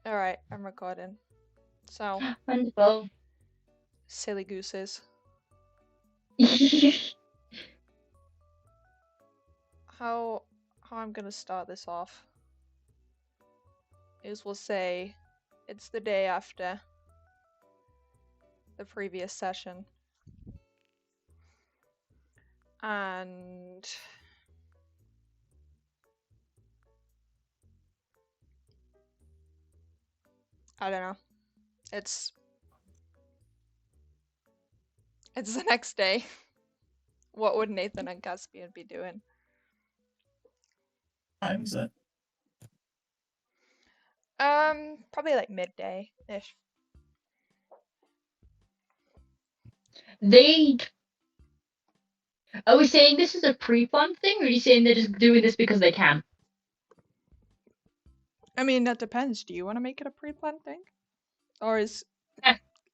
Alright, I'm recording. So, Wonderful. silly gooses. How I'm gonna start this off is we'll say it's the day after the previous session. And I don't know. It's the next day. What would Nathan and Caspian be doing? Time is it? Probably like midday-ish. Are we saying this is a pre-planned thing, or are you saying they're just doing this because they can? I mean, that depends. Do you want to make it a pre-planned thing? Or is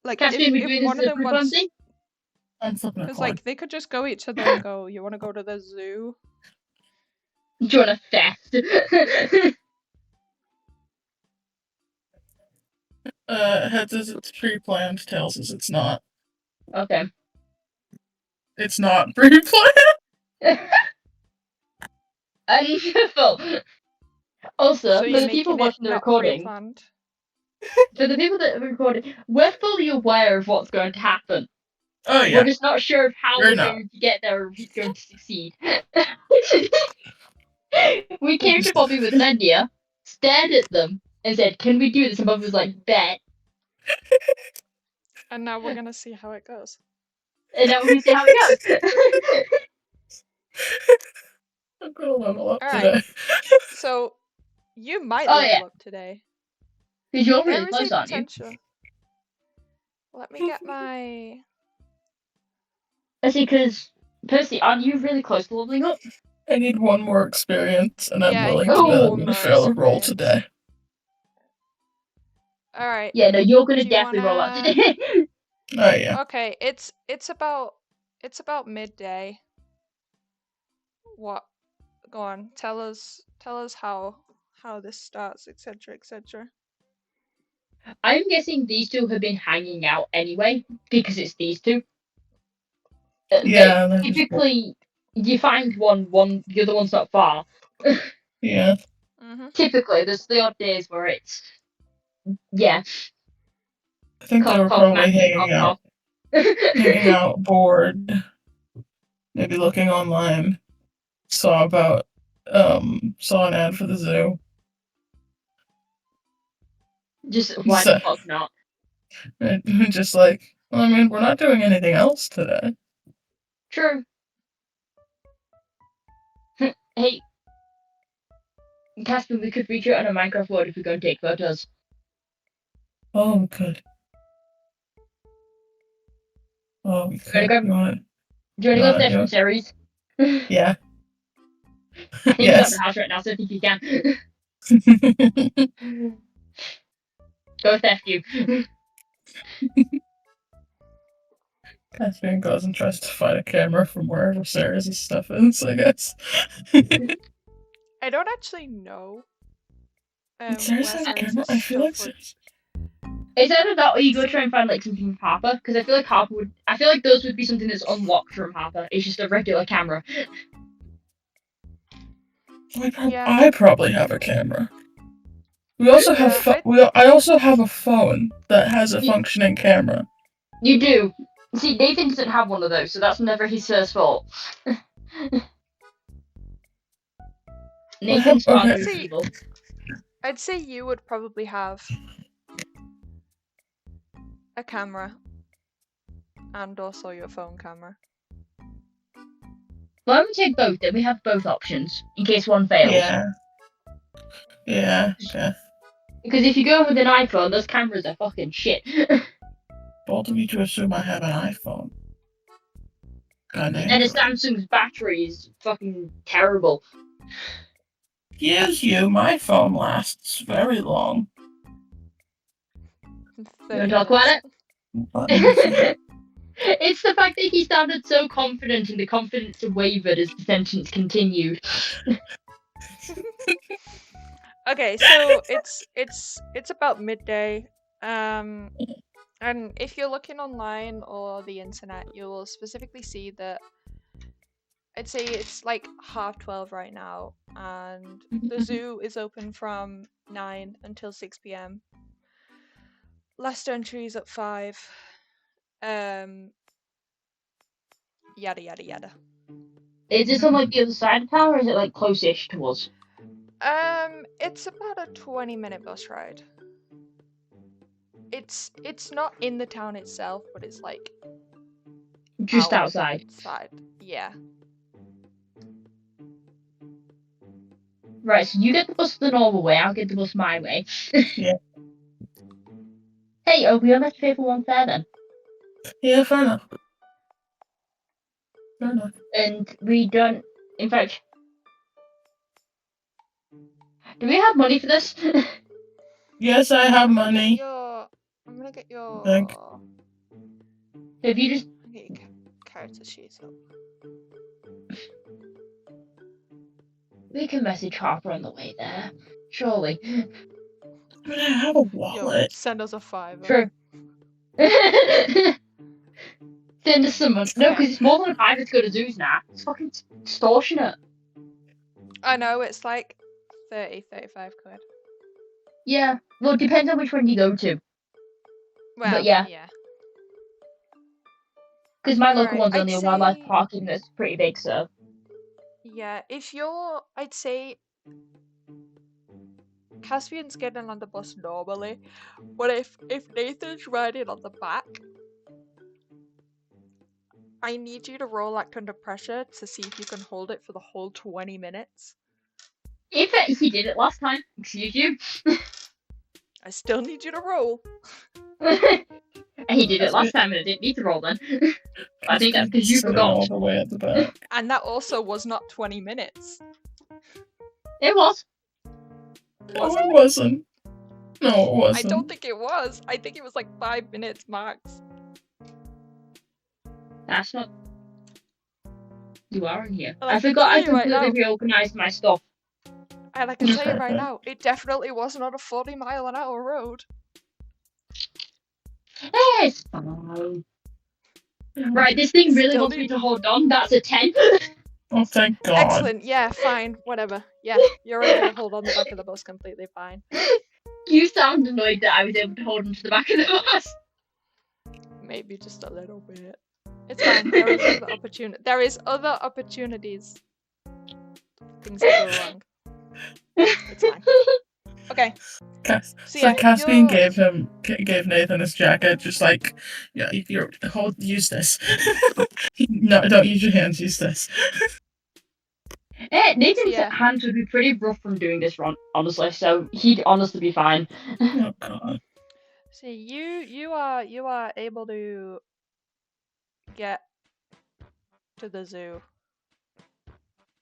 like Caspian, we if doing this one as of a them pre-planned wants, thing? I'm flipping a because coin. like they could just go each other and go, you want to go to the zoo? Do you want a theft? Heads is it's pre-planned, tails is it's not. Okay. It's not pre-planned. Wonderful. Also, So for you're the people making it watching the not recording, pre-planned. for the people that are recording, we're fully aware of what's going to happen. Oh We're yeah, just not sure of how we're we're not. going to get there or if it's going to succeed. We came to Bobby with an idea, stared at them, and said, "Can we do this?" And Bobby was like, "Bet." And now we're gonna see how it goes. And now we're going to see how it goes. I'm gonna level up Alright. today. So you might Oh, level yeah. up today. Because you're really There is close, a aren't you? potential. Let me get my. I see, because, Percy, aren't you really close to leveling up? I need one more experience, and I'm Yeah, willing you to need bet I'm one gonna more fail a roll experience. today. Alright. Yeah, no, you're going to Do you definitely roll out wanna- today. Oh yeah. Okay, it's about midday. What? Go on. Tell us how this starts, etc., etc. I'm guessing these two have been hanging out anyway, because it's these two. Yeah, they're just- Typically, you find one, the other one's not far. yeah. Mm-hmm. Typically, there's the odd days where it's, yeah, I think they were probably hanging out, bored, maybe looking online. Saw an ad for the zoo. Just why the fuck not? Just like, well, I mean, we're not doing anything else today. True. Hey, Caspian, we could reach out on a Minecraft world if we go and take photos. Oh, we could. Oh, we could. Do you want to go upstairs from Ceres? Yeah. I think you're at the house right now, so I think you can. Go theft you. Caspian goes and tries to find a camera from wherever Ceres' stuff is, I guess. I don't actually know. Ceres has a camera? I feel like Ceres. Is either that or you go try and find like something from Harper? Because I feel like those would be something that's unlocked from Harper. It's just a regular camera. I probably have a camera. We also have I also have a phone that has a functioning camera. You do. See, Nathan doesn't have one of those, so that's never his first fault. Nathan's father is evil. I'd say you would probably have a camera and also your phone camera. Why don't we take both? Then we have both options in case one fails. Yeah. Because if you go with an iPhone, those cameras are fucking shit. Bold of you to assume I have an iPhone. And a Samsung's battery is fucking terrible. Excuse you, my phone lasts very long. You want to talk about it? It's the fact that he sounded so confident and the confidence wavered as the sentence continued. Okay, so it's about midday. And if you're looking online or the internet, you will specifically see that I'd say it's like 12:30 right now, and the zoo is open from 9 until 6 p.m. Last entry is at 5. Um, yada yada yada. Is this on like the other side of town, or is it like close-ish to us? It's about a 20-minute bus ride. It's not in the town itself, but it's like Just outside. outside. Yeah. Right, so you get the bus the normal way, I'll get the bus my way. Yeah. Hey, are we on that pay for one fare then? Yeah, fair enough. Fair enough. And we don't. In fact, do we have money for this? Yes, I have money. I'm gonna get your. Thank- If you just. I'm gonna get your character sheets up. We can message Harper on the way there. Surely. I mean, I have a wallet. Send us a $5. True. Send us some money. No, because it's more than $5 to go to zoos now. It's fucking extortionate. I know, it's like 35 quid. Yeah. Well, it depends on which one you go to. Well, but yeah. Because my local one's only a wildlife park, and it's pretty big, so. Yeah, I'd say Caspian's getting on the bus normally, but if Nathan's riding on the back, I need you to roll act under pressure to see if you can hold it for the whole 20 minutes. If he did it last time, excuse you. I still need you to roll. He did it last time and I didn't need to roll then. I think that's because you forgot. All the way at the back. And that also was not 20 minutes. It was. No, it wasn't. No, it wasn't. I don't think it was. I think it was like 5 minutes max. That's not. You are in here. And I forgot I completely right reorganized my stuff. And I can tell you right now, it definitely wasn't on a 40-mile-an-hour road. It's fine. Right, this thing really wants me to hold on. That's a 10. Oh, thank God. Excellent. Yeah, fine. Whatever. Yeah, you're able to hold on the back of the bus completely fine. You sound annoyed that I was able to hold on to the back of the bus. Maybe just a little bit. It's fine. There is other opportunities. Things that go wrong. It's fine. Okay. So Caspian gave Nathan his jacket, just like, yeah, use this. No, don't use your hands, use this. Nathan's hands would be pretty rough from doing this run, honestly, so he'd honestly be fine. Oh God. See, you are able to get to the zoo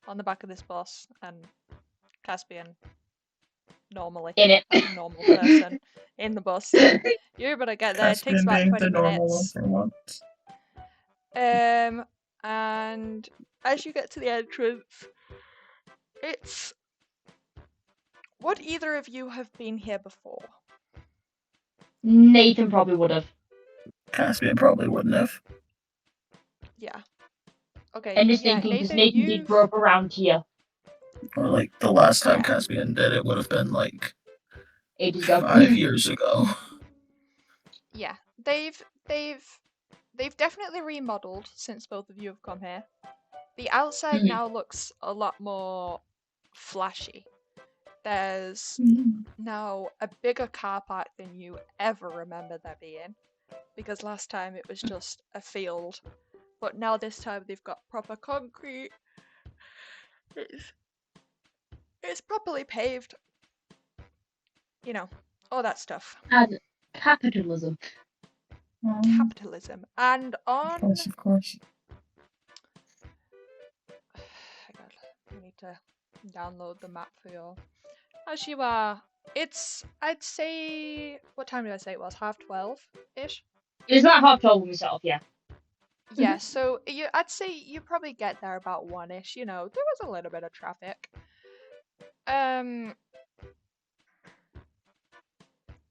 on the back of this bus, and Caspian normally in it, like a normal person in the bus. You're able to get there. It takes about 20 minutes. And as you get to the entrance, it's. Would either of you have been here before? Nathan probably would have. Caspian probably wouldn't have. Yeah. Okay. And just thinking, because Nathan did grow up around here. Or like the last time Caspian did it would have been like 5 years ago. Yeah, they've definitely remodeled since both of you have come here. The outside now looks a lot more flashy. There's now a bigger car park than you ever remember there being, because last time it was just a field, but now this time they've got proper concrete. It's properly paved. You know, all that stuff. And capitalism. Capitalism. And on... Of course. Hang on, I need to download the map for you. As you are, I'd say, what time did I say it was? 12:30-ish? It was about 12:30 myself, yeah. Yeah, so I'd say you probably get there about 1-ish, you know, there was a little bit of traffic.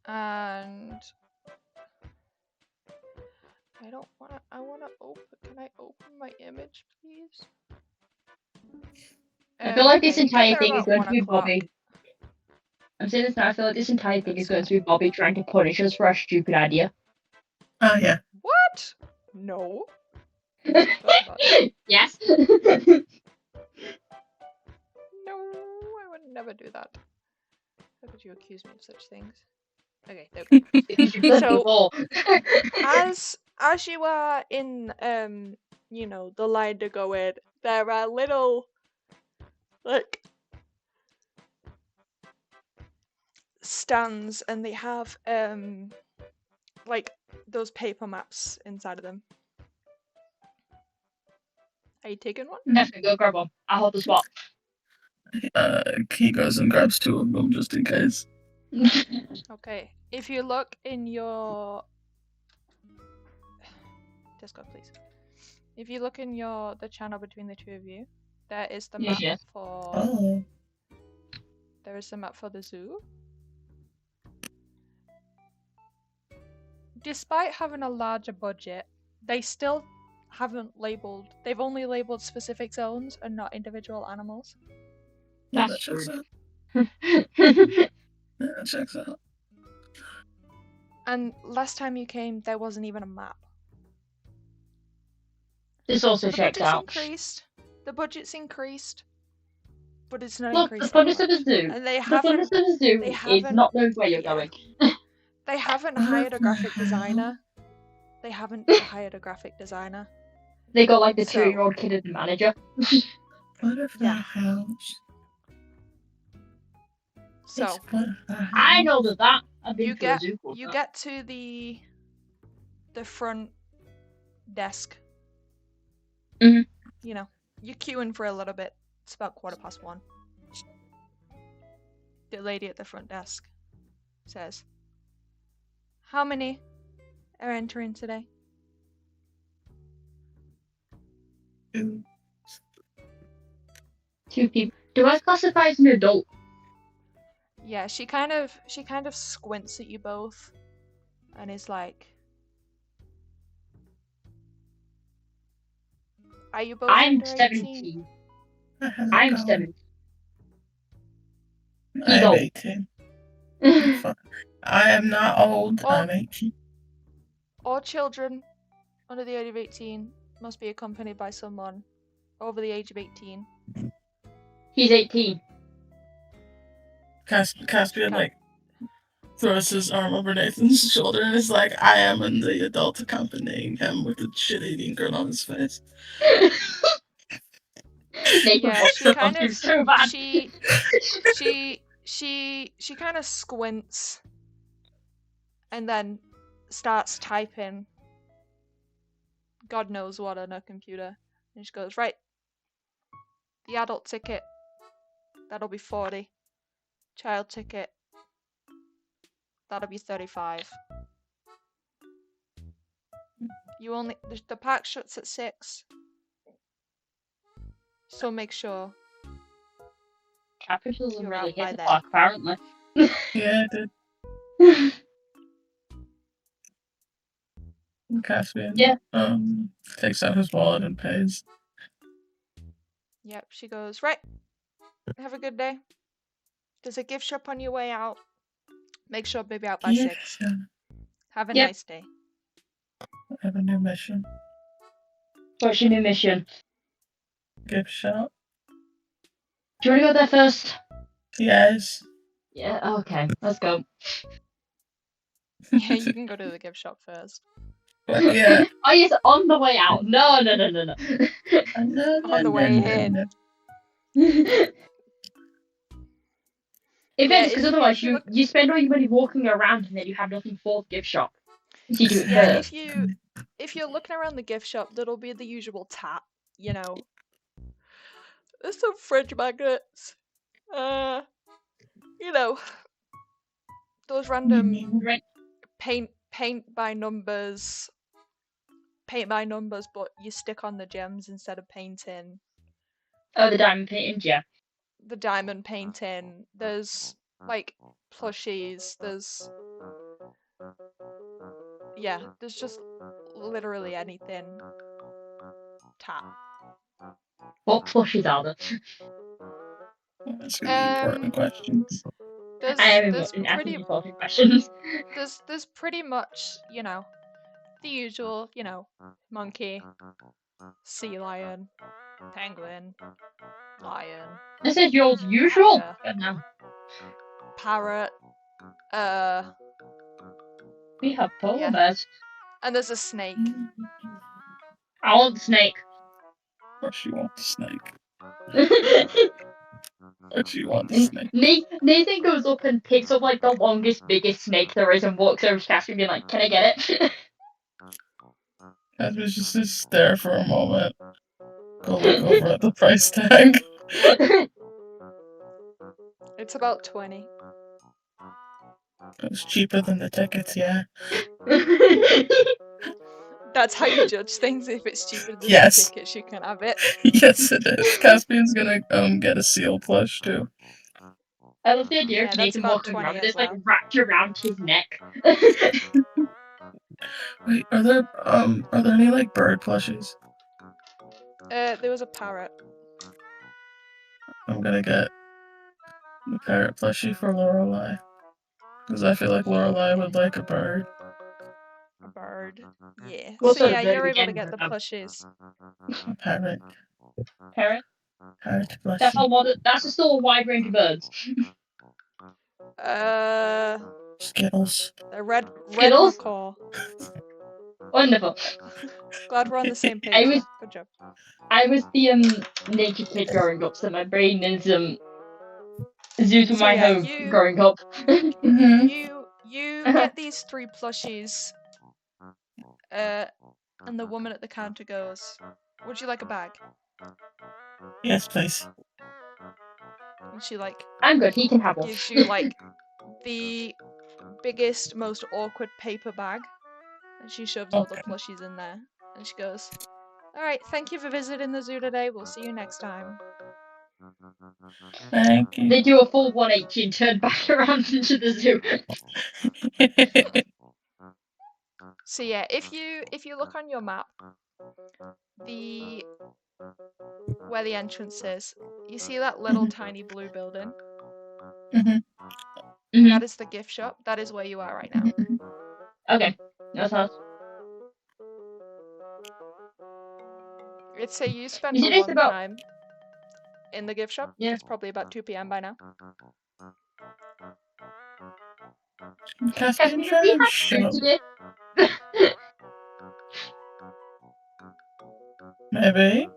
And I don't wanna. I wanna open. Can I open my image, please? I feel like this Okay, you get entire there thing is about going 1 to be o'clock. Bobby. I'm saying this now. I feel like this entire thing is That's going to be Bobby trying to punish us for our stupid idea. Oh yeah. What? No. Don't that. Yes. No, I would never do that. How could you accuse me of such things? Okay, there we go. Because you've done So- before. As you are in the line to go in, there are little like stands, and they have like those paper maps inside of them. Are you taking one? Definitely go grab one. I'll hold the spot. He goes and grabs 2 of them just in case. Okay. If you look in your Discord, please. If you look in the channel between the two of you, there is the map Yes. for Oh. there is the map for the zoo. Despite having a larger budget, they still haven't labeled. They've only labeled specific zones and not individual animals. Yeah, That's that checks true. out. Yeah, that checks out. And last time you came, there wasn't even a map. This So also the checks budget's out. increased. The budget's increased, but it's not Look, the increased that funnest much. of the zoo. And they The funnest haven't. of the zoo They is haven't. not knowing where you're Yeah. going. They haven't What hired a the graphic hell? designer. They haven't hired a graphic designer. They got like the So- 2-year-old kid as the manager. What if Yeah. that helps? So It's what if that I helps? know that. I've been you to a get zoo called you that. get to the front desk. Mhm. You know, you're queuing for a little bit. It's about 1:15. The lady at the front desk says, "How many are entering today?" 2. 2 people. Do I classify as an adult? Yeah, she kind of squints at you both, and is like, "Are you both I'm under 18?" 17. How's it I'm going? 17. I am old. 18. I am not old. Well- I'm 18. All children under the age of 18 must be accompanied by someone over the age of 18. He's 18. Caspian like throws his arm over Nathan's shoulder and is like, I am in the adult accompanying him with a shit-eating grin on his face. Nathan Yeah, wants she to kind fuck him of so bad. she kind of squints and then starts typing God knows what on her computer. And she goes, "Right, the adult ticket, that'll be 40. Child ticket, that'll be 35. The park shuts at 6. So make sure Capitalism you're really out by hit the then." Oh, park, apparently. Yeah, it did. Caspian Yeah. takes out his wallet and pays. Yep, she goes, "Right, have a good day. There's a gift shop on your way out. Make sure baby out by Yeah, 6. Have a Yep. nice day." I have a new mission. What's your new mission? Gift shop. Do you want to go there first? Yes. Yeah, okay. Let's go. Yeah, you can go to the gift shop first. But yeah. Oh, yes, on the way out. No. On the way in. If Yeah, it's because if otherwise you you spend all your money walking around and then you have nothing for the gift shop. So you do it Yeah, first. if you're looking around the gift shop, there'll be the usual tap, you know. There's some fridge magnets. You know, those random Right. paint by numbers, but you stick on the gems instead of painting. Oh, the diamond paintings, yeah. The diamond painting. There's like plushies. There's yeah, there's just literally anything. Tap. What plushies are there? That's gonna be important questions. I am There's asking pretty important questions. there's pretty much, you know, the usual, you know, monkey, sea lion, penguin, lion, This is your usual. tiger, No. parrot, We have polar yeah. bears. And there's a snake. I want the snake. Of course you want the snake. Of course you want the snake. Nathan goes up and picks up like the longest, biggest snake there is and walks over to Caspian being like, "Can I get it?" Caspian's just sits there for a moment. Go look over at the price tag. It's about 20. It's cheaper than the tickets, yeah. That's how you judge things. If it's cheaper than Yes. the tickets, you can have it. Yes, it is. Caspian's gonna get a seal plush too. I love the idea Yeah, of that's Nathan about walking 20 around with as this like well. wrapped around his neck. Wait, are there any like bird plushies? There was a parrot. I'm gonna get the parrot plushie for Lorelai. Because I feel like Lorelai would like a bird. A bird. Yeah. What So sort yeah, of bird you're able to again? get the plushies. A parrot. Parrot. Parrot That's plushie. That's still a wide range of birds. Skittles. The red Skittles? macaw. Wonderful. Glad we're on the same I page. was Good job. I was the naked kid growing up, so my brain is zoos in So my yeah, home growing up. Mm-hmm. you get these 3 plushies. And the woman at the counter goes, "Would you like a bag?" Yes, please. And she like I'm good, he can have one. gives you like the biggest, most awkward paper bag, and she shoves all the Okay. plushies in there. And she goes, "All right, thank you for visiting the zoo today. We'll see you next time." Thank you. They do a full 180 and turn back around into the zoo. So yeah, if you look on your map, the where the entrance is, you see that little tiny blue building? Mhm. That is the gift shop. That is where you are right now. Okay, that's us. I'd say you spent You a see this long about time in the gift shop. Yeah. It's probably about 2 p.m. by now. Caspian, Did we have shut food up. today? Maybe.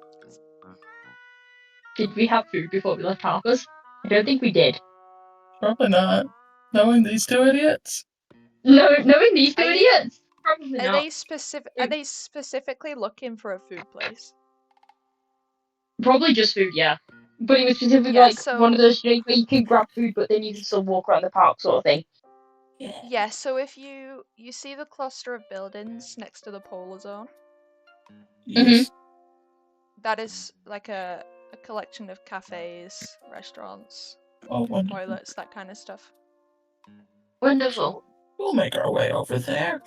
Did we have food before we left Harper's? I don't think we did. Probably not. Knowing these two idiots. No, knowing these two Are you- idiots, probably Are not. they specifically looking for a food place? Probably just food, yeah. But it was specifically Yeah, like so one of those days where you can grab food, but then you can still walk around the park, sort of thing. yeah, so if you see the cluster of buildings next to the polar zone, Yes. that is like a collection of cafes, restaurants, Oh, wonderful. toilets, that kind of stuff. Wonderful. We'll make our way over there.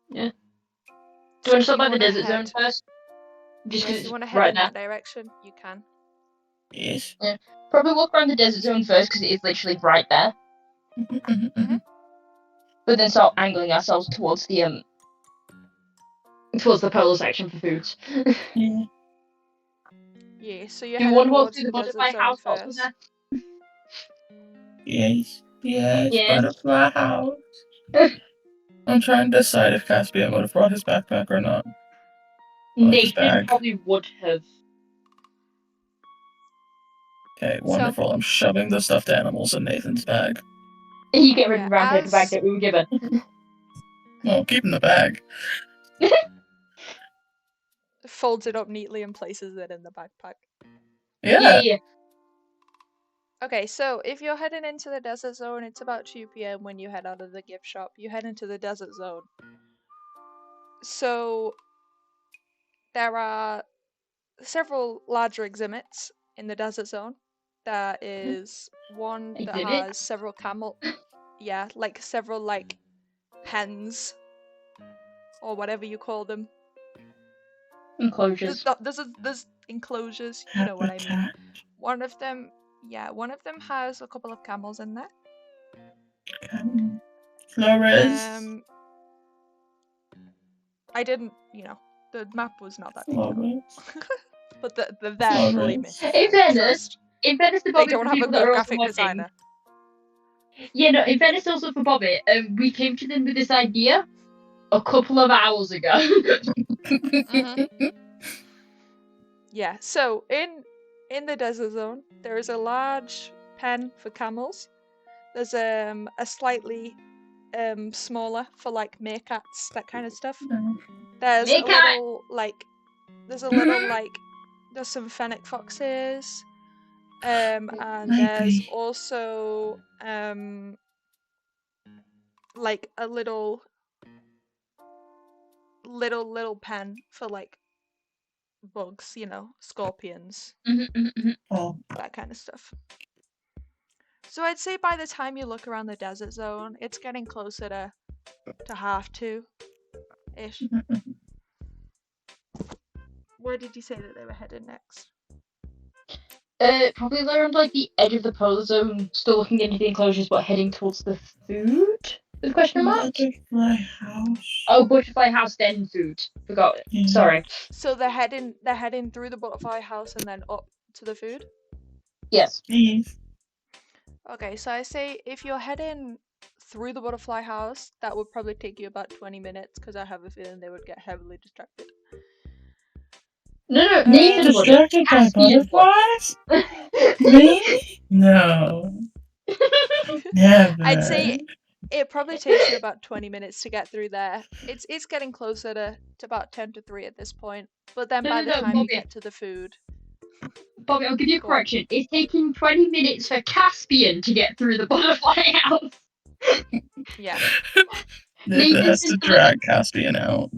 Yeah. Do So you want to if stop you by the want to desert zone head, first? Just yeah, because if you it's want to head right in there. that direction, you can. Yes. Probably walk around the desert zone first because it is literally right there. But then start angling ourselves towards the polar section for foods. Yeah. Yeah, so you're Do you heading want to walk towards through the the desert butterfly zone house whilst we're first. there? Yes. Yes. Yes. Butterfly house. I'm trying to decide if Caspian would have brought his backpack or not. Or his Nathan bag. probably would have. Okay, wonderful. I'm shoving the stuffed animals in Nathan's bag. You get rid of Yeah, the brown paper bag that we were given. Well, keep in the bag. folds it up neatly and places it in the backpack. Yeah. Okay, so if you're heading into the desert zone, it's about 2 p.m. when you head out of the gift shop. You head into the desert zone. So there are several larger exhibits in the desert zone. There is one that Exhibit? has several camel, yeah, like several like pens or whatever you call them. Enclosures. There's enclosures. You know what I mean. Habitat. One of them has a couple of camels in there. Flores. I didn't, the map was not that detailed. Flores. But they're there, believe me. In fairness, They to Bobby, don't for have a people that are also graphic watching. designer. Yeah, no, in fairness also for Bobby, we came to them with this idea a couple of hours ago. Yeah, so in the desert zone, there is a large pen for camels. There's a slightly smaller for like meerkats, that kind of stuff. There's a little there's some fennec foxes. And there's also like a little pen for like bugs, scorpions, that kind of stuff. So I'd say by the time you look around the desert zone, it's getting closer to 2:30-ish. Where did you say that they were headed next? Probably around like the edge of the polar zone, still looking into the enclosures, but heading towards the food? With question mark? Butterfly house. Oh, butterfly house, then food. Forgot it. Yeah. Sorry. So they're heading through the butterfly house and then up to the food? Yes. Yes. Okay, so I say if you're heading through the butterfly house, that would probably take you about 20 minutes because I have a feeling they would get heavily distracted. No, Nathan would. distracted by Caspian butterflies? Me? No. Never. I'd say it probably takes you about 20 minutes to get through there. It's getting closer to about 10 to 3 at this point. But then by the time Bobby. you get to the food... Bobby, I'll give you a correction. It's taking 20 minutes for Caspian to get through the butterfly house. Yeah. Nathan has to drag Caspian out.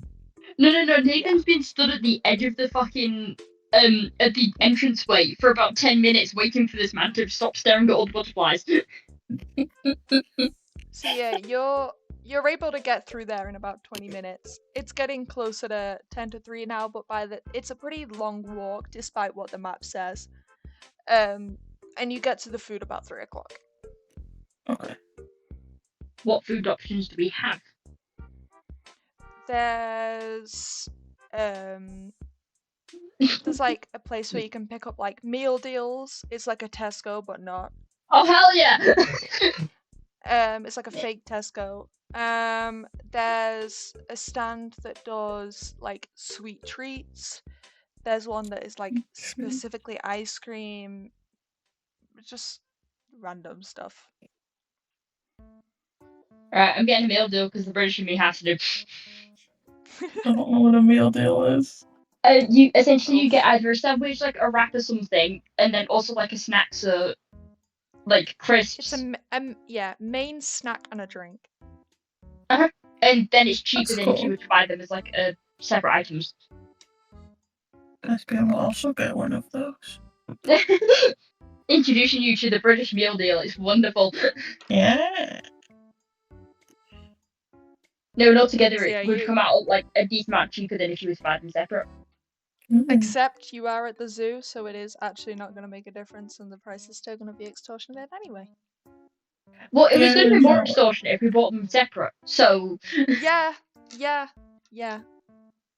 No. Nathan's been stood at the edge of the fucking at the entranceway for about 10 minutes waiting for this man to stop staring at all the butterflies. So yeah, you're able to get through there in about 20 minutes. It's getting closer to 10 to 3 now, but it's a pretty long walk despite what the map says. And you get to the food about 3 o'clock. Okay. What food options do we have? There's like a place where you can pick up like meal deals. It's like a Tesco, but not. Oh hell yeah! It's like a fake Tesco. There's a stand that does like sweet treats. There's one that is like specifically ice cream. Just random stuff. Alright, I'm getting a meal deal because the British in me has to do. I don't know what a meal deal is. You get either a sandwich, like a wrap or something, and then also like a snack, so like crisps. It's a main snack and a drink. And then it's cheaper That's than cool. if you were to buy them as like separate items. Caspian will also get one of those. Introducing you to the British meal deal is wonderful. Yeah. No, not together. So, yeah, it would come out like a decent amount cheaper than if you were to buy them separate. Except you are at the zoo, so it is actually not going to make a difference, and the price is still going to be extortionate anyway. Well, it was going to be more extortionate if we bought them separate. So. Yeah.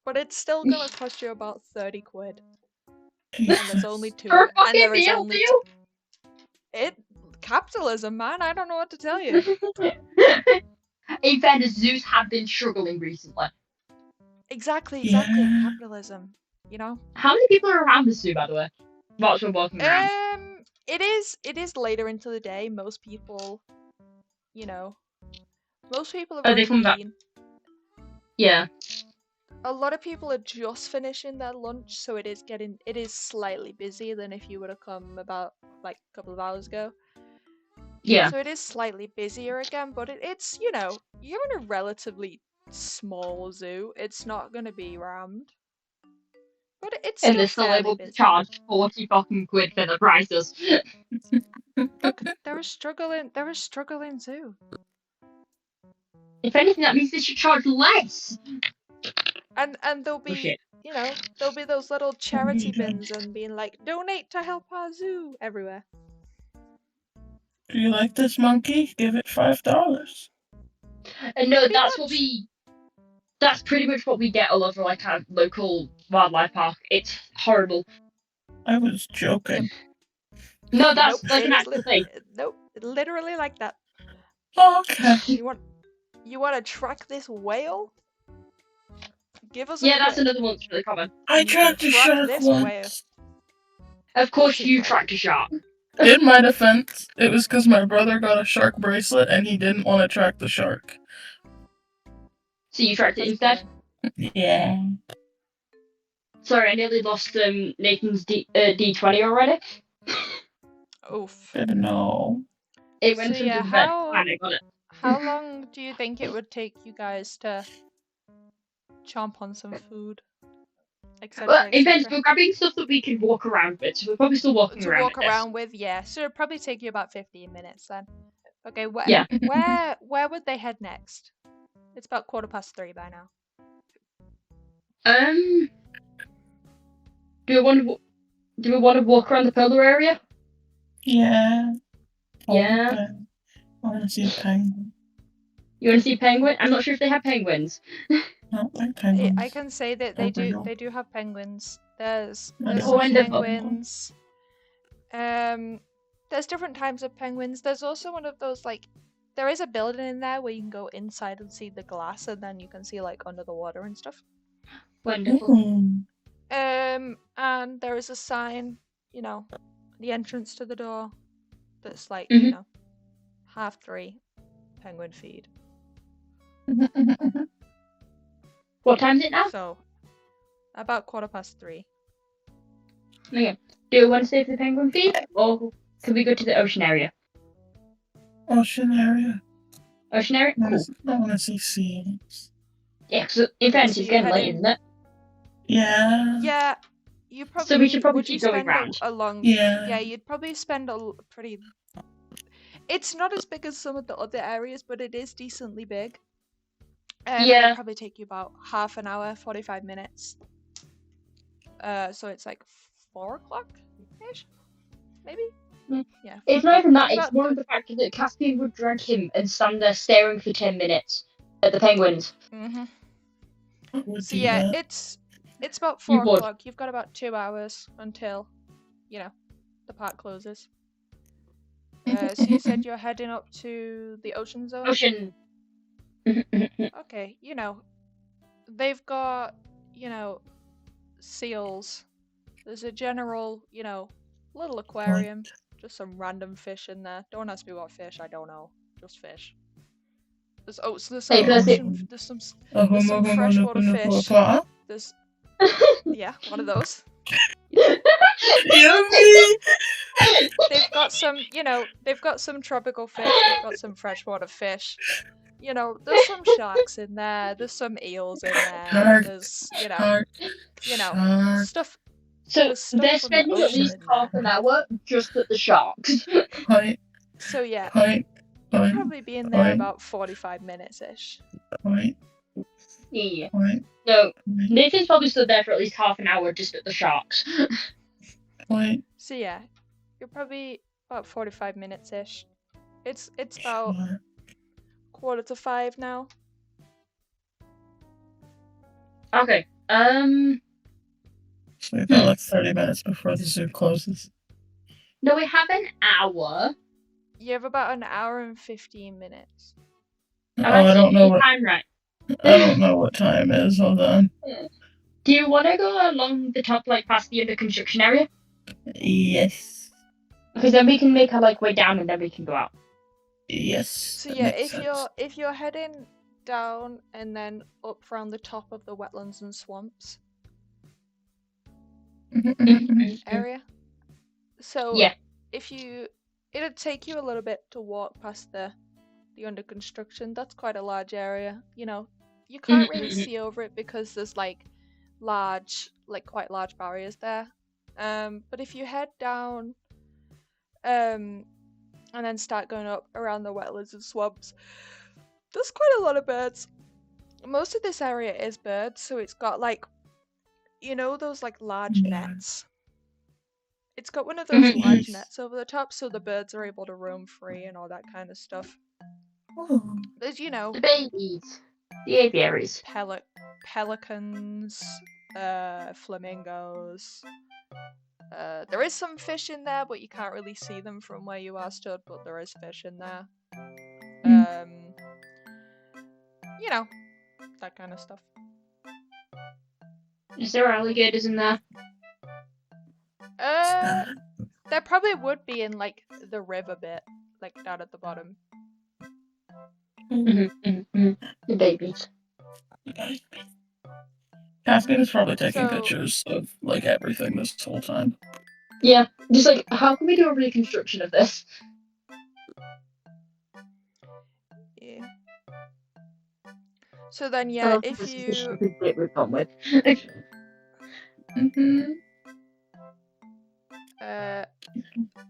But it's still going to cost you about 30 quid. And there's only 2. For a and fucking there is meal only deal? Capitalism, man. I don't know what to tell you. In fairness, zoos have been struggling recently. Exactly. Capitalism. You know. How many people are around the zoo, by the way? Whilst we're walking around. It is later into the day. Most people, are very keen. Yeah. A lot of people are just finishing their lunch, so it is slightly busier than if you would have come about like a couple of hours ago. Yeah. So it is slightly busier again, but it's you're in a relatively small zoo. It's not going to be rammed. But it's and still they're still able busy. to charge 40 fucking quid for the prices. Look, they're a struggling zoo. If anything, that means they should charge less. And there'll be shit. there'll be those little charity bins and being like, donate to help our zoo everywhere. Do you like this monkey? Give it $5. And no, Pretty that's much. that's pretty much what we get all over like our local wildlife park. It's horrible. I was joking. No, that's Nope, like it an is actual thing. nope, literally like that. Okay. You want to track this whale? Give us a Yeah, that's quid. another one that's really common. I and you can tracked a track shark this whale. once. Of course, you you did. tracked a shark. In my defense, it was because my brother got a shark bracelet and he didn't want to track the shark. So you tracked it That's instead. brilliant. Yeah. Sorry, I nearly lost Nathan's D20 already. Oof. Didn't know. It went So under yeah, the bed. And I got it. how long do you think it would take you guys to chomp on some food, etc., Well, in fairness, etc.? we're grabbing stuff that we can walk around with, so we're probably still walking To around walk with this. around with, yeah. So it'd probably take you about 15 minutes then. Okay, Yeah. where would they head next? It's about 3:15 by now. Do we want to walk around the polar area? Yeah. Yeah. Okay. I want to see a penguin. You want to see a penguin? I'm not sure if they have penguins. Not like penguins. I can say that they do have penguins. There's Wonderful. some penguins. There's different types of penguins. There's also one of those like there is a building in there where you can go inside and see the glass, and then you can see like under the water and stuff. Wonderful. Ooh. And there is a sign, the entrance to the door, that's like, Mhm. 3:30, penguin feed. What time is it now? So, about 3:15. Okay. Do you want to stay for the penguin feed, or can we go to the ocean area? Ocean area. Ocean area? Cool. I want to see seals. Yeah, because in fairness, so it's you're getting late, heading- isn't it? Yeah. Yeah, you probably. So we should probably would you keep going spend round. a long? Yeah. Yeah, you'd probably spend pretty. It's not as big as some of the other areas, but it is decently big. And Yeah. it'll probably take you about half an hour, 45 minutes. So it's like 4:00-ish, maybe. Mm. Yeah. It's not even that. It's It's about more of the fact that Caspian would drag him and stand there staring for 10 minutes at the penguins. Mhm. I would So do yeah, that. it's about You 4:00. would. You've got about 2 hours until, the park closes. So you said you're heading up to the ocean zone. Ocean. Okay, they've got, seals. There's a general, little aquarium. Just some random fish in there. Don't ask me what fish, I don't know. Just fish. There's some Hey, first it- ocean. There's some freshwater fish. There's yeah, one of those. Yummy! They've got some tropical fish. They've got some freshwater fish. There's some sharks in there. There's some eels in there. Shark. There's Shark. stuff. So There's stuff they're from the spending at ocean least in there. half an hour just at the sharks. Point. So yeah, Point. you'll Point. probably be in there Point. about 45 minutes ish. Point. Yeah. Point. No, Point. Nathan's probably stood there for at least half an hour just at the sharks. Point. So yeah, you're probably about 45 minutes ish. It's about 4:45 now. Okay. So we've got like 30 minutes before the zoo closes. No, we have an hour. You have about an hour and 15 minutes. Oh, I don't know what Time right. I don't know what time is. Hold on. Do you want to go along the top, like past the under construction area? Yes. Because then we can make our way down and then we can go out. Yes. So that yeah, makes sense. if you're heading down and then up around the top of the wetlands and swamps area. So Yeah. it'd take you a little bit to walk past the under construction. That's quite a large area. You can't really see over it because there's quite large barriers there. But if you head down, and then start going up around the wetlands and swamps, there's quite a lot of birds. most of this area is birds, so it's got like, you know, those like large nets. It's got one of those large nets over the top, so the birds are able to roam free and all that kind of stuff. Oh. There's, you know, The babies. The aviaries. pelicans, flamingos. There is some fish in there, but you can't really see them from where you are stood, but there is fish in there. You know, that kind of stuff. Is there alligators in there? There probably would be in like the river bit, like down at the bottom. The babies. Caspian is probably taking pictures of like everything this whole time. Yeah, just like, how can we do a reconstruction of this? Yeah. So then, yeah, if this you. Is the stupid bit we've gone with.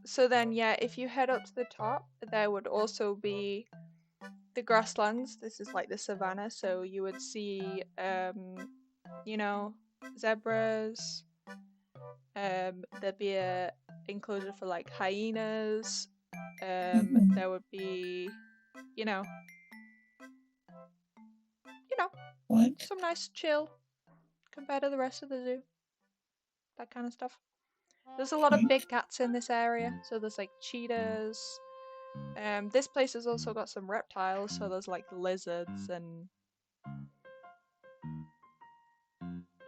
So then, yeah, if you head up to the top, there would also be the grasslands. This is like the savannah, so you would see, you know, zebras. There'd be a enclosure for like hyenas. There would be, you know, some nice chill compared to the rest of the zoo. That kind of stuff. There's a lot of big cats in this area, so there's like cheetahs. This place has also got some reptiles, so there's like lizards and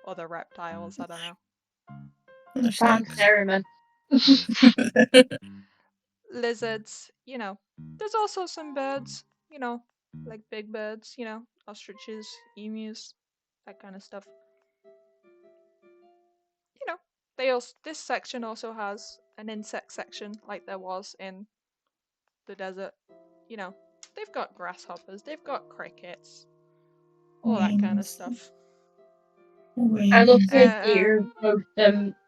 other reptiles. I don't know. Experiment. Lizards, you know. There's also some birds, you know, like big birds, you know, ostriches, emus, that kind of stuff. You know, this section also has an insect section, like there was in the desert. You know, they've got grasshoppers, they've got crickets, all that kind of stuff. I love the idea of both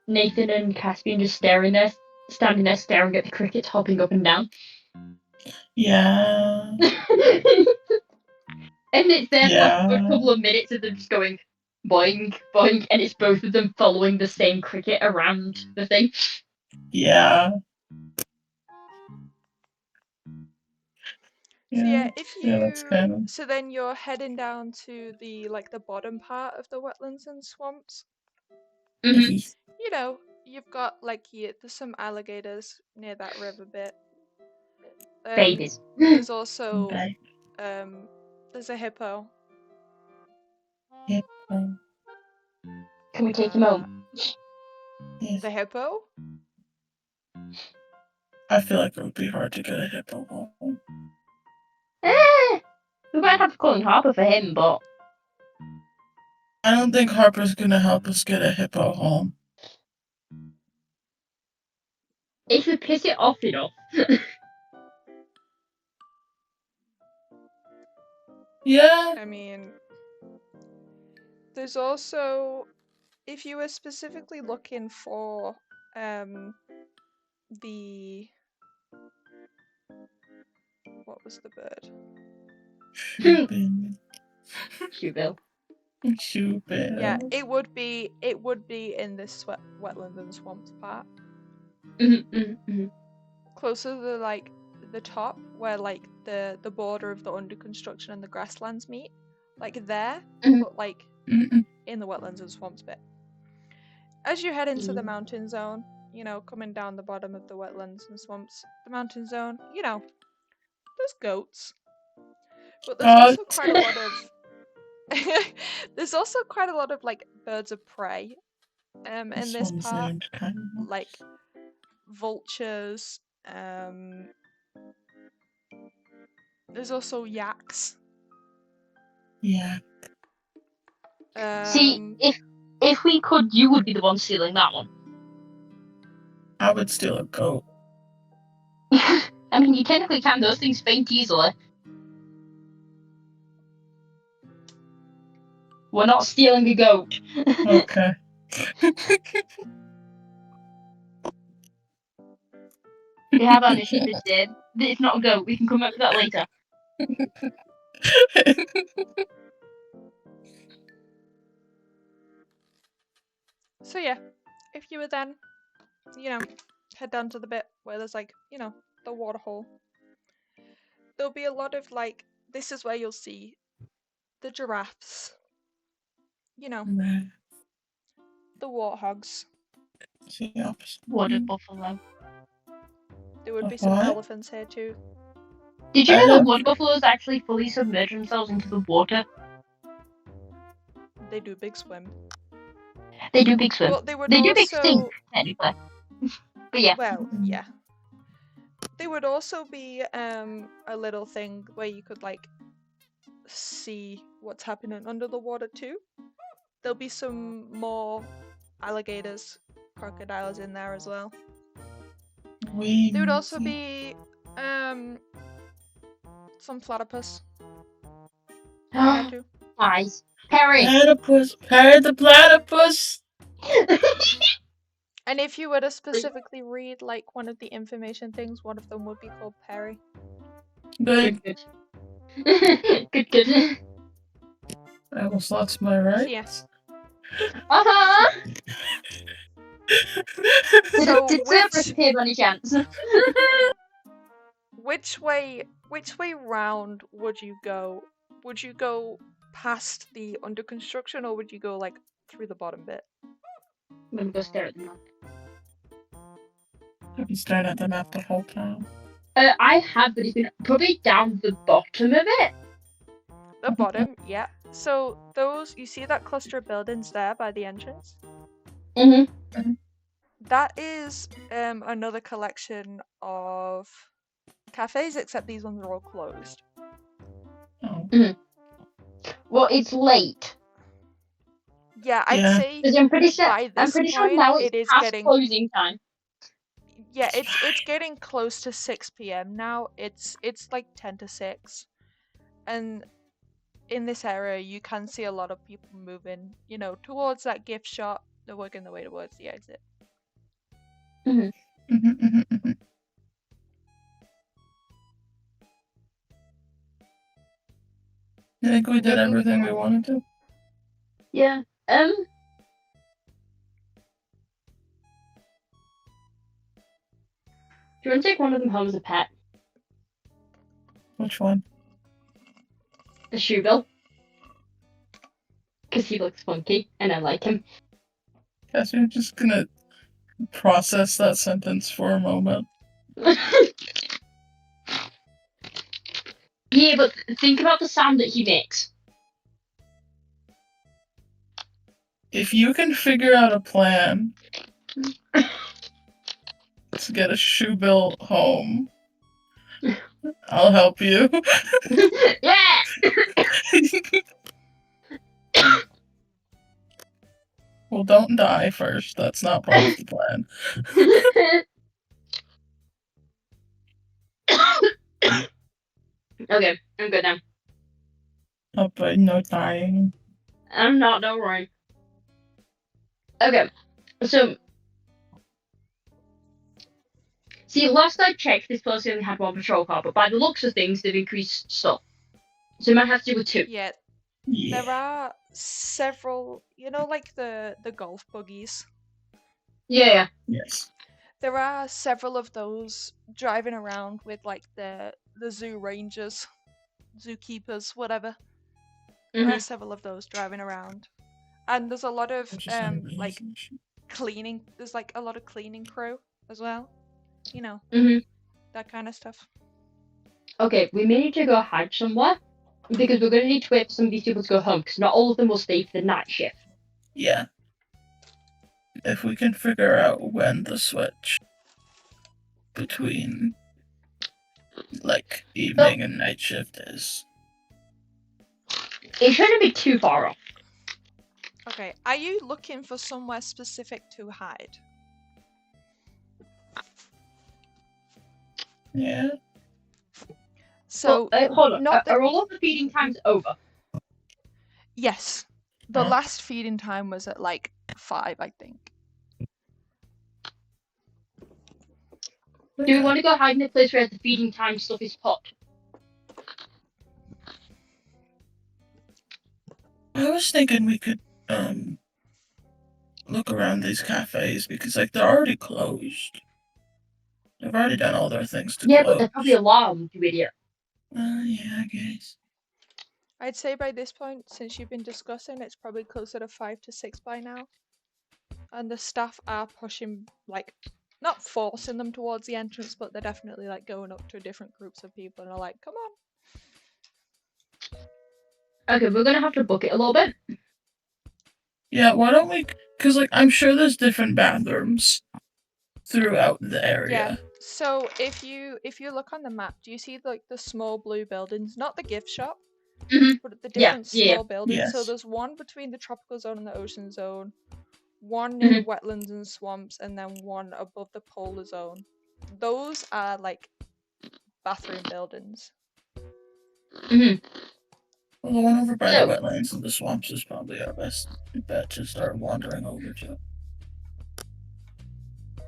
Nathan and Caspian just standing there staring at the crickets hopping up and down. Yeah. And it's there for a couple of minutes of them just going boing, boing, and it's both of them following the same cricket around the thing. Yeah. So yeah, if you that's kind of... so then you're heading down to the the bottom part of the wetlands and swamps. Mm-hmm. You know, you've got there's some alligators near that river bit. Babies. There's also there's a hippo. Hippo. Can we take him home? The hippo? I feel like it would be hard to get a hippo home. We might have to call in Harper for him, but I don't think Harper's gonna help us get a hippo home. if we piss it off enough. Yeah. I mean, there's also, if you were specifically looking for the, what was the bird? Shoebill. Shoebill. Yeah, it would be in this wetland and swamps part. Closer to the top where the border of the under construction and the grasslands meet. Like there, but in the wetlands and swamps bit. As you head into the mountain zone, you know, coming down the bottom of the wetlands and swamps, the mountain zone, you know, there's goats. But there's also quite a lot of there's also quite a lot of birds of prey in this part. Like vultures, there's also yaks. Yeah. See, if we could, you would be the one stealing that one. I would steal a goat. I mean, you technically can. Those things faint easily. We're not stealing a goat. Okay. We have our mission this day. It's not a goat. We can come back to that later. So yeah, if you would then, head down to the bit where there's like, the waterhole. There'll be a lot of like, this is where you'll see the giraffes, Right. the warthogs. It's the opposite. Water buffalo. There would Of be some what? elephants here too. Did you I know that don't- water buffaloes actually fully submerge themselves into the water? They do big swim. They do big swim. Well, they would They do big also, stink, technically. But yeah. well, yeah. There would also be a little thing where you could like see what's happening under the water too. There'll be some more alligators, crocodiles in there as well. There would also be some platypus in there too. Nice. Harry. Platypus. Harry the platypus. And if you were to specifically read like one of the information things, one of them would be called Perry. Good. Good. Good. I almost lost my right. Yes. Uh-huh. So Did Cerberus appear by any chance? which way round would you go? Would you go past the under construction or would you go like through the bottom bit? I'm gonna go stare at the map. I've been staring at the map the whole time. I have, but it's been probably down the bottom of it. The bottom, yeah. So you see that cluster of buildings there by the entrance? Mm-hmm. That is another collection of cafes, except these ones are all closed. Oh. Well, it's late. Yeah, I'd Yeah. say Because I'm pretty sure. by this point now it is it's past getting closing time. yeah, it's getting close to 6 p.m. now. It's like 10 to 6. And in this area you can see a lot of people moving, towards that gift shop. They're working their way towards the exit. Mhm, mhm, mhm. I think we did everything we wanted to. Yeah. Do you want to take one of them home as a pet? Which one? The shoebill. Because he looks funky, and I like him. Guess we're just gonna process that sentence for a moment. Yeah, but think about the sound that he makes. If you can figure out a plan to get a shoe bill home, I'll help you. Yeah! Well, don't die first. That's not part of the plan. Okay, I'm good now. Oh, but no dying. I'm not, don't worry. Okay, so... See, last I checked, this place only had one patrol car, but by the looks of things, they've increased stuff. So we might have to do with 2. Yeah, Yeah. there are several, like the golf buggies. Yeah. Yes. There are several of those driving around with like the zoo rangers, zookeepers, whatever. There are several of those driving around, and there's a lot of Which is not like amazing. cleaning. There's like a lot of cleaning crew as well. That kind of stuff. Okay, we may need to go hide somewhere, because we're going to need to wait for some of these people to go home, because not all of them will stay for the night shift. Yeah. If we can figure out when the switch between like evening and night shift is. It shouldn't be too far off. Okay, are you looking for somewhere specific to hide? Yeah. So hold on. not Are all of the feeding times over? Yes, the Huh? last feeding time was at like 5, I think. Do we want to go hide in a place where the feeding time stuff is put? I was thinking we could look around these cafes because like they're already closed. They've already done all their things to Yeah, close. but they're probably alarmed, you idiot. Yeah, I guess. I'd say by this point, since you've been discussing, it's probably closer to 5 to 6 by now. And the staff are pushing, like, not forcing them towards the entrance, but they're definitely like going up to different groups of people and are like, come on. Okay, we're gonna have to book it a little bit. Yeah, why don't we? Because like I'm sure there's different bathrooms throughout the area. Yeah. So if you look on the map, do you see like the small blue buildings? Not the gift shop, but the different small buildings. Yes. So there's one between the tropical zone and the ocean zone, one near the wetlands and swamps, and then one above the polar zone. Those are like bathroom buildings. Well, the one over by the wetlands and the swamps is probably our best bet to start wandering over to.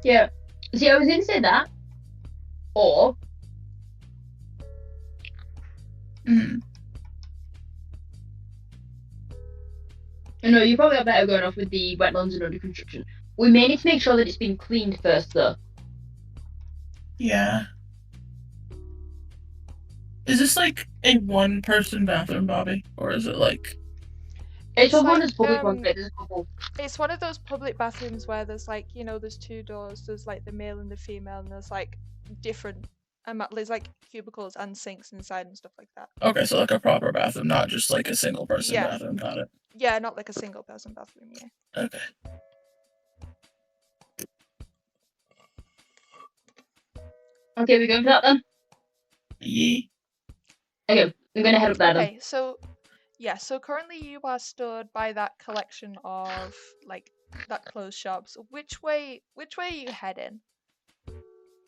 Yeah. See, I was gonna say that. Or. No, you probably are better going off with the wetlands and under construction. We may need to make sure that it's been cleaned first, though. Yeah. Is this like a one-person bathroom, Bobby, or is it like? It's like, one of those public ones. There's a couple. It's one of those public bathrooms where there's like, there's 2 doors. There's like the male and the female, and there's like different. There's like cubicles and sinks inside and stuff like that. Okay, so like a proper bathroom, not just like a single-person bathroom. Got it. Yeah, not like a single-person bathroom. Yeah. Okay. Okay, we going for that then? Yeah. Okay, I'm gonna head up there then. Okay, so currently you are stood by that collection of like that closed shops. Which way are you heading?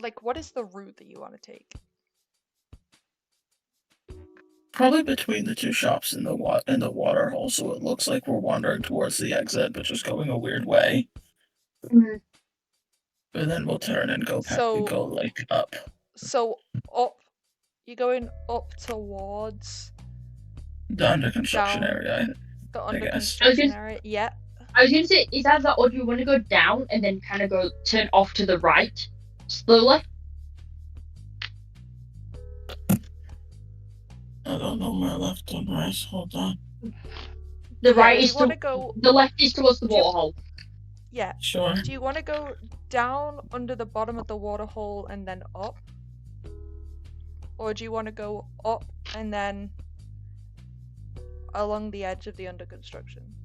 Like, what is the route that you want to take? Probably between the 2 shops in the water hole, so it looks like we're wandering towards the exit, but just going a weird way. But then we'll turn and go go like up. So up, you're going up towards the under construction area. The under construction area. Yeah. I was gonna say, is that or do you want to go down and then kind of go turn off to the right slowly? I don't know my left and right. Hold on. The right is the left is towards the waterhole. Yeah. Sure. Do you want to go down under the bottom of the waterhole and then up? Or do you want to go up and then along the edge of the under construction?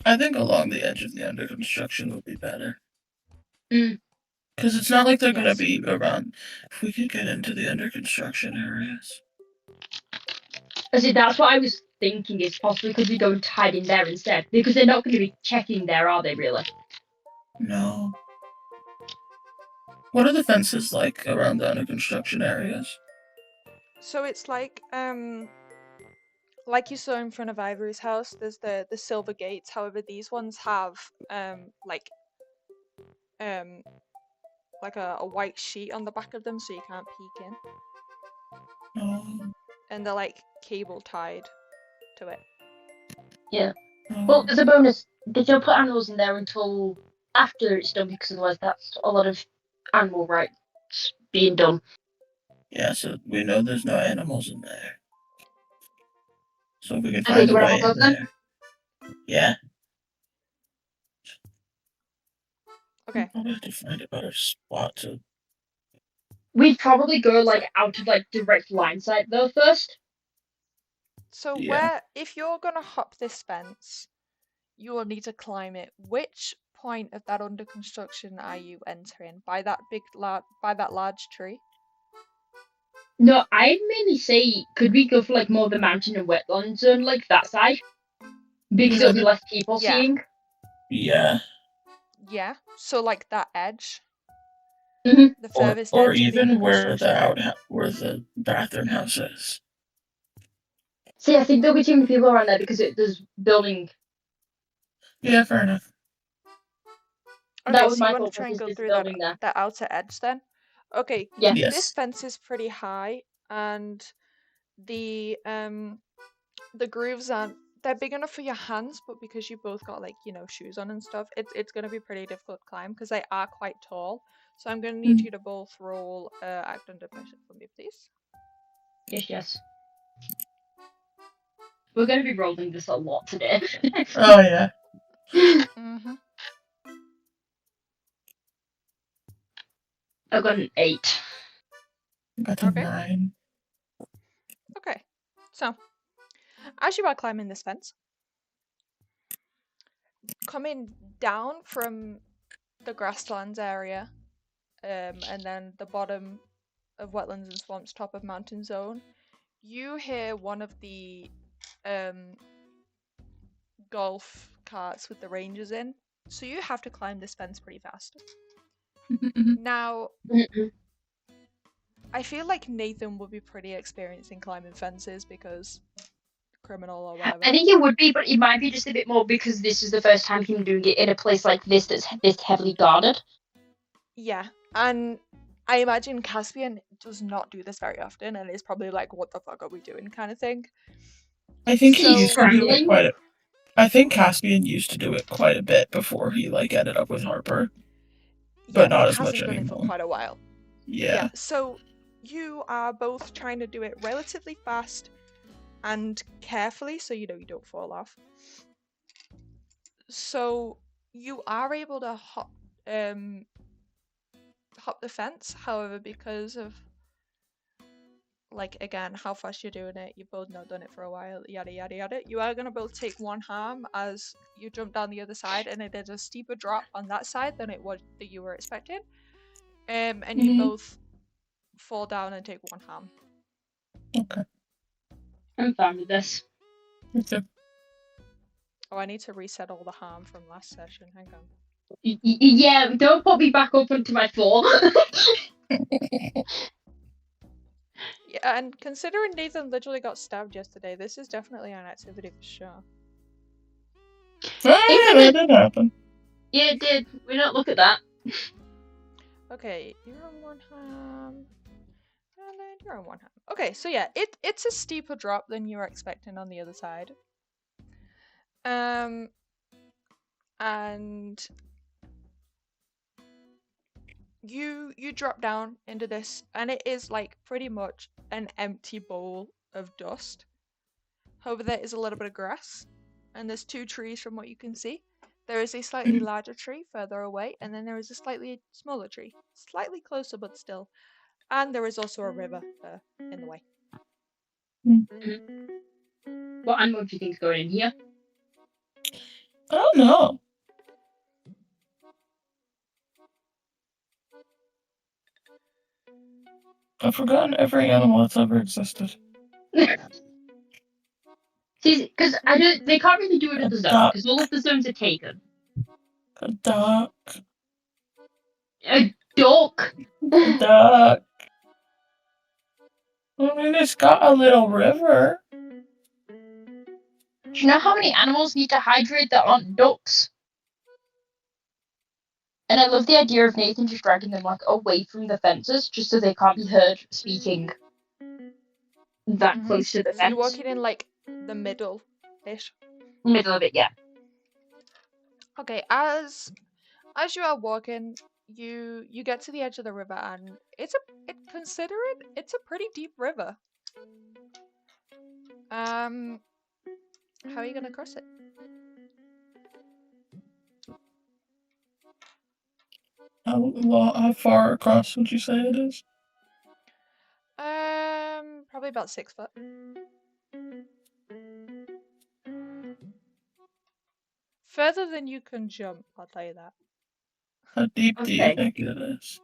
I think along the edge of the under construction would be better. Because it's not like they're going to be around. If we could get into the under construction areas. I see, that's what I was thinking, is possibly could we go and hide in there instead? Because they're not going to be checking there, are they, really? No. What are the fences like around the under construction areas? So it's like you saw in front of Ivory's house, there's the silver gates. However, these ones have like a white sheet on the back of them, so you can't peek in. Oh. And they're like cable tied to it. Yeah. Well, as a bonus, they don't put animals in there until after it's done, because otherwise that's a lot of animal rights being done. Yeah, so we know there's no animals in there. So if we can find a way in there. Yeah. Okay. I'll have to find a better spot to. We'd probably go like out of like direct line sight though first. So if you're gonna hop this fence, you will need to climb it. Which point of that under construction are you entering? By that large tree? No, I'd mainly say, could we go for like more of the mountain and wetland zone, like that side? Because there'll be less people seeing. Yeah. Yeah. So like that edge. Mm-hmm. The furthest or edge even of the where the bathroom house is. See, I think there'll be too many people around there because there's building. Yeah, fair enough. Okay, that was so you want to try and go through that outer edge then? Okay. Yeah. Yes. This fence is pretty high, and the grooves aren't they're big enough for your hands, but because you both got like, shoes on and stuff, it's gonna be pretty difficult to climb because they are quite tall. So I'm gonna need you to both roll act under pressure for me, please. Yes. We're going to be rolling this a lot today. Oh, yeah. Mm-hmm. I've got an 8. Got a 9. Okay. So, as you are climbing this fence, coming down from the grasslands area, and then the bottom of wetlands and swamps, top of mountain zone, you hear one of the golf carts with the rangers in. So you have to climb this fence pretty fast. Now, I feel like Nathan would be pretty experienced in climbing fences because criminal or whatever. I think it would be, but it might be just a bit more because this is the first time him doing it in a place like this that's this heavily guarded. Yeah, and I imagine Caspian does not do this very often and is probably like, what the fuck are we doing kind of thing. I think he He's used to do it scrambling. quite a... I think Caspian used to do it quite a bit before he ended up with Harper. But not as much hasn't done it for anymore. quite a while. Yeah. So you are both trying to do it relatively fast and carefully so you don't fall off. So you are able to hop the fence, however, because of like again how fast you're doing it, you've both not done it for a while, yada yada yada, you are gonna both take 1 harm as you jump down the other side, and it is a steeper drop on that side than it was that you were expecting. And you both fall down and take 1 harm. Okay. I'm fine with this. Okay. Oh, I need to reset all the harm from last session. Hang on. Yeah, don't put me back up into my 4. Yeah, and considering Nathan literally got stabbed yesterday, this is definitely an activity for sure. That did happen. Yeah, it did. We don't look at that. Okay, you're on 1 harm. And then you're on 1 harm. Okay, so yeah, it's a steeper drop than you were expecting on the other side. And you drop down into this, and it is like pretty much an empty bowl of dust. However, there is a little bit of grass, and there's 2 trees from what you can see. There is a slightly larger tree further away, and then there is a slightly smaller tree, slightly closer but still. And there is also a river in the way. What animal do you think is going in here? I don't know. I've forgotten every animal that's ever existed. See, because they can't really do it at the zone because all of the zones are taken. A duck. A duck. A duck. I mean, it's got a little river. Do you know how many animals need to hydrate that aren't ducks? And I love the idea of Nathan just dragging them like away from the fences just so they can't be heard speaking that close to the So fence. you're walking in like the middle-ish. Middle of it, yeah. Okay, as you are walking, you get to the edge of the river, and it's a pretty deep river. How are you gonna cross it? How far across would you say it is? Probably about 6 foot. Further than you can jump, I'll tell you that. How deep do you think it is?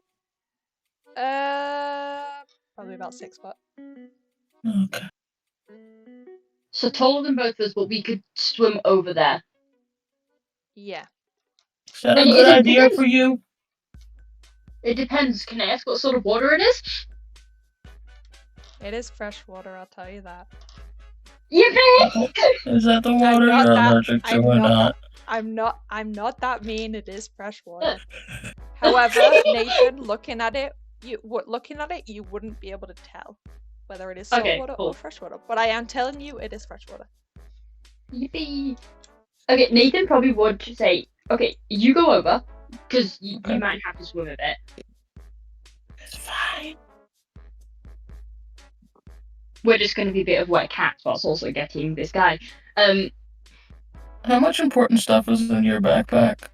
Probably about 6 foot. Okay. So taller than both of us, but we could swim over there. Yeah. Is that a good idea for you? It depends. Can I ask what sort of water it is? It is fresh water, I'll tell you that. Yippee! Is that the water you're allergic to or not? I'm not that mean. It is fresh water. However, Nathan, looking at it, you wouldn't be able to tell whether it is salt water or fresh water. But I am telling you, it is fresh water. Yippee! Okay, Nathan probably would say, okay, you go over, because you might have to swim a bit. It's fine. We're just going to be a bit of wet cats whilst also getting this guy. How much important stuff is in your backpack?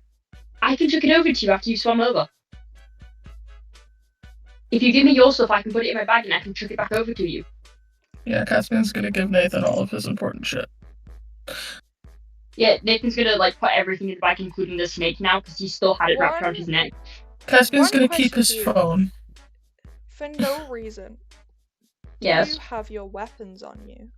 I can chuck it over to you after you swam over. If you give me your stuff, I can put it in my bag and I can chuck it back over to you. Yeah, Caspian's gonna give Nathan all of his important shit. Yeah, Nathan's gonna put everything in the bag, including the snake now, because he still had it wrapped around his neck. Caspian's gonna keep his phone. For no reason. Yes. Do you have your weapons on you?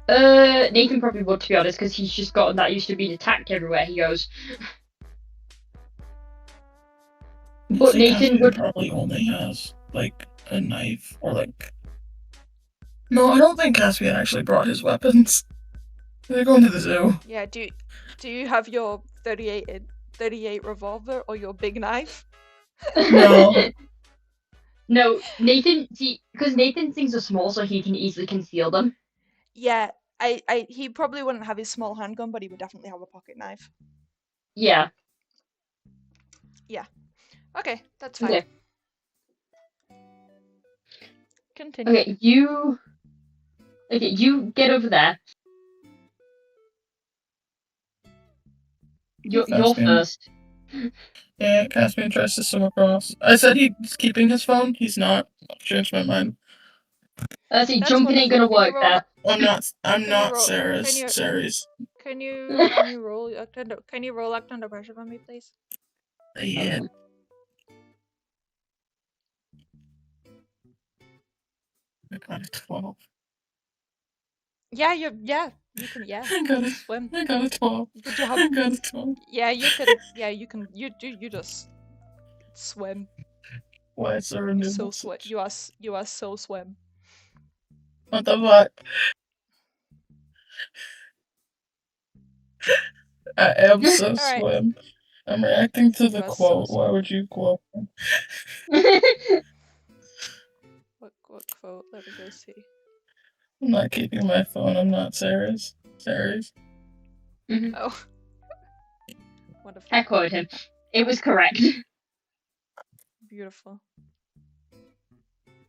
Nathan probably would, to be honest, because he's just gotten that used to being attacked everywhere he goes. But Nathan would probably only has a knife or No, I don't think Caspian actually brought his weapons. They're going to the zoo. Yeah. Do you have your 38 revolver or your big knife? No. No, Nathan. See, because Nathan's things are small, so he can easily conceal them. Yeah. He probably wouldn't have his small handgun, but he would definitely have a pocket knife. Yeah. Yeah. Okay, that's fine. Okay. Continue. Okay, you get over there. You're first. Yeah, Caspian tries to swim across. I said he's keeping his phone. He's not. I've changed my mind. See, jumping ain't gonna work there. I'm not Sarah's. Can you roll act under pressure for me, please? Yeah. I got a 12. Yeah, you can swim. I got a 12. Good job. I got a 12. Yeah, you can you just swim. Why is there a new So message? you are so swim. What the fuck? I am so Alright. swim. I'm reacting to the quote. Why would you quote? What quote? Let me go see. I'm not keeping my phone. I'm not Sarah's. Mm-hmm. Oh. Wonderful. I quoted him. It was correct. Beautiful.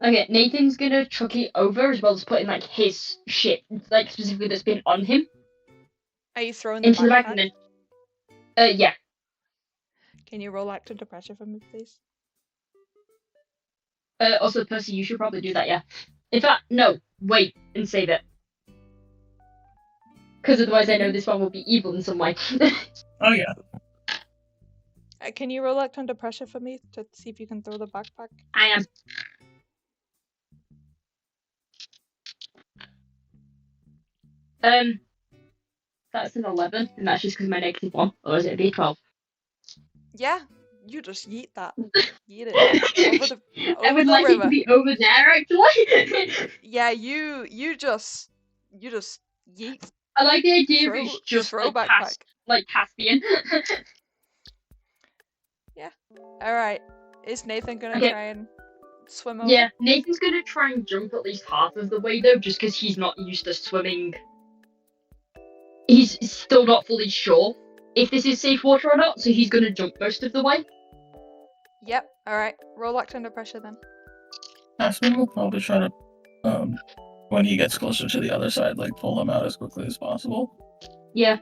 Okay, Nathan's gonna chuck it over as well as putting his shit, specifically that's been on him. Are you throwing into the bag? backpack? And then, yeah. Can you roll act under pressure for me, please? Also, Percy, you should probably do that, yeah. In fact, no, wait and save it. Because otherwise I know this one will be evil in some way. Oh, yeah. Can you roll act under pressure for me to see if you can throw the backpack? I am. That's an 11, and that's just because my -1, or is it a 12? Yeah, you just yeet that. Yeet it. I would like river. it to be over there, actually. Yeah, you just yeet. I like the idea of it's just throw backpack. Like Caspian. Yeah. Alright. Is Nathan gonna try and swim over? Yeah, Nathan's gonna try and jump at least half of the way though, just because he's not used to swimming. He's still not fully sure if this is safe water or not, so he's gonna jump most of the way. Yep. Alright. Roll act under pressure then. Caspian will probably try to, when he gets closer to the other side, pull him out as quickly as possible. Yeah.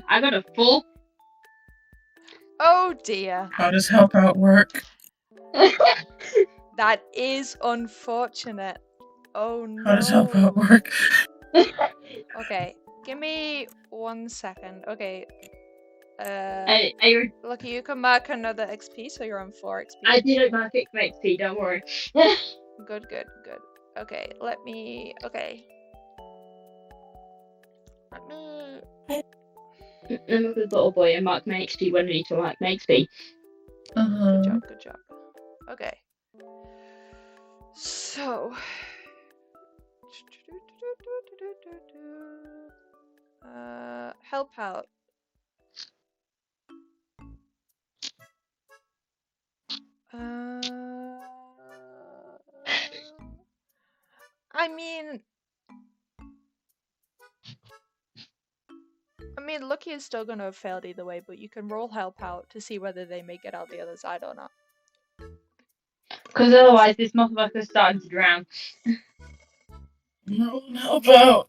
I got a 4. Oh dear. How does help out work? That is unfortunate. Oh no. How does help out work? Okay, give me 1 second. Okay. Lucky, you can mark another XP, so you're on 4 XP. I didn't mark it for XP, don't worry. Good. Okay, let me. I'm a good little boy. I mark my XP when I need to mark my XP. Good job. Okay. So. Help out. I mean, mean, Lucky is still gonna have failed either way, but you can roll help out to see whether they make it out the other side or not. Because otherwise, this motherfucker's starting to drown. No, help out.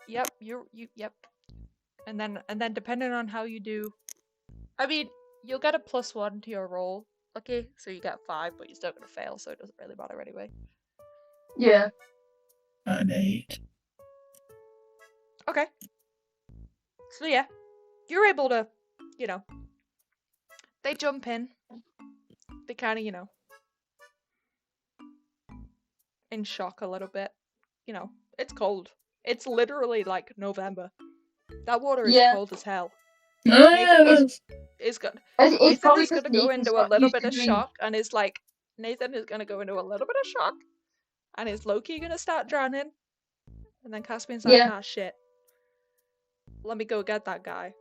Yep, yep. And then depending on how you do, I mean, you'll get a +1 to your roll. Okay, so you get 5, but you're still gonna fail, so it doesn't really matter anyway. Yeah. An 8. Okay. So yeah, you're able to, they jump in. They kind of, in shock a little bit. It's cold. It's literally like November. That water is cold as hell. Oh, Nathan yeah, is good. It's Nathan probably is going to go into a little bit of shock and is like, Nathan is going to go into a little bit of shock and is low-key going to start drowning. And then Caspian's like, ah, shit. Let me go get that guy.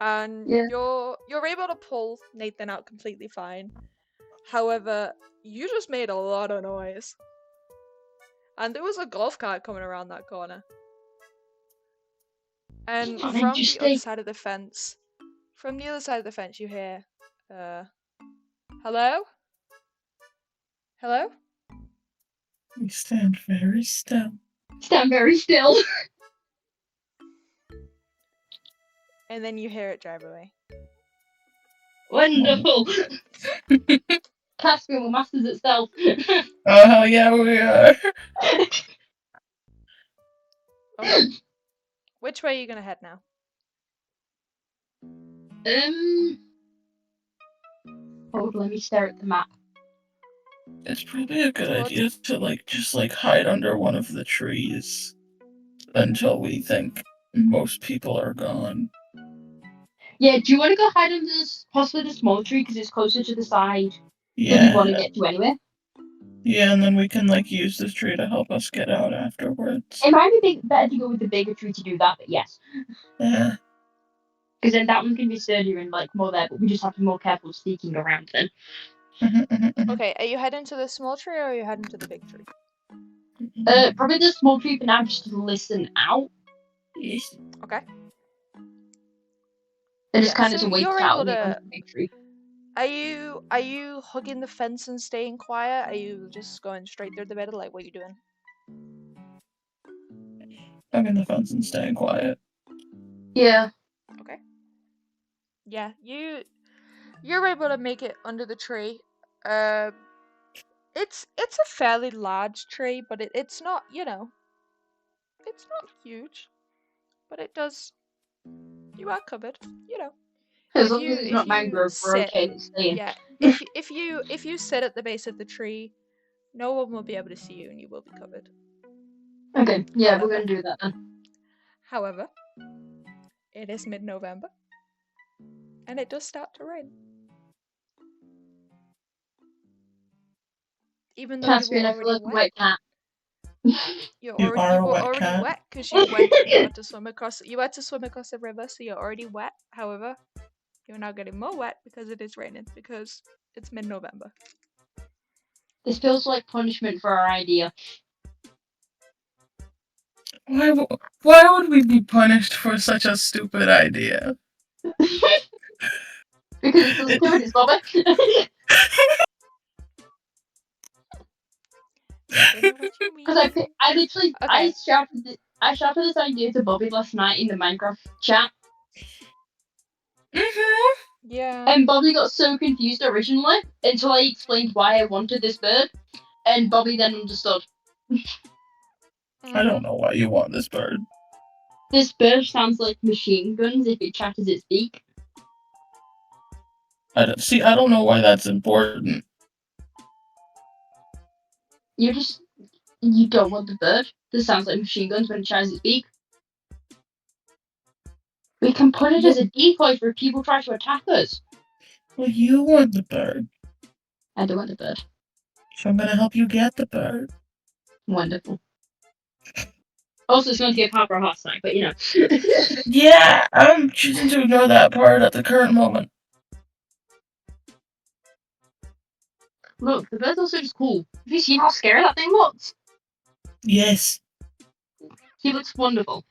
And you're able to pull Nathan out completely fine. However, you just made a lot of noise. And there was a golf cart coming around that corner. And from the other side of the fence, you hear, hello? Hello? We stand very still. Stand very still. And then you hear it drive away. Wonderful. Caspian will masters itself. Oh, hell yeah, we are. Okay. Which way are you gonna head now? Let me stare at the map. It's probably a good idea to just hide under one of the trees until we think most people are gone. Yeah, do you want to go hide under possibly the small tree because it's closer to the side that we want to get to anyway? Yeah, and then we can use this tree to help us get out afterwards. It might be better to go with the bigger tree to do that, but yes. Yeah. Because then that one's going to be sturdier and more there, but we just have to be more careful sneaking around then. Okay, are you heading to the small tree or are you heading to the big tree? Probably the small tree for now, just to listen out. Okay. And just kind of to wait out able the big tree. Are you hugging the fence and staying quiet? Are you just going straight through the middle? Like, what are you doing? Hugging the fence and staying quiet. Yeah. Okay. Yeah, you're able to make it under the tree. It's a fairly large tree, but it's not, it's not huge, but it does. You are covered, As long as it's not mangrove, we're okay to stay in. Yeah, if you sit at the base of the tree, no one will be able to see you, and you will be covered. Okay, yeah, we're gonna do that then. However, it is mid-November, and it does start to rain. Even though Caspian, you I were feel already like a wet cat. You were already cat. wet because you went to swim across. You had to swim across the river, so you're already wet. However, you're now getting more wet because it is raining because it's mid-November. This feels like punishment for our idea. Why would we be punished for such a stupid idea? Because it doesn't do it, it's Bobby. Because I literally I shouted this idea to Bobby last night in the Minecraft chat. Yeah. And Bobby got so confused originally until I explained why I wanted this bird, and Bobby then understood. I don't know why you want this bird. This bird sounds like machine guns if it chatters its beak. I don't know why that's important. You don't want the bird that sounds like machine guns when it chatters its beak. We can put it as a decoy for people trying to attack us. Well, you want the bird. I don't want the bird. So I'm gonna help you get the bird. Wonderful. Also, it's going to get Papa a hot snack, but you know. Yeah, I'm choosing to ignore that part at the current moment. Look, the bird's also just cool. Have you seen how scary that thing looks? Yes. He looks wonderful.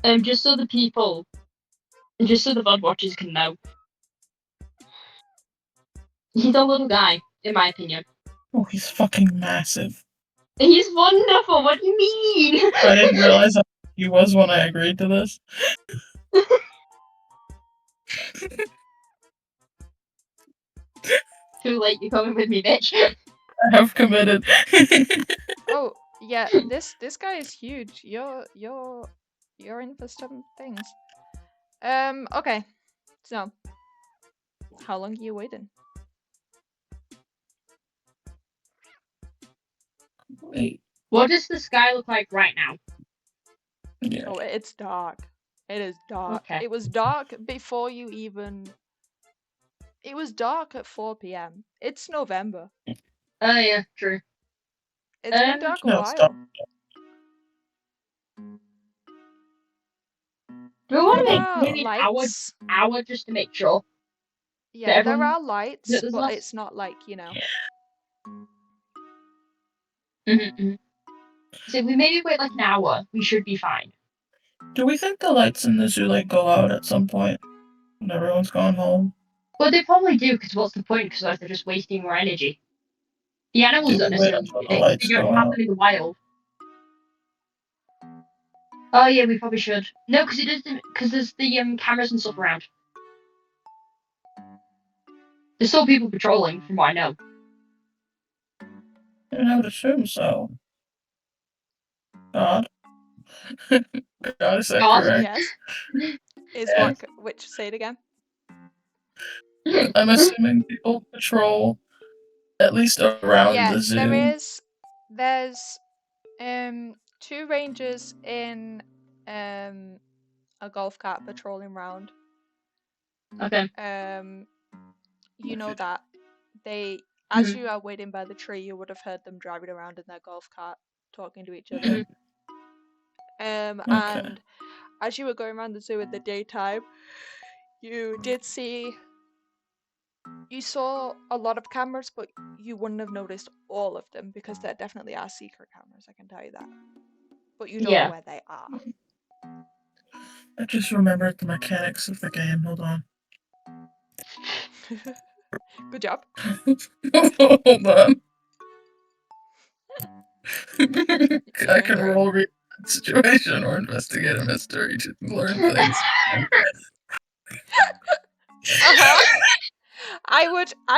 Just so the VOD watchers can know. He's a little guy, in my opinion. Oh, he's fucking massive. He's wonderful. What do you mean? I didn't realize how he was when I agreed to this. Too late. You're coming with me, bitch. I have committed. Oh yeah, this guy is huge. You're in for some things. Okay. So, how long are you waiting? Wait. What does the sky look like right now? Yeah. Oh, it's dark. It is dark. Okay. It was dark before you even. It was dark at 4 p.m. It's November. Oh yeah, true. It's been dark a No, stop. while. Do we want to There make are maybe an lights. hour just to make sure? Yeah, there everyone are lights, that there's but less? it's not like, you know. So if we maybe wait like an hour, we should be fine. Do we think the lights in the zoo like go out at some point when everyone's gone home? Well, they probably do, because what's the point? Because they're just wasting more energy. The animals Do don't we wait necessarily until do the it. lights They don't go happen out? in the wild. Oh yeah, we probably should. No, because it doesn't. Because there's the cameras and stuff around. There's still people patrolling, from what I know. I would assume so. God. God, is that God. correct? Yes. Is Yeah. what? Which? Say it again. I'm assuming people patrol at least around Yeah, the zoo. there's 2 rangers in a golf cart patrolling around. Okay. You know that as you are waiting by the tree, you would have heard them driving around in their golf cart, talking to each other. And as you were going around the zoo in the daytime, you saw a lot of cameras, but you wouldn't have noticed all of them because there definitely are secret cameras, I can tell you that. But you don't know where they are. I just remembered the mechanics of the game. Hold on. Good job. Hold on. I can roll read a situation or investigate a mystery to learn things. I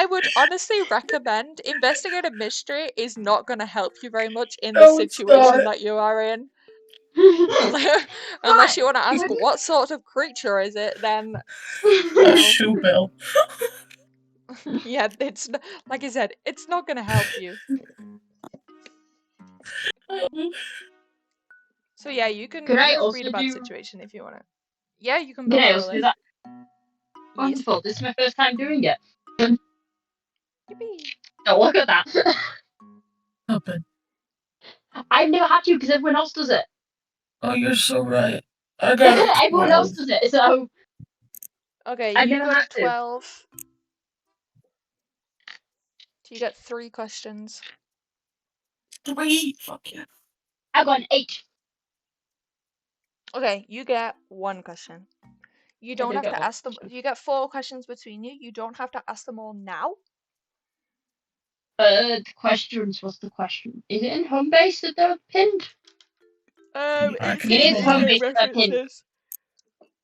would honestly recommend investigate a mystery is not going to help you very much in the No, it's situation not. that you are in. Unless you want to ask what sort of creature is it, then A shoe bill. yeah, it's like I said, it's not going to help you. So yeah, you can Could I read also about the do? situation if you want to. Yeah, you can Can build I a also do village. that? Yeet. Wonderful. This is my first time doing it. Yippee. Oh, look at that. Open. I've never had to because everyone else does it. Oh, you're so right. I got it. Everyone else does it, so Okay, I've you never got a had to. 12. So you get 3 questions. 3. Fuck yeah. I got an 8. Okay, you get 1 question. You don't have to ask them. You get 4 questions between you. You don't have to ask them all now. The questions. What's the question? Is it in home base that they're pinned? It's It in is home in-game base that they're pinned. references.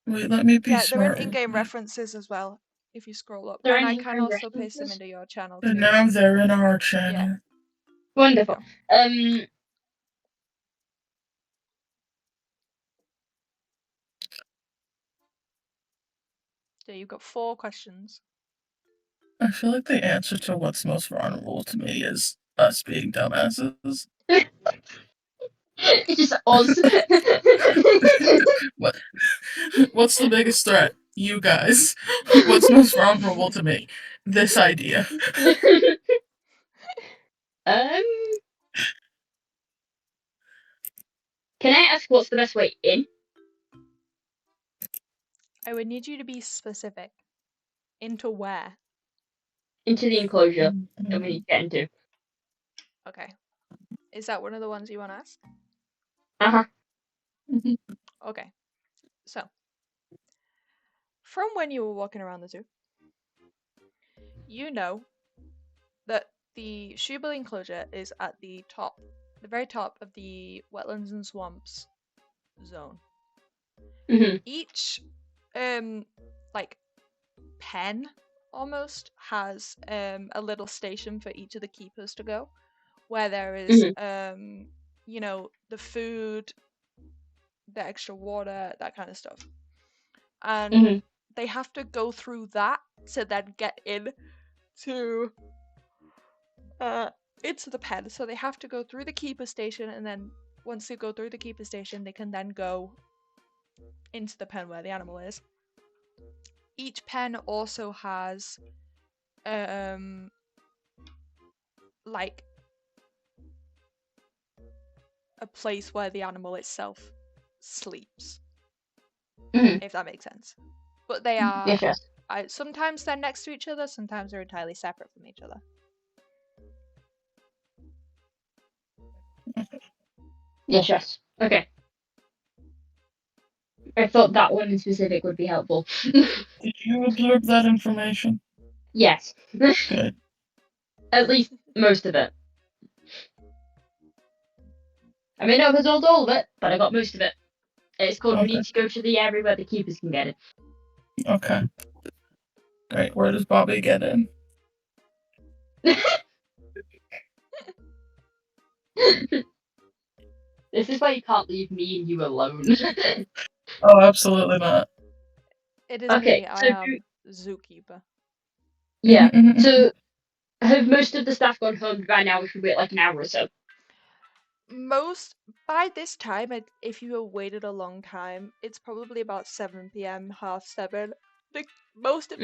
Wait, let me be Yeah, they're in smart. in-game references as well. If you scroll up, They're and in I can in-game also paste them references? into your channel And too. now they're in our channel. Yeah. Wonderful. So you've got 4 questions. I feel like the answer to what's most vulnerable to me is us being dumbasses. It's just us. What's the biggest threat? You guys. What's most vulnerable to me? This idea. Can I ask what's the best way in? I would need you to be specific. Into where? Into the enclosure that we need to get into. Okay. Is that one of the ones you want to ask? Uh-huh. Okay. from when you were walking around the zoo, you know that the Shubal enclosure is at the very top of the wetlands and swamps zone. Each, like, pen almost has a little station for each of the keepers to go, where there is, the food, the extra water, that kind of stuff. And they have to go through that to then get into the pen. So they have to go through the keeper station, and then once they go through the keeper station, they can then go into the pen where the animal is. Each pen also has like a place where the animal itself sleeps, if that makes sense. But they are sometimes they're next to each other, sometimes they're entirely separate from each other. Yes. Okay. I thought that one in specific would be helpful. Did you absorb that information? Yes. Good. At least most of it. I may not have absorbed all of it, but I got most of it. It's called we need to go to the area where the keepers can get it. Okay. Great. Where does Bobby get in? This is why you can't leave me and you alone. Oh, absolutely not. It is me. I am zookeeper. Yeah. So, have most of the staff gone home by now? We should wait like an hour or so. By this time, if you have waited a long time, it's probably about 7 p.m., 7:30. Most of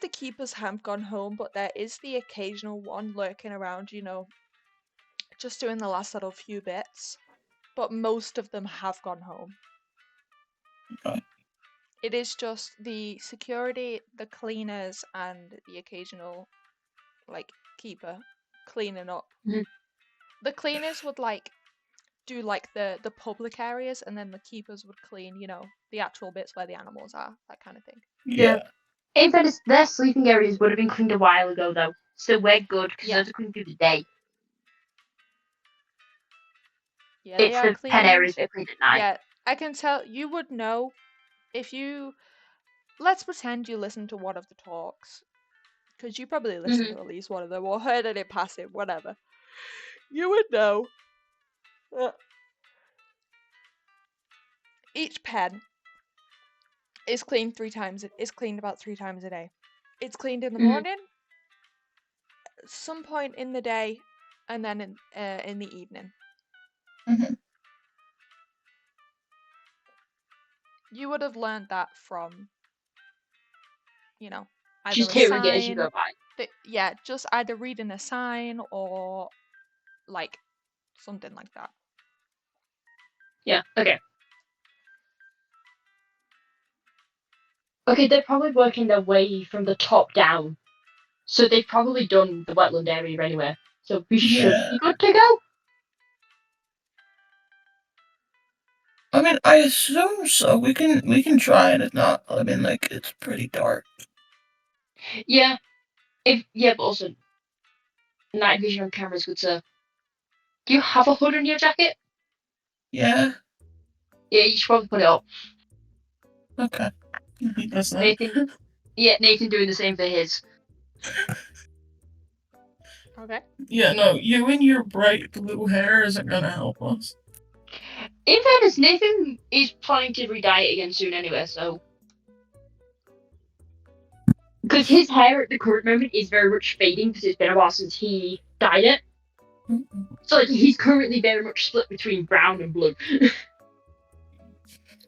the keepers have gone home, but there is the occasional one lurking around, just doing the last little few bits. But most of them have gone home. Okay. It is just the security, the cleaners, and the occasional, keeper cleaning up. The cleaners would, do, the public areas, and then the keepers would clean, the actual bits where the animals are, that kind of thing. Yeah. In fairness, their sleeping areas would have been cleaned a while ago, though. So we're good, because those are cleaned through the day. Yeah, they are the pen areas that are cleaned at night. Yeah, I can tell, you would know if you... Let's pretend you listen to one of the talks, because you probably listened to at least one of them, or heard it in passing, whatever. You would know that each pen is cleaned about 3 times a day. It's cleaned in the morning, some point in the day, and then in the evening. You would have learned that from, either just a hearing sign. it as you go by. Just either reading a sign or something like that. Yeah. Okay. Okay, they're probably working their way from the top down, so they've probably done the wetland area anyway. So we should be good to go. I mean, I assume so. We can try, and if not, I mean, it's pretty dark. Yeah. But also night vision on cameras good, sir. Do you have a hood on your jacket? Yeah. Yeah, you should probably put it up. Okay. He does that. Nathan doing the same for his. Okay. Yeah, no, you and your bright blue hair isn't gonna help us. In fairness, Nathan is planning to re-dye it again soon anyway, so... Because his hair at the current moment is very much fading, because it's been a while since he dyed it. So he's currently very much split between brown and blue.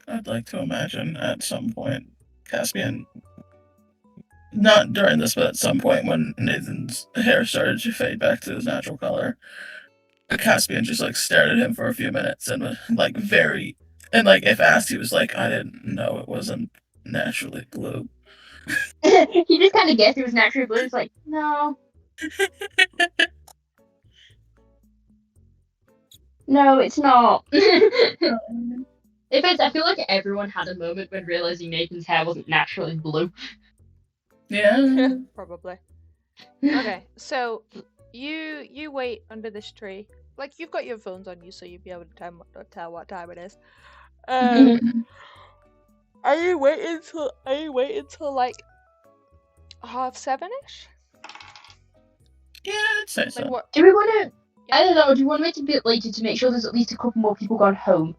I'd like to imagine at some point, Caspian, not during this, but at some point when Nathan's hair started to fade back to his natural color, Caspian just stared at him for a few minutes and if asked, he was like, I didn't know it wasn't naturally blue. He just kind of guessed it was naturally blue. It's like, no. No, it's not. I feel like everyone had a moment when realizing Nathan's hair wasn't naturally blue. Yeah. Probably. Okay, so you wait under this tree. Like you've got your phones on you, so you'd be able to tell what time it is. Are you waiting till like 7:30ish? Yeah, I'd say Like so. what? Do we want to? Yeah. I don't know. Do you want to wait a bit later to make sure there's at least a couple more people gone home,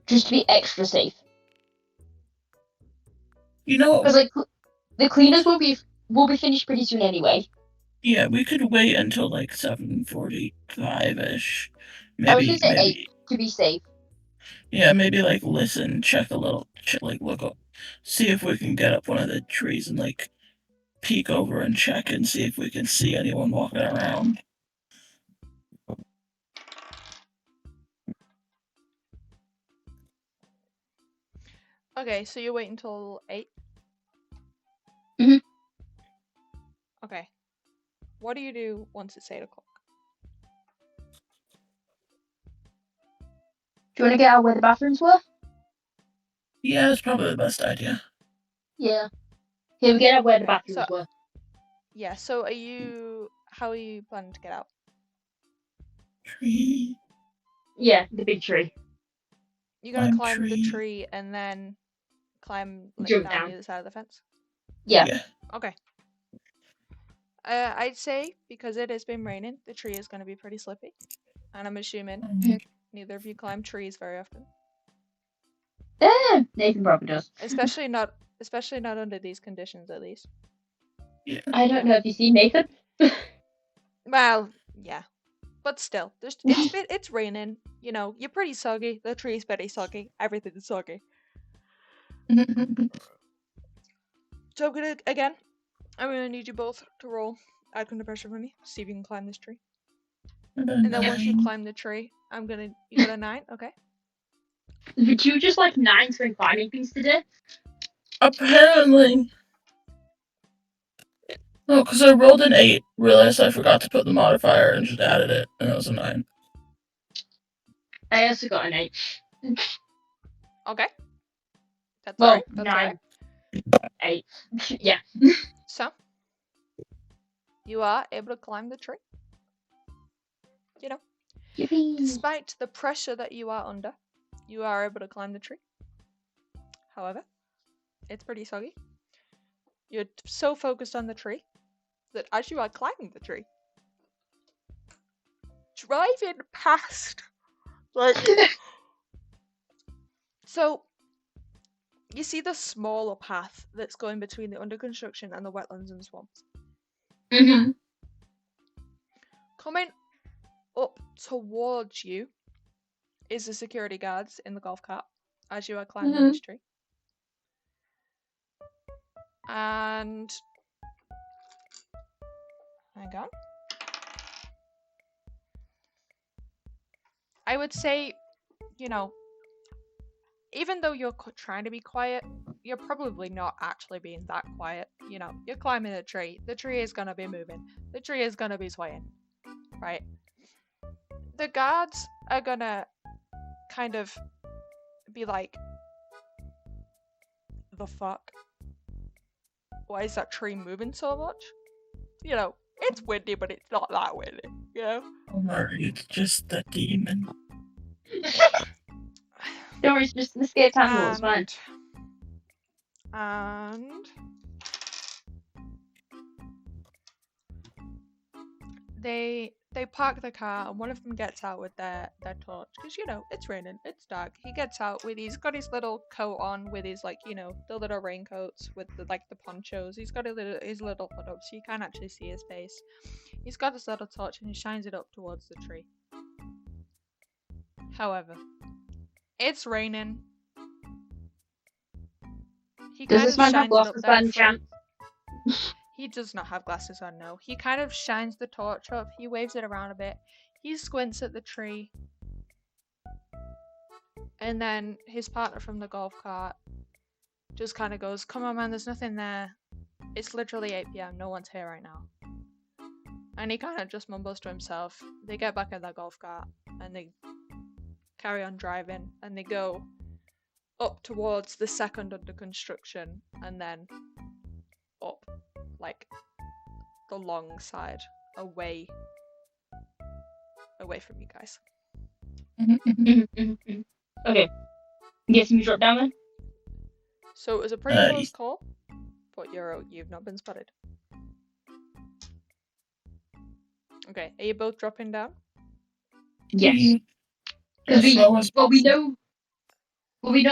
just to be extra safe? You know, Because like the cleaners will be finished pretty soon anyway. yeah, we could wait until like 7:45ish. I was gonna Maybe, say 8 to be safe. yeah, maybe like listen, check a little, like look up, see if we can get up one of the trees and like peek over and check and see if we can see anyone walking around. Okay, so you wait until 8. Mhm. Okay. What do you do once it's 8 o'clock? Do you want to get out where the bathrooms were? Yeah, that's probably the best idea. Yeah. Here we get out where the Okay, bathrooms were. Yeah. So how are you planning to get out? Tree. Yeah, the big tree. You're gonna Climb climb the tree. tree and then climb Jump down down. the other side of the fence. Yeah. Okay. I'd say because it has been raining, the tree is gonna be pretty slippy, and I'm assuming neither of you climb trees very often. Nathan probably does. Especially not under these conditions, at least. Yeah. I don't know if you see Nathan. Well, yeah, but still, it's raining. You know, you're pretty soggy. The tree's pretty soggy. Everything's soggy. So I'm gonna need you both to roll add under pressure for me. See if you can climb this tree. And then once you 9. climb the tree, you got a 9, okay? Did you just like 9s when climbing things today? Apparently. No, because I rolled an 8, realized I forgot to put the modifier and just added it, and it was a 9. I also got an 8. Okay. That's Well, alright. That's 9. alright. 8. Yeah. So you are able to climb the tree. You know, Yippee. despite the pressure that you are under, you are able to climb the tree. However, it's pretty soggy. You're so focused on the tree that as you are climbing the tree, driving past, like, so you see the smaller path that's going between the under construction and the wetlands and swamps. Mm-hmm. Coming up towards you is the security guards in the golf cart as you are climbing this tree. And hang on. I would say, you know, even though you're trying to be quiet, you're probably not actually being that quiet. You know, you're climbing a tree. The tree is going to be moving. The tree is going to be swaying. Right? The guards are going to kind of be like, the fuck? Why is that tree moving so much? You know, it's windy, but it's not that windy, you know? Or it's just the demon. Don't worry, it's just an escape animal, it's fine. And they park the car, and one of them gets out with their torch because you know it's raining, it's dark. He gets out with he's got his little coat on with his like the little raincoats with the ponchos. He's got his little hood up so you can't actually see his face. He's got his little torch and he shines it up towards the tree. However, it's raining. He Does kind this of man have shines it up glasses there by any chance? He does not have glasses on, no. He kind of shines the torch up, he waves it around a bit, he squints at the tree, and then his partner from the golf cart just kind of goes, come on man, there's nothing there. It's literally 8 p.m, no one's here right now. And he kind of just mumbles to himself. They get back in their golf cart, and they carry on driving, and they go up towards the second under construction, and then up, like, the long side, away from you guys. Okay. I'm guessing you drop down then? So it was a pretty close call, but you've not been spotted. Okay, are you both dropping down? Yes. Because we know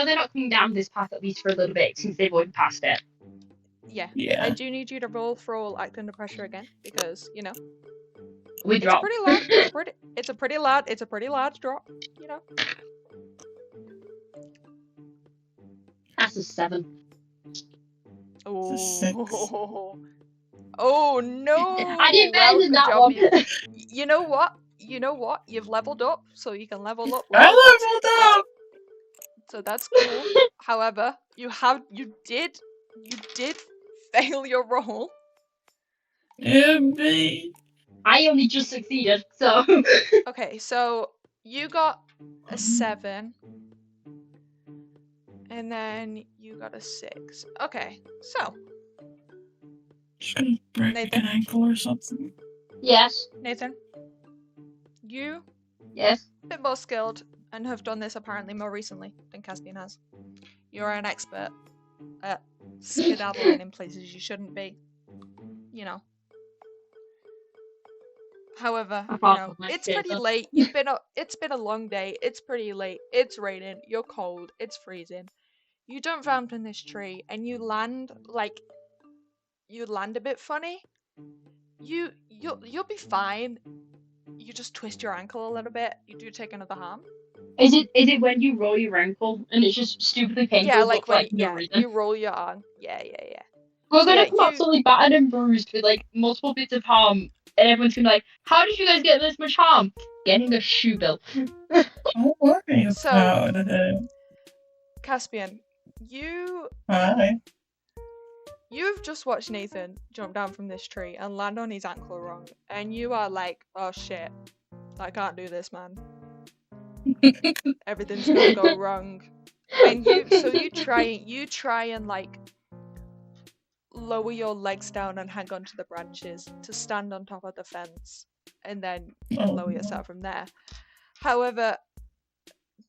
they're not coming down this path at least for a little bit since they've already passed it. Yeah. Yeah. I do need you to roll for all act under pressure again because We it's drop. pretty loud. It's a pretty loud drop. That's a 7. Oh. Oh no! I did better than that one. You know what? You've leveled up, so you can level up. I leveled up. So that's cool. However, you did fail your roll. Yeah, me. I only just succeeded, so. Okay, so you got a 7, and then you got a 6. Okay, so Just gonna break Nathan? an ankle or something. Yes. Nathan, you Yes. a bit more skilled and have done this apparently more recently than Caspian has. You're an expert at skedaddling in places you shouldn't be. However, it's pretty late. It's been a long day. It's pretty late. It's raining. You're cold. It's freezing. You don't vamp in this tree, and you land a bit funny. You'll be fine. You just twist your ankle a little bit. You do take another harm. Is it when you roll your ankle and it's just stupidly painful? Yeah, like when no reason? you roll your arm. Yeah. We're gonna come out totally battered and bruised with like multiple bits of harm, and everyone's gonna be like, "How did you guys get this much harm?" Getting a shoe bill. Don't worry about it. Caspian, Hi. You've just watched Nathan jump down from this tree and land on his ankle wrong, and you are like, "Oh shit, I can't do this, man. Everything's gonna go wrong." And you try and like lower your legs down and hang onto the branches to stand on top of the fence, and then you can lower yourself from there. However,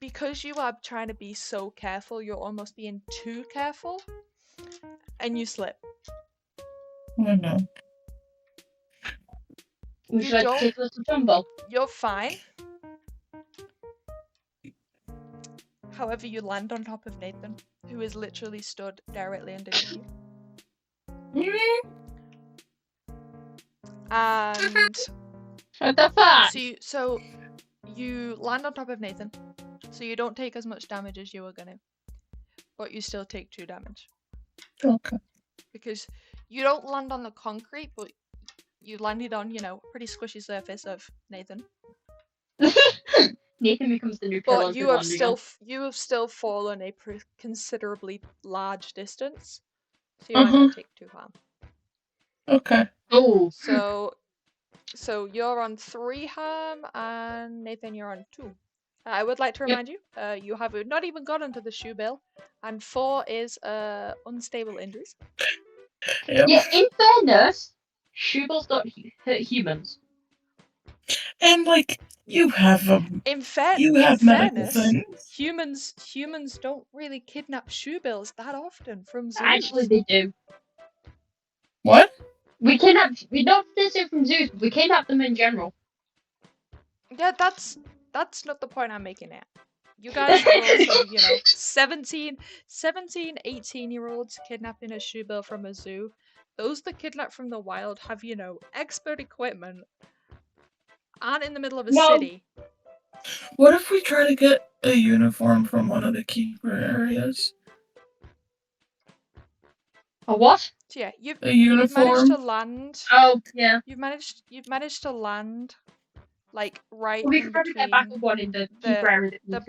because you are trying to be so careful, you're almost being too careful, and you slip. Oh no. Would you like to take a little tumble? You're fine. However, you land on top of Nathan, who is literally stood directly underneath you. And what the fuck? So you land on top of Nathan, so you don't take as much damage as you were gonna, but you still take 2 damage. Okay. Because you don't land on the concrete, but you landed on, pretty squishy surface of Nathan. Nathan becomes the new pillar. But you have still fallen a considerably large distance, so you aren't gonna take 2 harm. Okay. Oh. So you're on 3 harm, and Nathan, you're on 2. I would like to remind you, you have not even gotten to the shoe bill, and 4 is unstable injuries. Yep. Yeah, in fairness, shoe bills don't hurt humans. And like you have medical things. Humans don't really kidnap shoe bills that often from zoos. Actually, they do. What? We don't necessarily from zoos, but we kidnap them in general. Yeah, that's not the point I'm making now. You guys are also, 17, 18-year-olds kidnapping a shoe bill from a zoo. Those that kidnap from the wild have, expert equipment, aren't in the middle of a city. What if we try to get a uniform from one of the keeper areas? A what? So yeah, you've uniform. managed to land. Oh yeah. You've managed to land, like right we in could between get back to one in the keeper area. The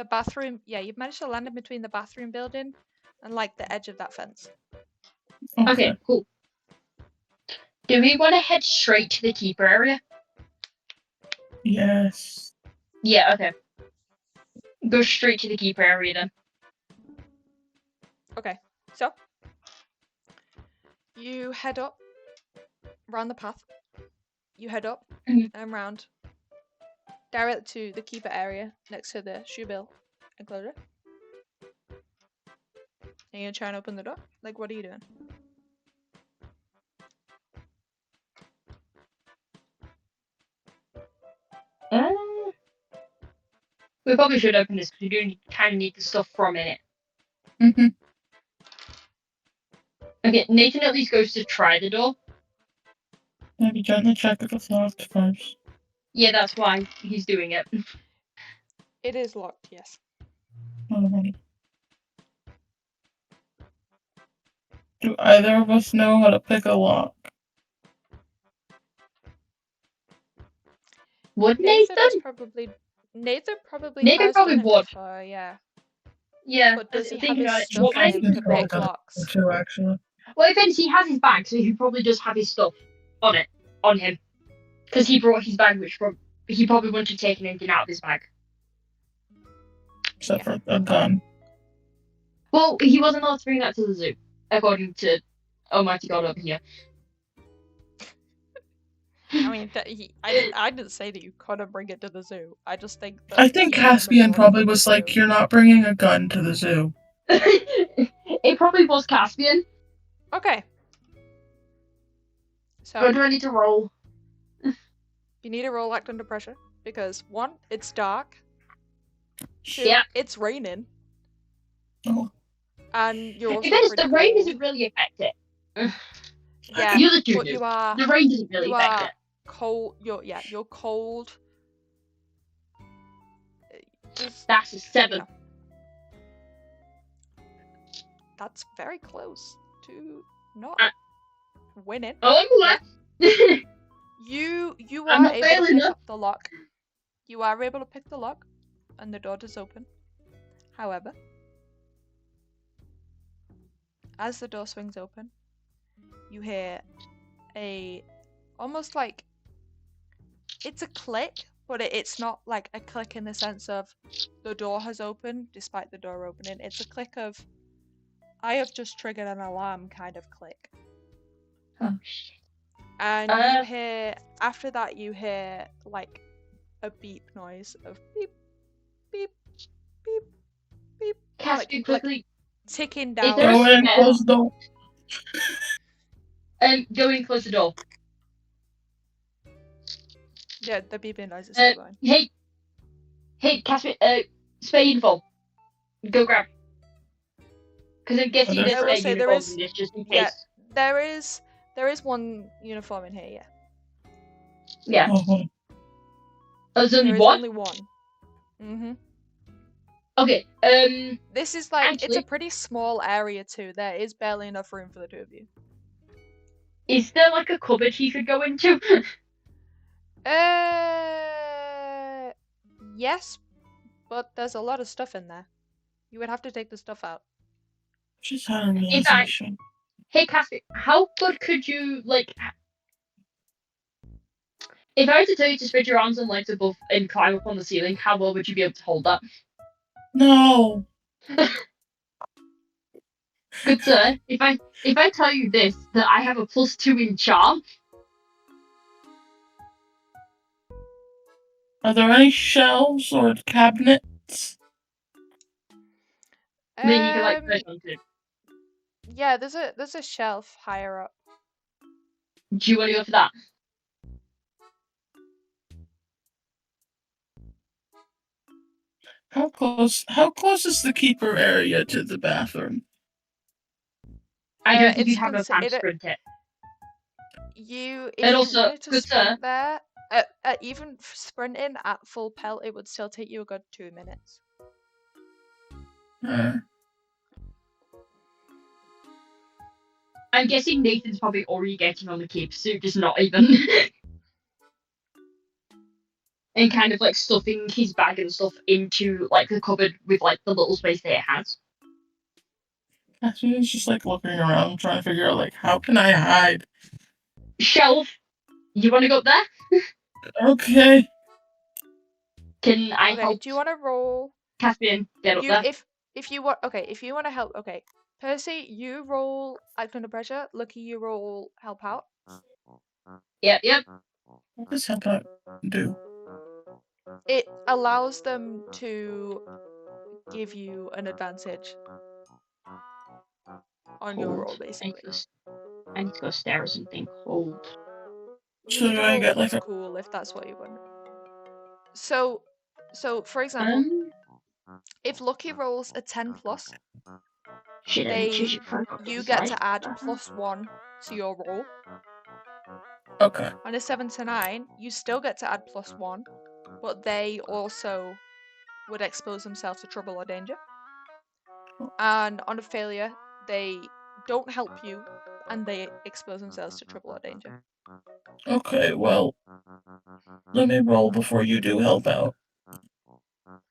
bathroom. Yeah, you've managed to land in between the bathroom building and like the edge of that fence. Okay, cool. Do we want to head straight to the keeper area? Yes. Yeah, okay. Go straight to the keeper area then. Okay, so you head up round the path. You head up Mhm. and round, direct to the keeper area next to the shoe bill enclosure. Are you gonna try and open the door? Like, what are you doing? We probably should open this because we do kind of need the stuff from it. Mm-hmm. Okay, Nathan at least goes to try the door. Maybe gently check if it's locked first. Yeah, that's why he's doing it. It is locked, yes. Alrighty. Do either of us know how to pick a lock? Would Nathan Nathan? is probably Nathan probably Nathan has probably done it would. before, yeah. Yeah, But does he have thinking his about it. stuff What on kind him of to probably pick got locks? too, actually. Well, if anything, he has his bag, so he probably does have his stuff on him. Because he brought his bag, which he probably wouldn't have taken anything out of his bag. Except for a gun. Well, he wasn't allowed to bring that to the zoo, according to Almighty God over here. I mean, I didn't say that you couldn't bring it to the zoo. I just think that I think keeping the Caspian door probably to the was like, zoo- "You're not bringing a gun to the zoo." It probably was Caspian. Okay. So But do I need to roll? you need to roll act under pressure because 1, it's dark. 2, Yeah. it's raining, Oh. and you're also Because pretty the rain cold. doesn't really affect it. Yeah, You're the two but you are The rain doesn't really you affect are it. cold. You're cold. That's a 7. know. That's very close to not winning. Oh, I'm Yeah. left. You I'm are not able to failing pick enough. up the lock. You are able to pick the lock, and the door does open. However, as the door swings open, you hear almost like it's a click, but it's not like a click in the sense of the door has opened despite the door opening. It's a click of I have just triggered an alarm kind of click. Oh shit. And you hear after that you hear like a beep noise of beep beep beep beep. Caspian, quickly. Ticking Is down. there a Go in, spare? close the door. Go in, close the door. Yeah, the beeping noise is still going. Hey, Caspian, spade info. Go grab. Because I'm guessing there's I will spare say there uniforms is in this just in yeah, case. there is one uniform in here, yeah. Yeah. Oh, There's only There is one? only one. Mm-hmm. Okay, This is like it's a actually, pretty small area too. There is barely enough room for the two of you. is there like a cupboard he could go into? Yes, but there's a lot of stuff in there. You would have to take the stuff out. she's had a In fact, realization. hey Caspian, how good could you, like... If I were to tell you to spread your arms and legs above and climb up on the ceiling, how well would you be able to hold that? No. Good sir, if I tell you this, that I have a +2 in charm, Are there any shelves or cabinets? then you can like push onto. Yeah, there's a shelf higher up. Do you want to go for that? How close is the keeper area to the bathroom? I don't think it's you'd have enough time to sprint it. If And you also, wanted to good sprint sir, there, even sprinting at full pelt, it would still take you a good 2 minutes. I'm guessing Nathan's probably already getting on the cape suit, just not even. And kind of like stuffing his bag and stuff into like the cupboard with like the little space that it has. Caspian's just like looking around, trying to figure out like how can I hide. Shelf, you want to go up there? Okay. Can I Okay, help do you want to roll? Caspian get up there? If you want, okay, if you want to help, okay, Percy, you roll act under pressure. Lucky, you roll help out. Yep. What does help out do? It allows them to give you an advantage on your roll, Hold. basically. I need to go stare at something. Hold. You So need do to I roll get like a cool if that's what you want. So for example, if Lucky rolls a 10 plus, Shit, I need to change it from you the get slide. to add +1 to your roll. okay? On a 7 to 9, you still get to add +1, but they also would expose themselves to trouble or danger. And on a failure, they don't help you, and they expose themselves to trouble or danger. Okay, well, let me roll before you do help out.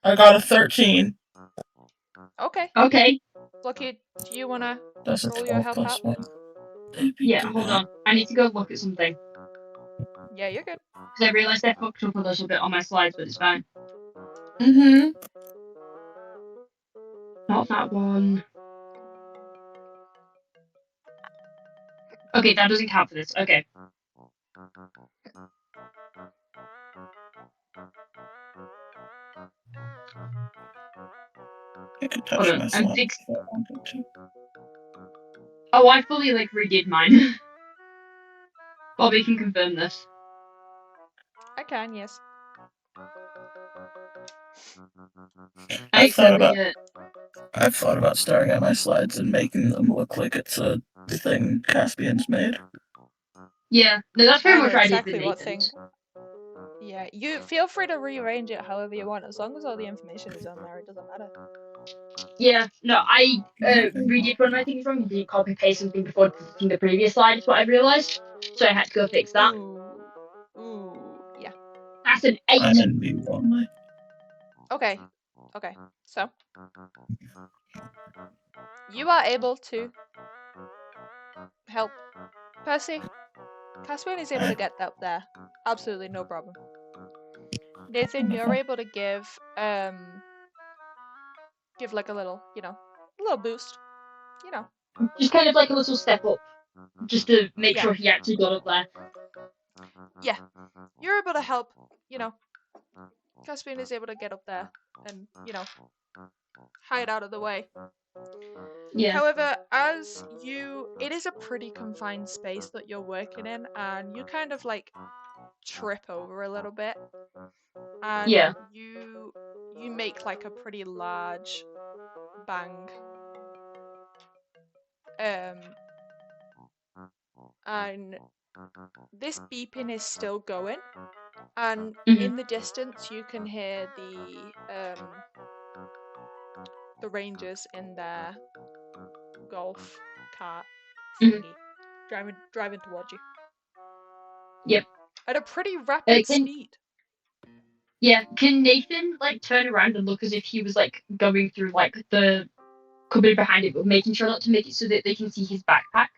I got a 13. Okay. Lucky, do you wanna That's a roll your 12 help plus out? 1. Maybe Yeah, do hold that. on. I need to go look at something. Yeah, you're good. Because I realised I fucked up a little bit on my slides, but it's fine. Mm-hmm. Not that one. Okay, that doesn't count for this. Okay. I could Hold touch on. my I'm slot fix. if I wanted to. Oh, I fully redid mine. Bobby can confirm this. I can, yes. I've So thought read about it. I've thought about staring at my slides and making them look like it's a thing Caspian's made. Yeah, no, that's pretty I know much what I did with exactly what thing. Nathan's. Yeah, you feel free to rearrange it however you want, as long as all the information is on there, it doesn't matter. Yeah, no, I Okay. redid one of my things wrong. You didn't copy paste something before deleting the previous slide, is what I realised. So I had to go fix that. Ooh, yeah. That's an 8. I'm in view only. Okay, so you are able to help Percy. Caspian is able to get up there, absolutely no problem. Nathan, you're able to give like a little, a little boost, Just kind of like a little step up. Just to make Yeah. sure he actually got up there. Yeah, you're able to help, Caspian is able to get up there and, hide out of the way. Yeah. However, it is a pretty confined space that you're working in, and you kind of like trip over a little bit, and Yeah. you make like a pretty large bang, and this beeping is still going, and in the distance you can hear the rangers in their golf cart thingy driving towards you. Yep. At a pretty rapid speed. Yeah, can Nathan like turn around and look as if he was like going through like the cupboard behind it, but making sure not to make it so that they can see his backpack?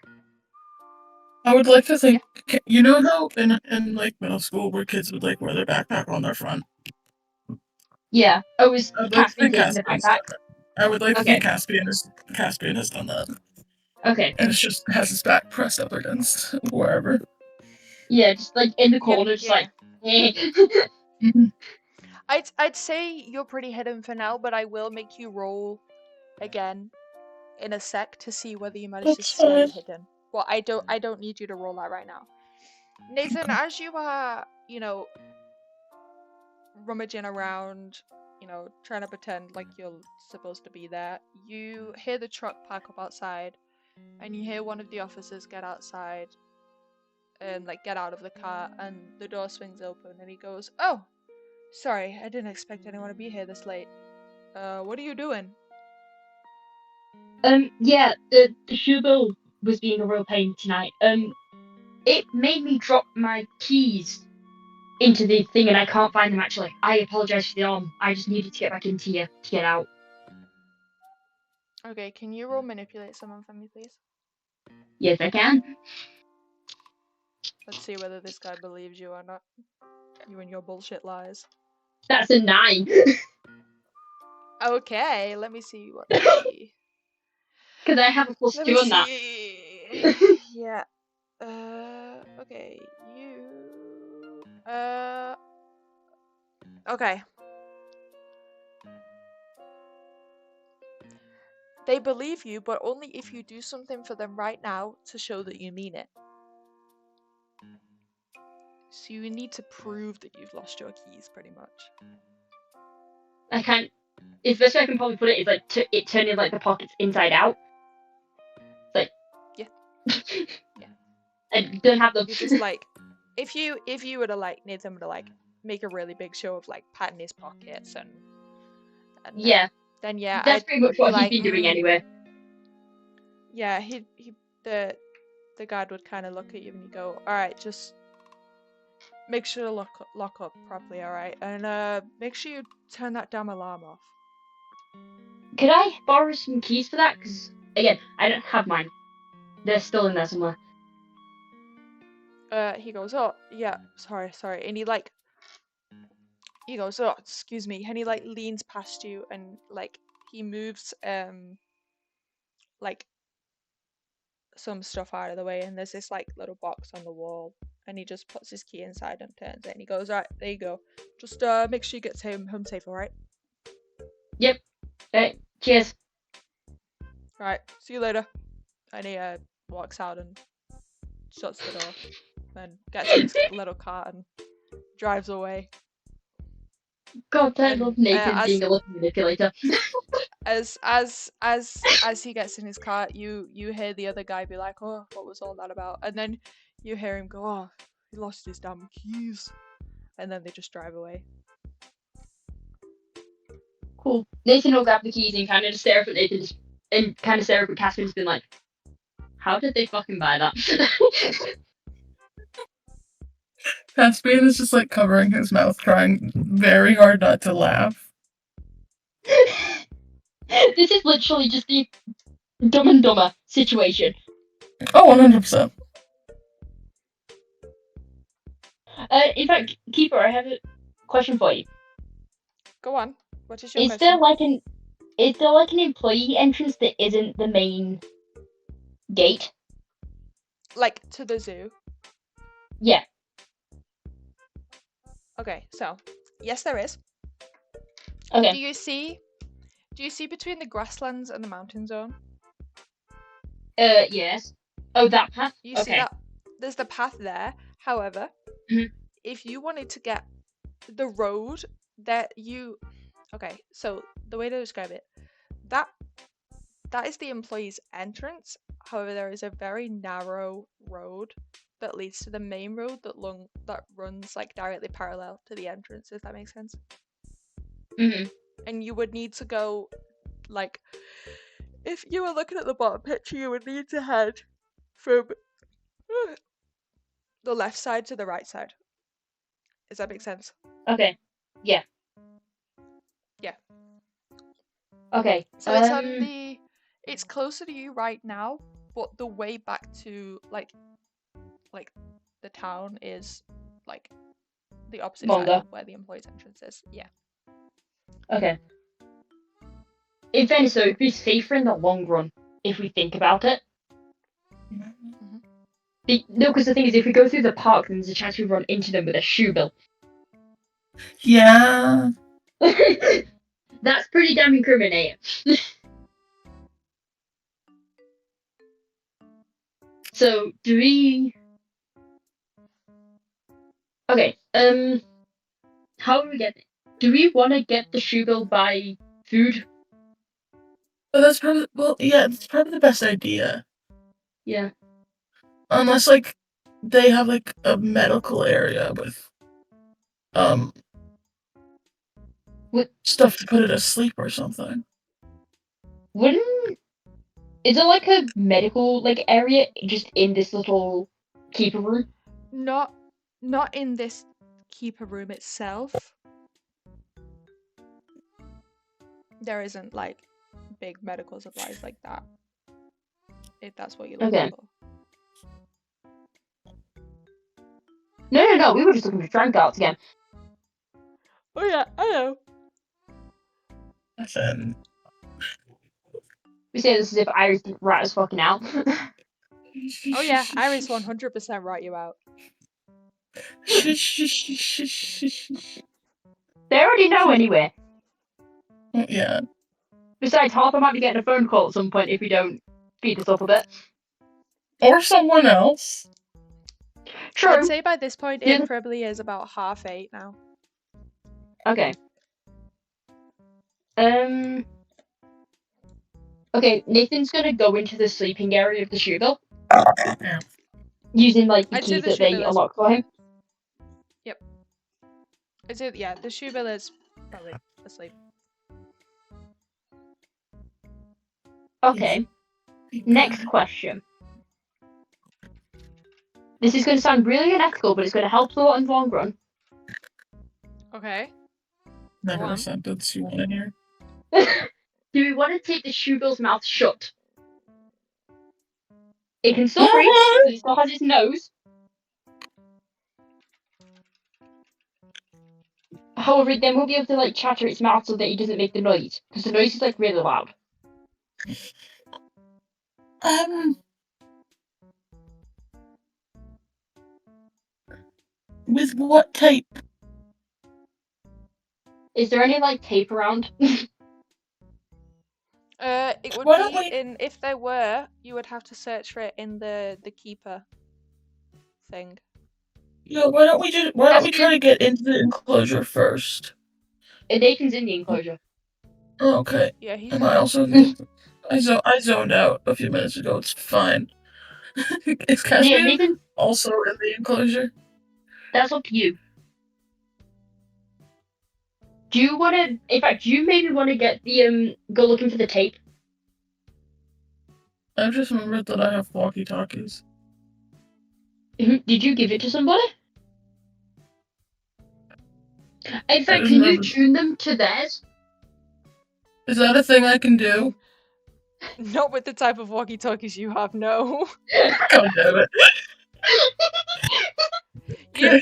I would like to think, you know how in like middle school where kids would like wear their backpack on their front? Yeah. Oh, is I'd like to Caspian think taking the Caspian's backpack? done that. I would like to Okay. think Caspian has done that. Okay. And it's just has his back pressed up against wherever. Yeah, just like in the corner, just like. I'd say you're pretty hidden for now, but I will make you roll again in a sec to see whether you manage to That's stay fine. hidden. Well, I don't need you to roll that right now. Nathan, as you are, rummaging around, trying to pretend like you're supposed to be there, you hear the truck park up outside, and you hear one of the officers get outside and like get out of the car, and the door swings open, and he goes, "Oh, sorry, I didn't expect anyone to be here this late. What are you doing?" Yeah, the Shubo was being a real pain tonight. It made me drop my keys into the thing and I can't find them actually. I apologize for the alarm. I just needed to get back into here to get out. Okay, can you roll manipulate someone for me, please? Yes, I can. Let's see whether this guy believes you or not. You and your bullshit lies. That's a 9. Okay, let me see what the Because I have a plus Let 2 me on that. see. Yeah. Okay. You. Okay. They believe you, but only if you do something for them right now to show that you mean it. So you need to prove that you've lost your keys, pretty much. I can't. It's the best way I can probably put it is like it turning like the pockets inside out. Like. Yeah. Yeah. I don't have them. You're just like, if you were to like Nathan were to like make a really big show of like patting his pockets and Yeah. then yeah, That's pretty much I'd be what he's like, been doing anyway. Yeah, the guard would kind of look at you and you go, all right, just make sure to lock up properly, all right, and make sure you turn that damn alarm off. Could I borrow some keys for that? Because again, I don't have mine. They're still in there somewhere. He goes, oh yeah, sorry, and he goes, oh excuse me, and he like leans past you and like he moves like some stuff out of the way, and there's this like little box on the wall, and he just puts his key inside and turns it, and he goes, right, there you go, just make sure you get home safe, all right? Yep. Right. Cheers. Right, see you later. And he walks out and shuts the door and gets in his little car and drives away. God, I And love Nathan being a little manipulator. as he gets in his car, you hear the other guy be like, "Oh, what was all that about?" And then you hear him go, "Oh, he lost his damn keys," and then they just drive away. Cool. Nathan will grab the keys and kind of just stare up at Nathan and kind of stare up at Caspian and been like, how did they fucking buy that? Caspian is just like covering his mouth, trying very hard not to laugh. This is literally just the Dumb and Dumber situation. Oh, 100%. In fact, Keeper, I have a question for you. Go on. What is your Is question? there like an employee entrance that isn't the main gate? Like to the zoo? Yeah. Okay, so yes, there is. Okay. Do you see between the grasslands and the mountain zone? Yes. Oh, that path? You see that? There's the path there. However, if you wanted to get the road that you... Okay, so the way to describe it, that is the employee's entrance. However, there is a very narrow road that leads to the main road that runs like directly parallel to the entrance, if that makes sense. And you would need to go, like, if you were looking at the bottom picture, you would need to head from the left side to the right side. Does that make sense? Okay. Yeah. Yeah. Okay. So it's on the... It's closer to you right now, but the way back to like the town is like the opposite side of where the employee's entrance is. Yeah. Okay. In fairness, though, it'd be safer in the long run if we think about it. No, because the thing is, if we go through the park, then there's a chance we run into them with a shoe bill. Yeah. That's pretty damn incriminating. So, do we... Okay, how do we get... Do we want to get the shoe bill by food? But that's probably... Well, yeah, it's probably the best idea. Yeah. Unless, like, they have, like, a medical area with, stuff to put it to sleep or something. Is it like a medical, like, area just in this little keeper room? Not in this keeper room itself. There isn't, like, big medical supplies like that. If that's what you're looking for. No, we were just looking for trunk cards again. Oh yeah, I know. Listen. We say this as if Iris didn't rat us fucking out. Oh yeah, Iris 100% write you out. They already know anyway. Yeah. Besides, Harper might be getting a phone call at some point if we don't speed this up a bit. Or someone else. True. I'd say by this point Yeah. it probably is about 8:30 now. Okay. Okay, Nathan's gonna go into the sleeping area of the shoe Yeah. using like the I'd say keys the that they shoe unlock for him. Yep. I'd say yeah, the shoe bill is probably asleep. Okay. Next question. This is going to sound really unethical, but it's going to help a lot in the long run. Okay. Never Go a on. sentence you want in here. Do we want to tape the shoe bill's mouth shut? It can still breathe, but it still has its nose. However, it then won't be able to like chatter its mouth so that it doesn't make the noise, because the noise is like really loud. With what tape? Is there any like tape around? It would Why don't be we- in if there were, you would have to search for it in the keeper thing. Yeah, why don't we try to get into the enclosure first? Nathan's in the enclosure. Oh, okay. Yeah, he's Am in I it. also I zoned out a few minutes ago. It's fine. Is Caspian Nathan, also in the enclosure? that's up to you. Do you want to? In fact, do you maybe want to get the go looking for the tape? I just remembered that I have walkie-talkies. Did you give it to somebody? In fact, just can you remembered- tune them to theirs? Is that a thing I can do? Not with the type of walkie-talkies you have, no. God damn it.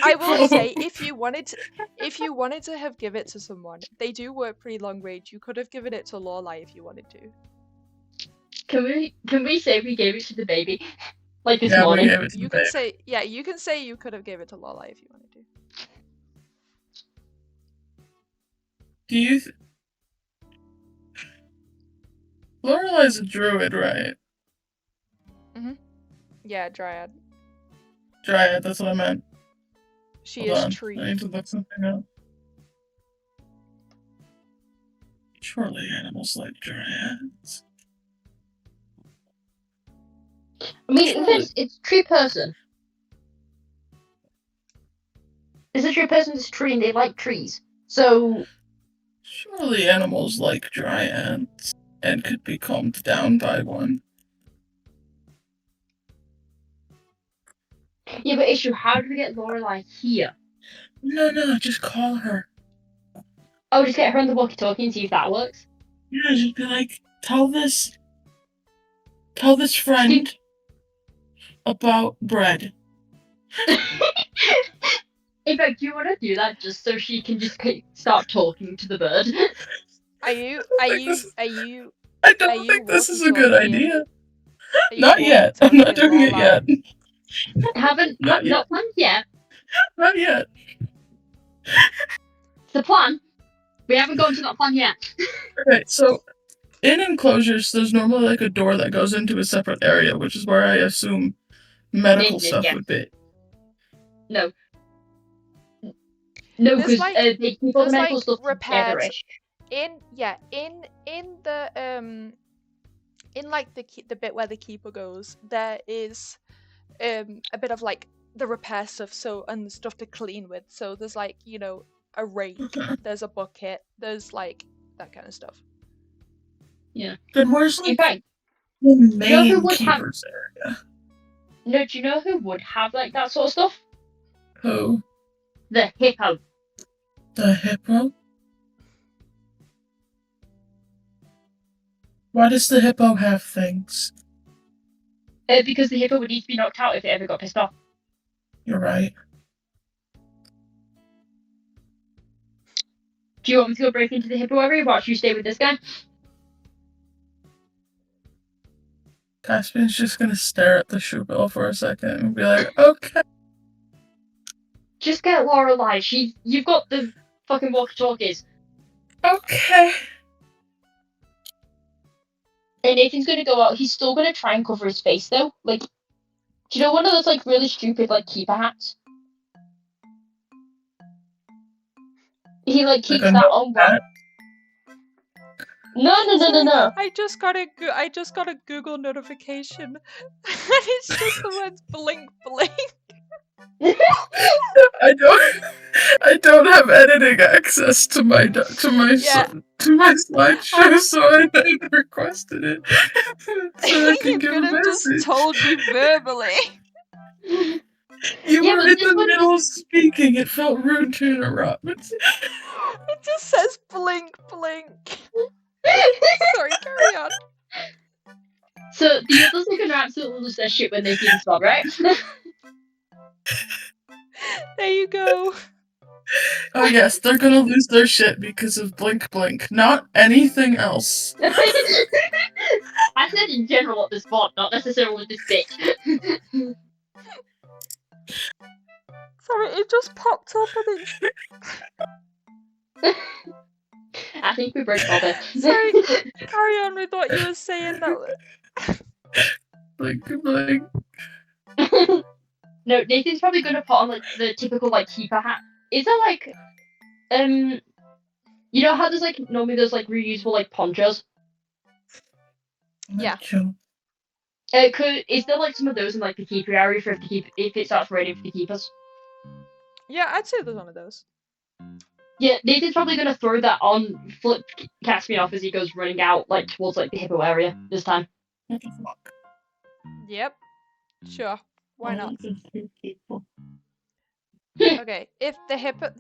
I will say, if you wanted to have give it to someone, they do work pretty long range. You could have given it to Lorelai if you wanted to. Can we say we gave it to the baby? Like this Yeah, we morning. gave it to You the can babe. say, yeah, you can say you could have gave it to Lorelai if you wanted to. Do you... Lorelai's a druid, right? Yeah, Dryad. Dryad, that's what I meant. She Hold is on. tree. I need to look something up. Surely animals like dryads. I mean, it's tree person. It's a tree person. It's a tree, and they like trees. So Surely animals like dryads and could be calmed down by one. yeah, but issue. How do we get Lorelai here? No, just call her. Oh, just get her on the walkie-talkie and see if that works. Yeah, just be like, tell this friend about bread. In fact, do you want to do that just so she can just start talking to the bird? I don't think this is a good idea. Not yet. I'm not doing it yet. Not planned yet. Not yet. It's the plan. We haven't gone to that plan yet. Okay, so in enclosures, there's normally like a door that goes into a separate area, which is where I assume medical Nathan, stuff yeah. would be. No, There's because like- they keep all the there's, medical like, stuff repairs. together-ish. in like the bit where the keeper goes, there is a bit of like the repair stuff, so, and stuff to clean with. So there's like, you know, a rake, there's a bucket, there's like that kind of stuff. Then where's In like fact, the know who main would have- keeper's area? no, do you know who would have like that sort of stuff? Who? The hippo. The hippo? Why does the hippo have things? Because the hippo would need to be knocked out if it ever got pissed off. You're right. Do you want me to go break into the hippo area? Watch you stay with this guy. Caspian's just gonna stare at the shoe bill for a second and be like, okay. Just get Lorelai. You've got the fucking walkie-talkies. Okay. And Nathan's gonna go out. He's still gonna try and cover his face though. Like, do you know one of those like really stupid like keeper hats? He like Like keeps a that no on. hat. No. Sorry, No. I just got a Google notification, and it's just the words blink blink. I don't have editing access to my Yeah. to my slideshow, so I requested it so I can You give could a have just message. told me verbally. You Yeah, were but in this the one middle of speaking. It felt rude to interrupt. It just says blink blink. Sorry, carry on. So the others are gonna absolutely lose their shit when they see the spell, right? There you go. Oh yes, they're gonna lose their shit because of blink blink, not anything else. I said in general at this spot, not necessarily with this bit. Sorry, it just popped up and it. I think we broke Bobby. Sorry, carry on with what you were saying. Blink blink. No, Nathan's probably gonna put on like the typical like keeper hat. Is there like you know how there's like normally those like reusable like ponchos? Yeah. Is there like some of those in like the keeper area for if it starts raining for the keepers? Yeah, I'd say there's one of those. Yeah, Nathan's probably gonna throw that on, flip Caspian off as he goes running out like towards like the hippo area this time. What the fuck? Yep. Sure. Why not? People. Okay, if the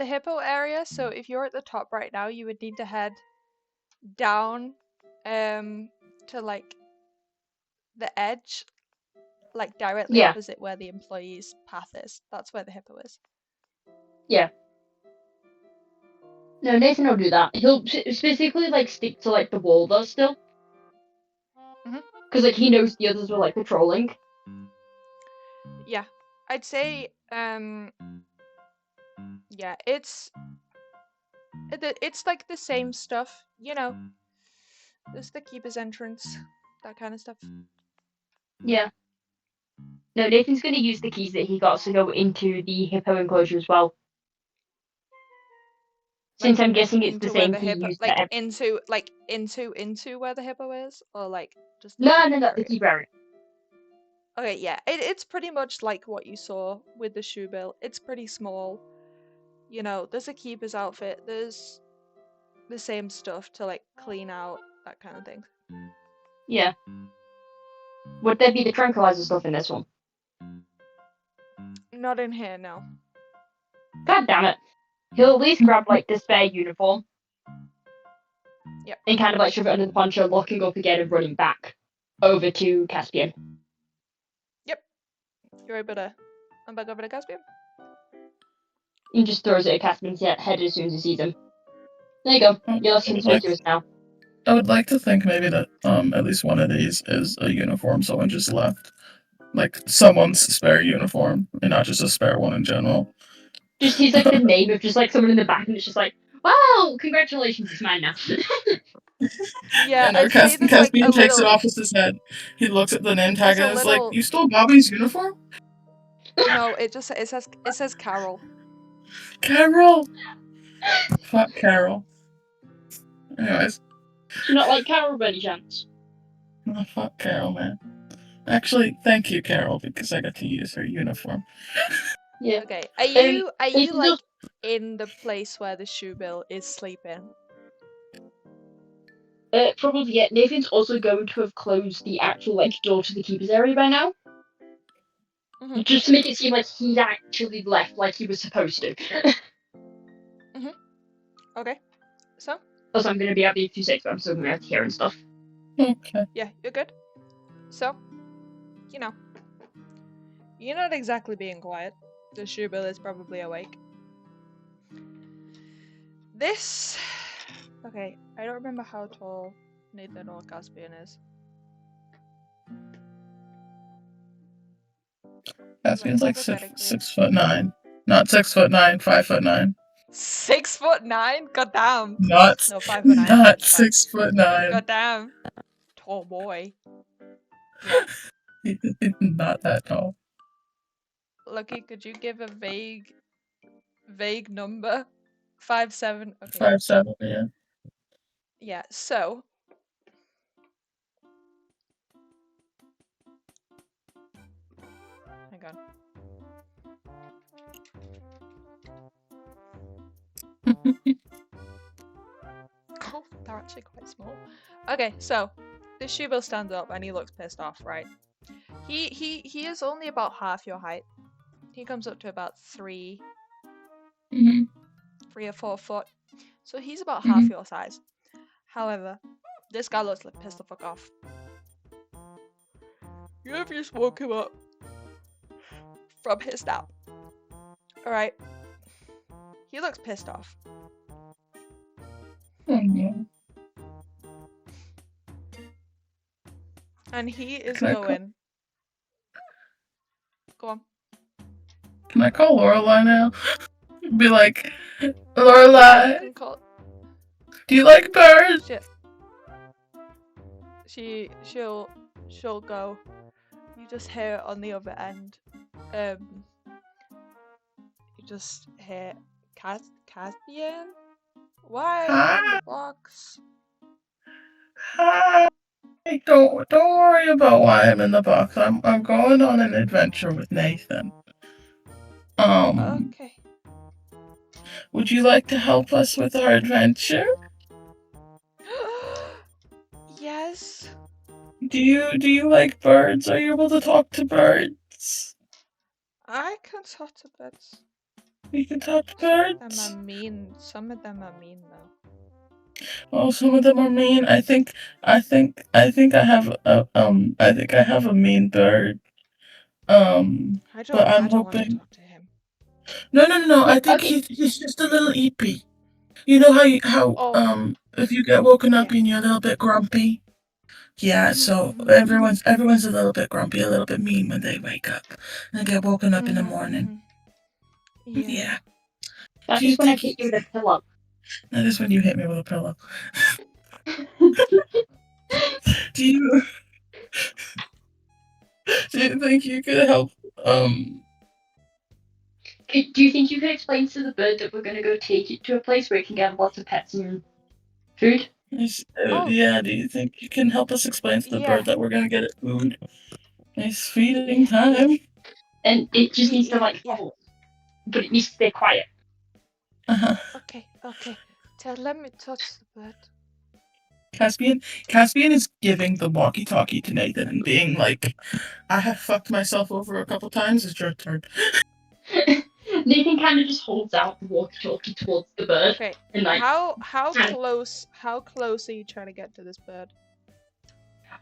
hippo area, so if you're at the top right now, you would need to head down to like the edge, like directly Yeah. opposite where the employee's path is. That's where the hippo is. Yeah. No, Nathan will do that. He'll specifically like stick to like the wall though still. Because like he knows the others were like patrolling. Yeah. I'd say yeah, it's like the same stuff, you know. There's the keeper's entrance, that kind of stuff. Yeah. No, Nathan's gonna use the keys that he got to go into the hippo enclosure as well. Since I'm guessing it's the Into where same the key hippo, used for like into where the hippo is, or like just the No, keeper the area? keeper area. Okay, yeah, it's pretty much like what you saw with the shoe bill. It's pretty small. You know, there's a keeper's outfit. There's the same stuff to like clean out, that kind of thing. Yeah. Would there be the tranquilizer stuff in this one? Not in here, no. God damn it. He'll at least grab like the spare uniform. Yep. And kind of like shove it under the poncho, locking up again and running back over to Caspian. Yep. You're able to run back over to Caspian. He just throws it at Caspian's head as soon as he sees him. There you go. You're less conspicuous now. I would like to think maybe that at least one of these is a uniform someone just left. Like someone's spare uniform and not just a spare one in general. Just he's like the name of just like someone in the back and it's just like, wow, congratulations, it's mine now. Yeah, And I'd say there's like Caspian a takes it little. off his head. He looks at the name tag There's a and is like, little. "You stole Bobby's uniform, No, it says Carol. Carol." Fuck Carol. Anyways, Do you not like Carol by any chance? oh, fuck Carol, man. Actually, thank you, Carol, because I got to use her uniform. Yeah. Okay, are you Nathan like does- in the place where the shoe bill is sleeping? Probably, yeah. Nathan's also going to have closed the actual like door to the keeper's area by now. Just to make it seem like he'd actually left like he was supposed to. Okay. So? Also, I'm going to be out the 2-6, but I'm still going to have to hear and stuff. Okay. Yeah, you're good. So, you know, you're not exactly being quiet. The shoe bill is probably awake. This. Okay, I don't remember how tall Nathan or Caspian is. Caspian's like hypothetically. 6'9". Not 6'9", 5'9". 6'9"? God damn. Not No, 5'9". not That's fine. 6'9". God damn. Tall boy. Yeah. Not that tall. Lucky, could you give a vague number? 5'7". Okay, yeah. 5'7", yeah. Yeah, so hang on. Oh, they're actually quite small. Okay, so this Shubo stands up and he looks pissed off, right? He is only about half your height. He comes up to about 3 Mhm. 3 or 4 foot. So he's about Mhm. half your size. However, this guy looks like pissed the fuck off. You have just woke him up from his nap. Alright. He looks pissed off. Oh no. And he is Can I call, going. Go on. can I call Lorelai now? Be like, Yeah, you Lorelai, can call. do you like birds? She'll go. You just hear it on the other end. You just hear Caspian? Why are you in the Hi, box? hi. Don't worry about why I'm in the box. I'm going on an adventure with Nathan. Um, Okay. would you like to help us with our adventure? Yes. Do you like birds? Are you able to talk to birds? I can talk to birds. You can talk to Some of them are birds? mean. Some of them are mean though. Oh, some of them are mean. I think I have a mean bird. But I'm I don't want to hoping. talk to him. No. I think Okay. he's just a little eepy. You know Oh, if you get woken up yeah. and you're a little bit grumpy. Yeah, Mhm. so Mhm. everyone's a little bit grumpy, a little bit mean when they wake up and get woken up in the Mhm. morning. Mhm. Yeah. Yeah. That Do you is when I think hit you with a pillow. that is when you hit me with a pillow? Do you do you think you could help? Do you think you could explain to the bird that we're going to go take it to a place where it can get lots of pets and food? Oh, Yeah. Do you think you can help us explain to the yeah. bird that we're gonna get it food? Nice feeding Yeah. time. And it just needs to Yeah. like Yeah. follow, but it needs to stay quiet. Uh-huh. Okay. Okay. Let me touch the bird. Caspian is giving the walkie-talkie to Nathan and being like, "I have fucked myself over a couple times. It's your turn." Nathan kind of just holds out the walkie-talkie towards the bird Okay. and like, kind of, How close are you trying to get to this bird?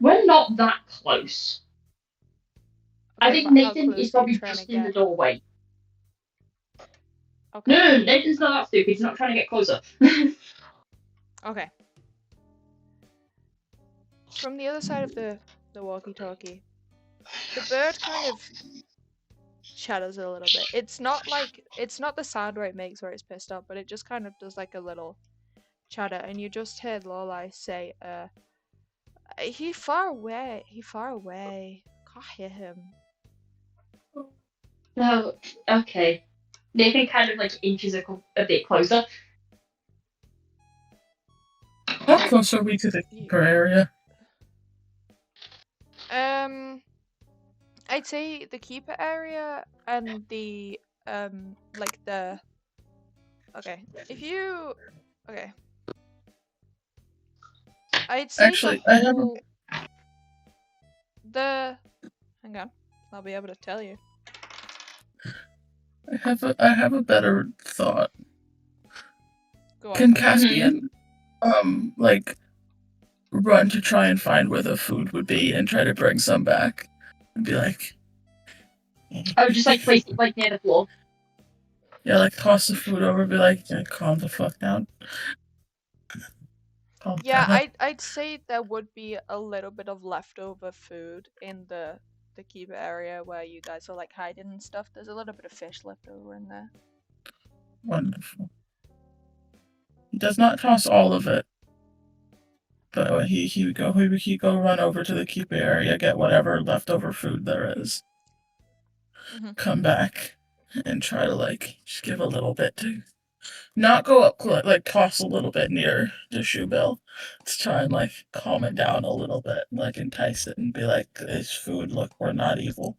we're not that close. I Okay, think but how Nathan is close are you probably trying to just in the get? doorway. Okay. No, Nathan's not that stupid. He's not trying to get closer. Okay. From the other side of the walkie-talkie, the bird kind of chatters a little bit. It's not the sound where it makes where it's pissed off, but it just kind of does like a little chatter, and you just hear Lorelai say, he far away. He far away. Can't hear him." No, okay. Nathan kind of like inches a bit closer. How close are we to the You, keeper area? um, I'd say the keeper area and the like the okay. If you okay, I'd say the Actually, I have a whole the hang on, I'll be able to tell you. I have a better thought. Go on. Can Mm-hmm. Caspian like run to try and find where the food would be and try to bring some back? And be like, I would just like place it like near the floor. yeah, like toss the food over, be like, yeah, calm the fuck down. Calm Yeah, down. I'd say there would be a little bit of leftover food in the the keeper area where you guys are like hiding and stuff, there's a little bit of fish left over in there. Wonderful. He does not toss all of it, but he would go run over to the keeper area, get whatever leftover food there is, come back, and try to like just give a little bit to not go up like toss a little bit near the Shoebill to try and like calm it down a little bit, like entice it and be like, "It's food. Look, we're not evil.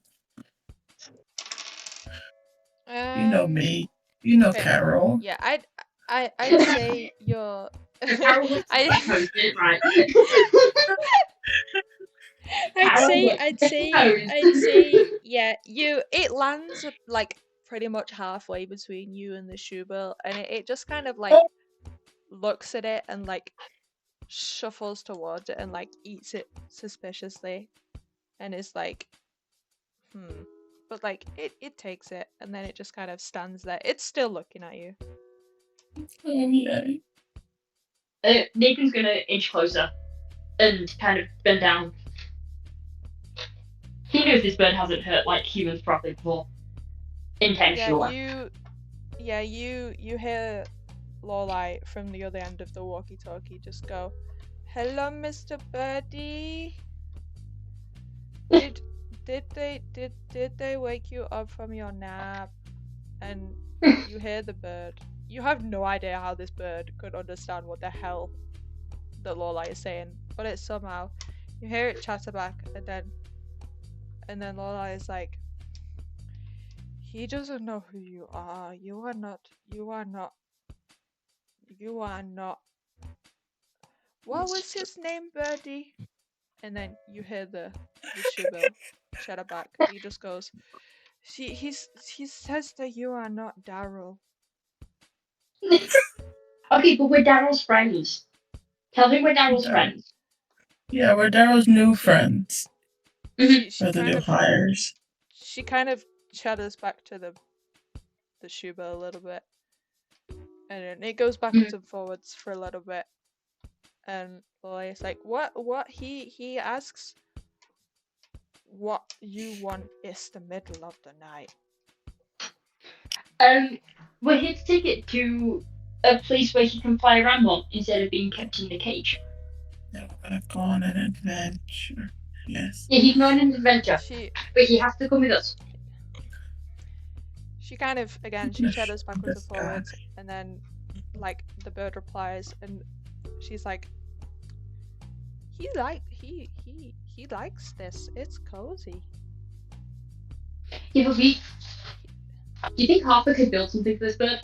You know me. You know Okay. Carol." Yeah, I'd say you're. Carol looks I, posted, right? I'd say, yeah. It lands like pretty much halfway between you and the Shoebill, and it just kind of like Oh, looks at it and like shuffles towards it and like eats it suspiciously, and is like, but like it takes it and then it just kind of stands there. It's still looking at you. yay. Nathan's gonna inch closer and kind of bend down. He knows this bird hasn't hurt like humans properly before. Intentionally. You hear Lorelai from the other end of the walkie-talkie just go, "Hello, Mr. Birdie. Did they wake you up from your nap?" And you hear the bird. You have no idea how this bird could understand what the hell that Lorelai is saying, but it's somehow you hear it chatter back, and then Lorelai is like, "He doesn't know who you are. You are not. What was his name, Birdie?" And then you hear the Shoebill chatter back. He just goes, he says that you are not Daryl." Okay, but we're Daryl's friends. Tell him we're Daryl's Yeah. friends. Yeah, we're Daryl's new friends. She Or the new hires. She kind of chatters back to the Shoebill a little bit, and then it goes backwards and forwards for a little bit. And Lorelai's like, what? He asks, "What you want is the middle of the night." We're here to take it to a place where he can fly around more instead of being kept in the cage. Yeah, we're gonna go on an adventure. Yes. Yeah, he's going on an adventure, but he has to come with us. She kind of she chatters backwards and forwards, and then like the bird replies, and she's like, he likes this. It's cozy." Yeah, but do you think Harper could build something for this bird?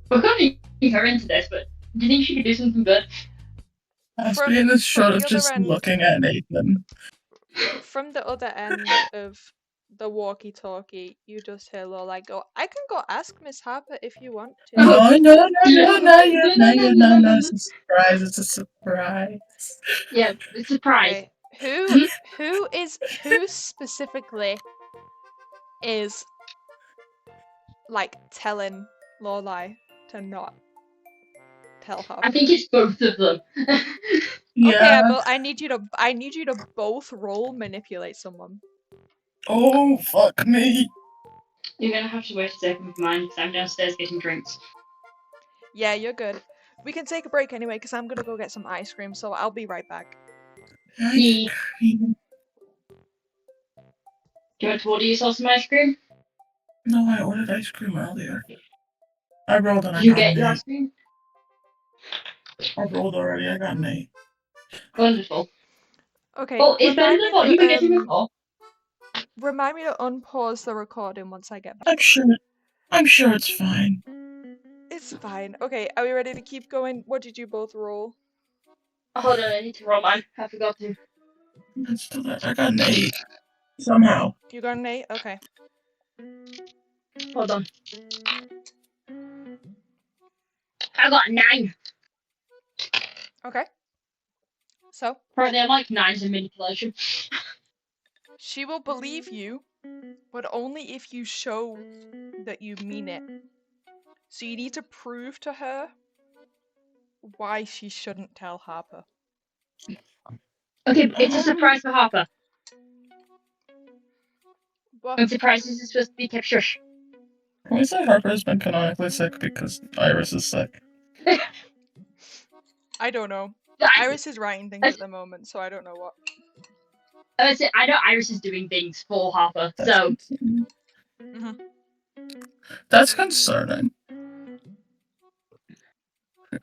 We're going to her into this, but do you think she could do something good? Caspian is sort of just looking at Nathan. From the other end of the walkie-talkie, you just hear Lorelai go, "I can go ask Miss Harper if you want to." No, it's a surprise. It's a surprise. Yeah, it's a surprise. Okay. Who specifically is like telling Lorelai to not tell Harper? I think it's both of them. Okay, but I need you to both roll manipulate someone. Oh, fuck me. You're gonna have to wait a second for mine because I'm downstairs getting drinks. Yeah, you're good. We can take a break anyway because I'm gonna go get some ice cream, so I'll be right back. Ice cream. Do you want to order yourself some ice cream? No, I ordered ice cream earlier. I rolled and I got an 8. Did you get your ice cream? I rolled already. I got an 8. Wonderful. Okay. Well, it's better than what you were getting before. Remind me to unpause the recording once I get back. I'm sure it's fine. It's fine. Okay, are we ready to keep going? What did you both roll? Hold on, I need to roll mine. I forgot to. Let's do that. I got an 8. Somehow. You got an 8? Okay. Hold on. I got a 9. Okay. So? Apparently I like 9s in manipulation. She will believe you, but only if you show that you mean it. So you need to prove to her why she shouldn't tell Harper. Okay, it's a surprise for Harper. What? And surprises are supposed to be kept shush. Can we say Harper's been canonically sick because Iris is sick? I don't know. I, Iris is writing things at the moment, so I don't know what. I know Iris is doing things for Harper, That's so concerning. Mhm. That's concerning.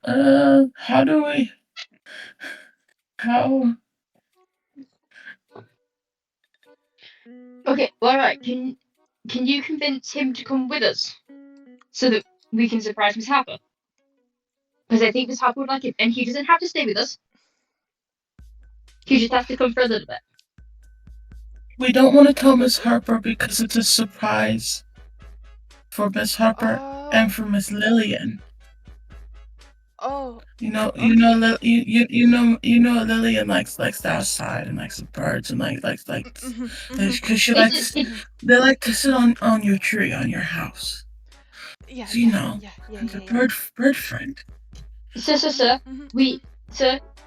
How do we? How? okay, alright, can you convince him to come with us? So that we can surprise Miss Harper? Because I think Miss Harper would like it, and he doesn't have to stay with us. He just has to come for a little bit. We don't want to tell Miss Harper because it's a surprise for Miss Harper and for Miss Lillian. Oh. You know, Okay. you know, Lillian likes the outside and likes the birds and because she likes they like to sit on your tree on your house. Yeah. So, you know, the bird friend. Sir, sir,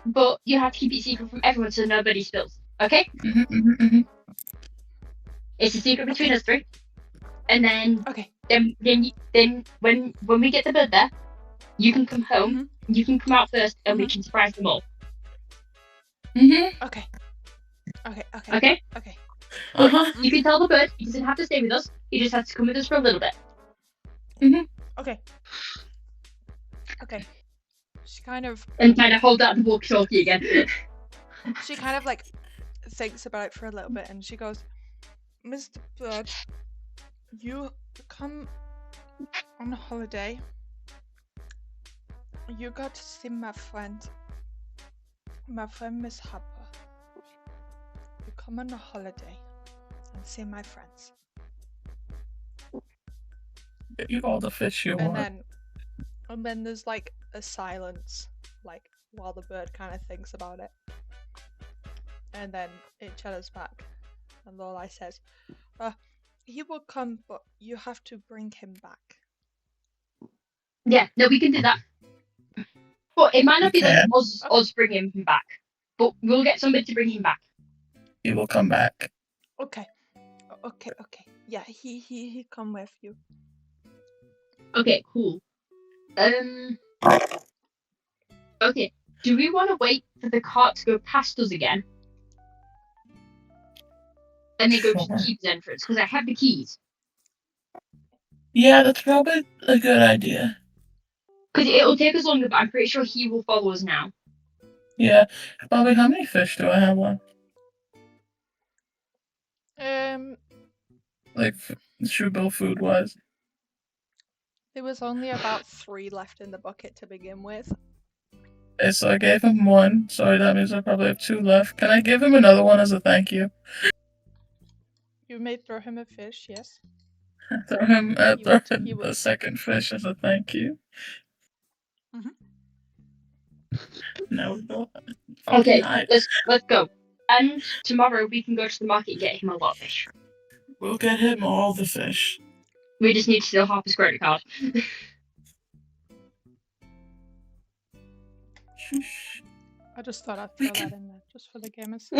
but you have to keep it secret from everyone so nobody spills. Okay? It's a secret between us three. And then, Okay. then when we get the bird there, you can come home. You can come out first, and we can surprise them all. Okay. Okay. Okay? Okay. You can tell the bird he doesn't have to stay with us. He just has to come with us for a little bit. Okay. Okay. She kind of hold out the walkie-talkie again. she kind of like thinks about it for a little bit, and she goes, "Mr. Bird, you come on a holiday. You got to see my friend Miss Harper. You come on a holiday and see my friends." Get you all the fish you want. And then there's like a silence, like while the bird kind of thinks about it. And then it chatters back, and Lorelai says, he will come, but you have to bring him back. Yeah, no, we can do that. But it might not be like us bringing him back. But we'll get somebody to bring him back. He will come back. Okay. Yeah, he come with you. Okay, cool. Okay, do we want to wait for the cart to go past us again? And then go to the keeper's entrance? Because I have the keys. Yeah, that's probably a good idea. Because it'll take us longer, but I'm pretty sure he will follow us now. Yeah. Bobby, how many fish do I have left? Like, Shoebill food-wise? There was only about 3 left in the bucket to begin with. Okay, so I gave him 1, so that means I probably have 2 left. Can I give him another one as a thank you? You may throw him a fish, yes. Throw him the second fish as a thank you. No, go. Okay, let's go. And tomorrow we can go to the market and get him a lot of fish. We'll get him all the fish. We just need to steal Harper's credit card. I just thought I'd throw that in there, just for the gamers.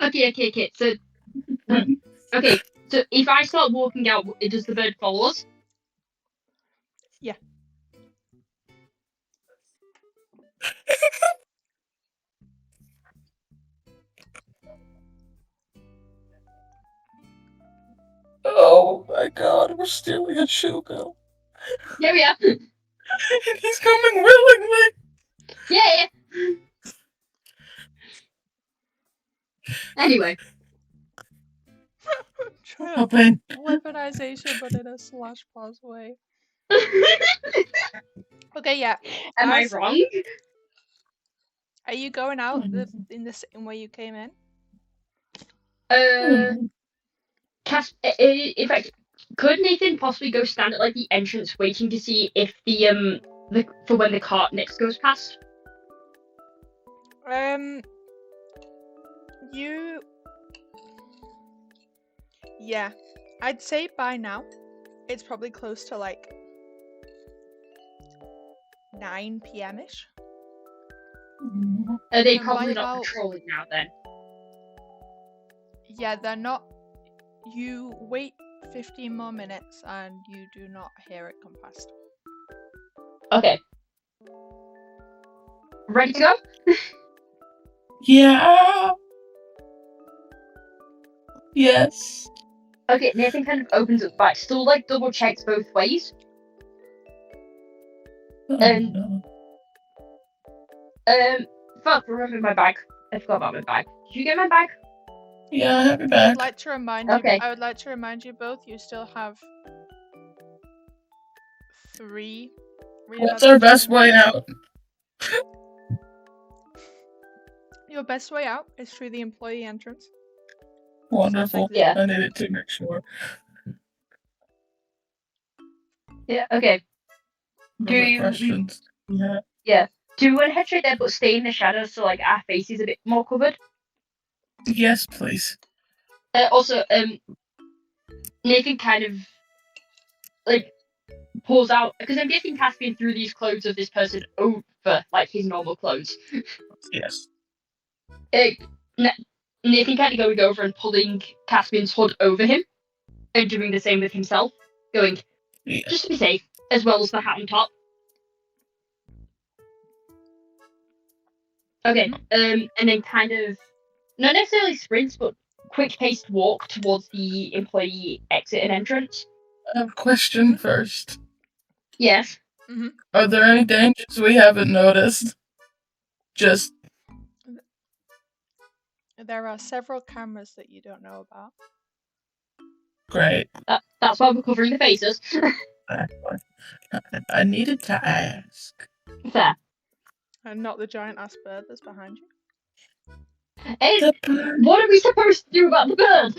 Okay. So, so if I start walking out, does the bird follow us? Yeah. Oh my god, we're stealing a Shoebill. Yeah, we are. And he's coming willingly. Yeah. Anyway. Weaponization, but in a slash pause way. Okay, yeah. Am I wrong? Are you going out in the same way you came in? In fact, could Nathan possibly go stand at like the entrance waiting to see if the for when the cart next goes past? Yeah, I'd say by now it's probably close to like 9 p.m.-ish. Are they And by probably not about- patrolling now then? Yeah, they're not. You wait 15 more minutes and you do not hear it come past. Okay. Ready to go? Yeah. Yes. Okay, Nathan kind of opens up back, still like double checks both ways. Oh, Um, no. Fuck, remember my bag. I forgot about my bag. Did you get my bag? Yeah, I have your I back. would like to remind Okay. you. I would like to remind you both. You still have 3. What's our best way out? Your best way out is through the employee entrance. Wonderful. Yeah. I needed to make sure. Yeah, okay. Other questions? Yeah. Yeah. Do we want to head straight there but stay in the shadows so like our face is a bit more covered? Yes, please. Also, Nathan kind of like pulls out, because I'm guessing Caspian threw these clothes of this person over like his normal clothes. Yes. Nathan kind of going over and pulling Caspian's hood over him and doing the same with himself, going Yeah. just to be safe, as well as the hat on top. Okay, and then kind of not necessarily sprints, but quick-paced walk towards the employee exit and entrance. I have a question first. Yes. Are there any dangers we haven't noticed? Just There are several cameras that you don't know about. great. That's why we're covering the faces. I needed to ask. Fair. And not the giant ass bird that's behind you. Hey, The bird. what are we supposed to do about the bird?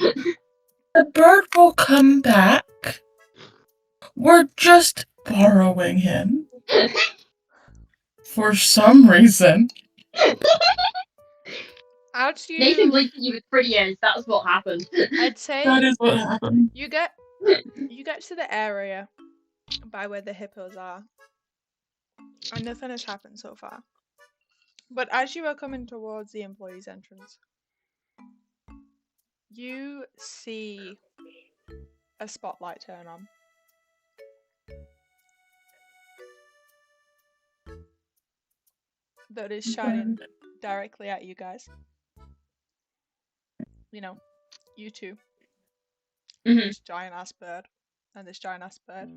The bird will come back. We're just borrowing him. For some reason. As you, Nathan blinked at you with pretty eyes. That's what happened. I'd say That is what happened. you get to the area by where the hippos are, and nothing has happened so far. But as you are coming towards the employee's entrance, you see a spotlight turn on. That is shining directly at you guys. You know, you two. This giant ass bird and this giant ass bird.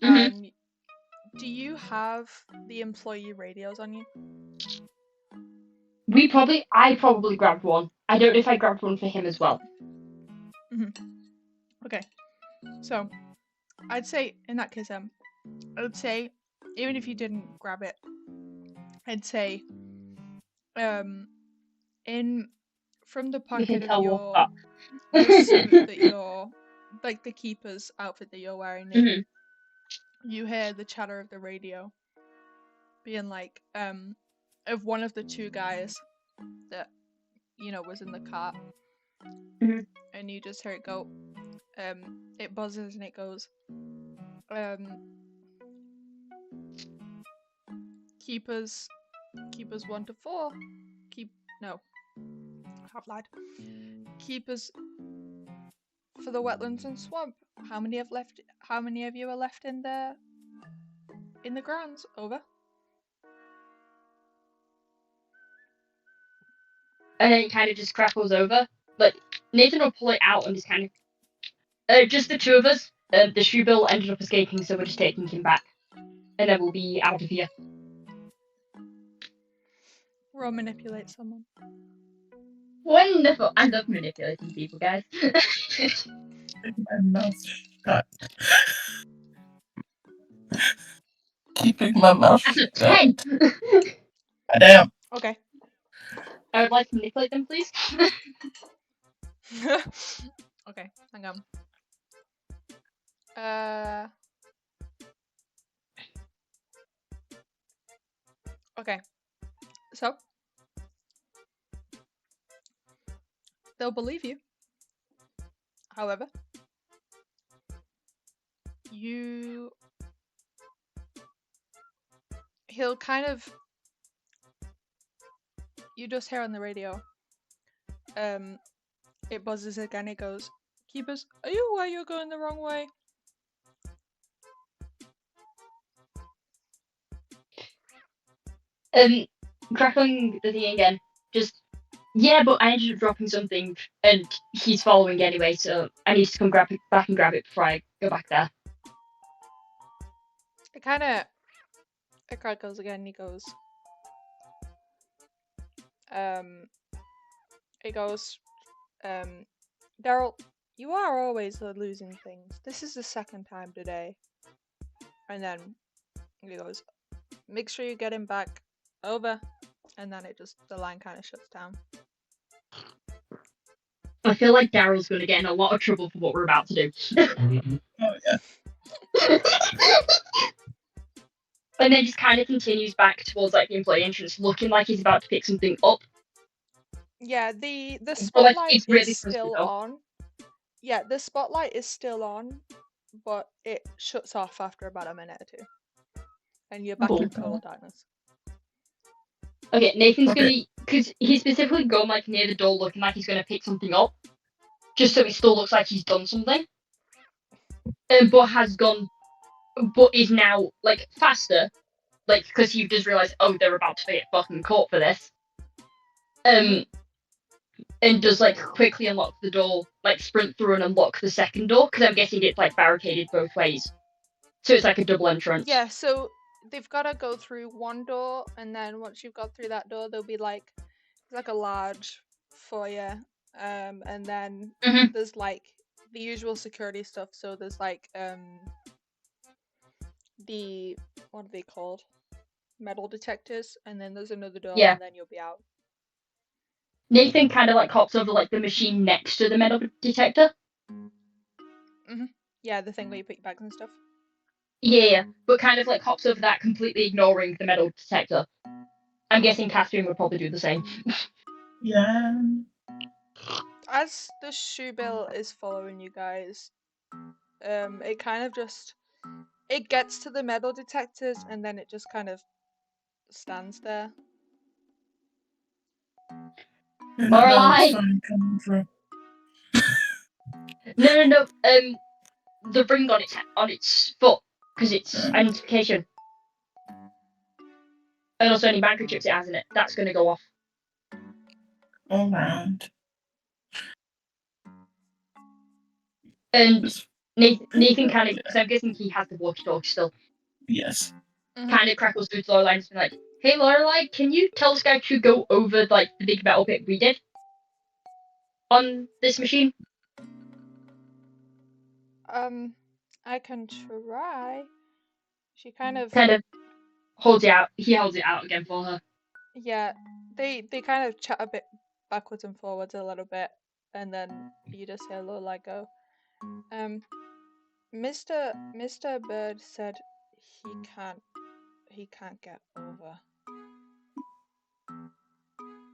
And do you have the employee radios on you? I probably grabbed one. I don't know if I grabbed one for him as well. Okay. So, I'd say in that case, I would say even if you didn't grab it, I'd say, in from the We can pocket of tell your the suit that you're like the keeper's outfit that you're wearing, Nathan, you hear the chatter of the radio being like, of one of the 2 guys that was in the cart, and you just hear it go, it buzzes and it goes, keepers 1 to 4, I've lied. Keepers for the wetlands and swamp. How many of you are left in the grounds? Over. And then it kind of just crackles over. But Nathan will pull it out and just kind of just the 2 of us. The shoebill ended up escaping, so we're just taking him back, and then we'll be out of here. Roll manipulate someone. Wonderful. I love manipulating people, guys. My mouth shut. Keeping my mouth shut. 10. Damn. Okay. I would like to manipulate them, please. Okay, hang on. Okay. So they'll believe you. However, you he'll kind of. You just hear on the radio. It buzzes again. It goes, "Keepers, are you aware you're going the wrong way?" Crackling the thing again. Just yeah, but I ended up dropping something, and he's following anyway, so I need to come back and grab it before I go back there. It crackles again. He goes, it goes, Daryl, you are always losing things. This is the second time today. And then he goes, make sure you get him back. Over. And then the line kind of shuts down. I feel like Daryl's going to get in a lot of trouble for what we're about to do. Oh yeah. And then just kind of continues back towards like the employee entrance, looking like he's about to pick something up. Yeah, the spotlight it's really is still though. on. Yeah, the spotlight is still on, but it shuts off after about a minute or two. And you're back in total darkness. Okay, Nathan's gonna, because he's specifically gone like near the door looking like he's gonna pick something up, just so it still looks like he's done something. But is now like faster, like because you just realised, oh, they're about to get fucking caught for this. And does like quickly unlock the door, like sprint through and unlock the second door, because I'm guessing it's like barricaded both ways. So it's like a double entrance. Yeah, so they've got to go through one door, and then once you've got through that door, there'll be like a large foyer, and then there's like the usual security stuff. So there's like the what are they called? Metal detectors, and then there's another door, and then you'll be out. Nathan kind of like hops over like the machine next to the metal detector. Yeah, the thing where you put your bags and stuff. Yeah, but kind of like hops over that, completely ignoring the metal detector. I'm guessing Caspian would probably do the same. Yeah. As the shoe bill is following you guys, it kind of just it gets to the metal detectors, and then it just kind of stands there. Lorelai! No. The ring on its foot, because it's identification. And also any microchips it has in it. That's going to go off. All right. And Nathan kind of, because I'm guessing he has the walkie-talkie still. Yes. Kind of crackles through to Lorelai and is like, "Hey Lorelai, can you tell this guy to go over like the big metal bit we did on this machine?" I can try. She kind of holds it out. He holds it out again for her. Yeah, they kind of chat a bit backwards and forwards a little bit, and then you just hear Lorelai go, Mr. Bird said he can't get over.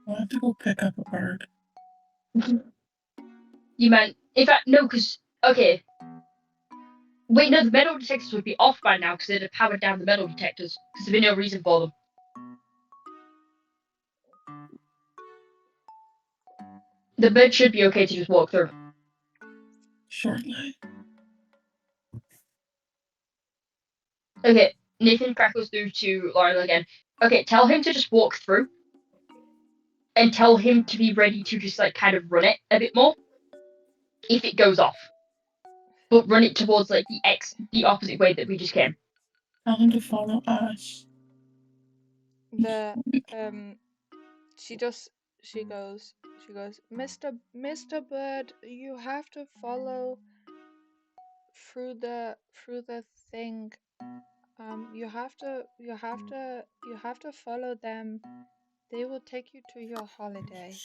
I'll have to go pick up a bird. You meant, in fact, no, because, okay. Wait, no, the metal detectors would be off by now because they'd have powered down the metal detectors because there'd be no reason for them. The bird should be okay to just walk through. Shortly. Okay, Nathan crackles through to Laurel again. Okay, tell him to just walk through. And tell him to be ready to just like kind of run it a bit more. If it goes off. But run it towards like the opposite way that we just came. Tell him to follow us. She goes, Mr. Bird, you have to follow through the thing. You have to follow them. They will take you to your holiday.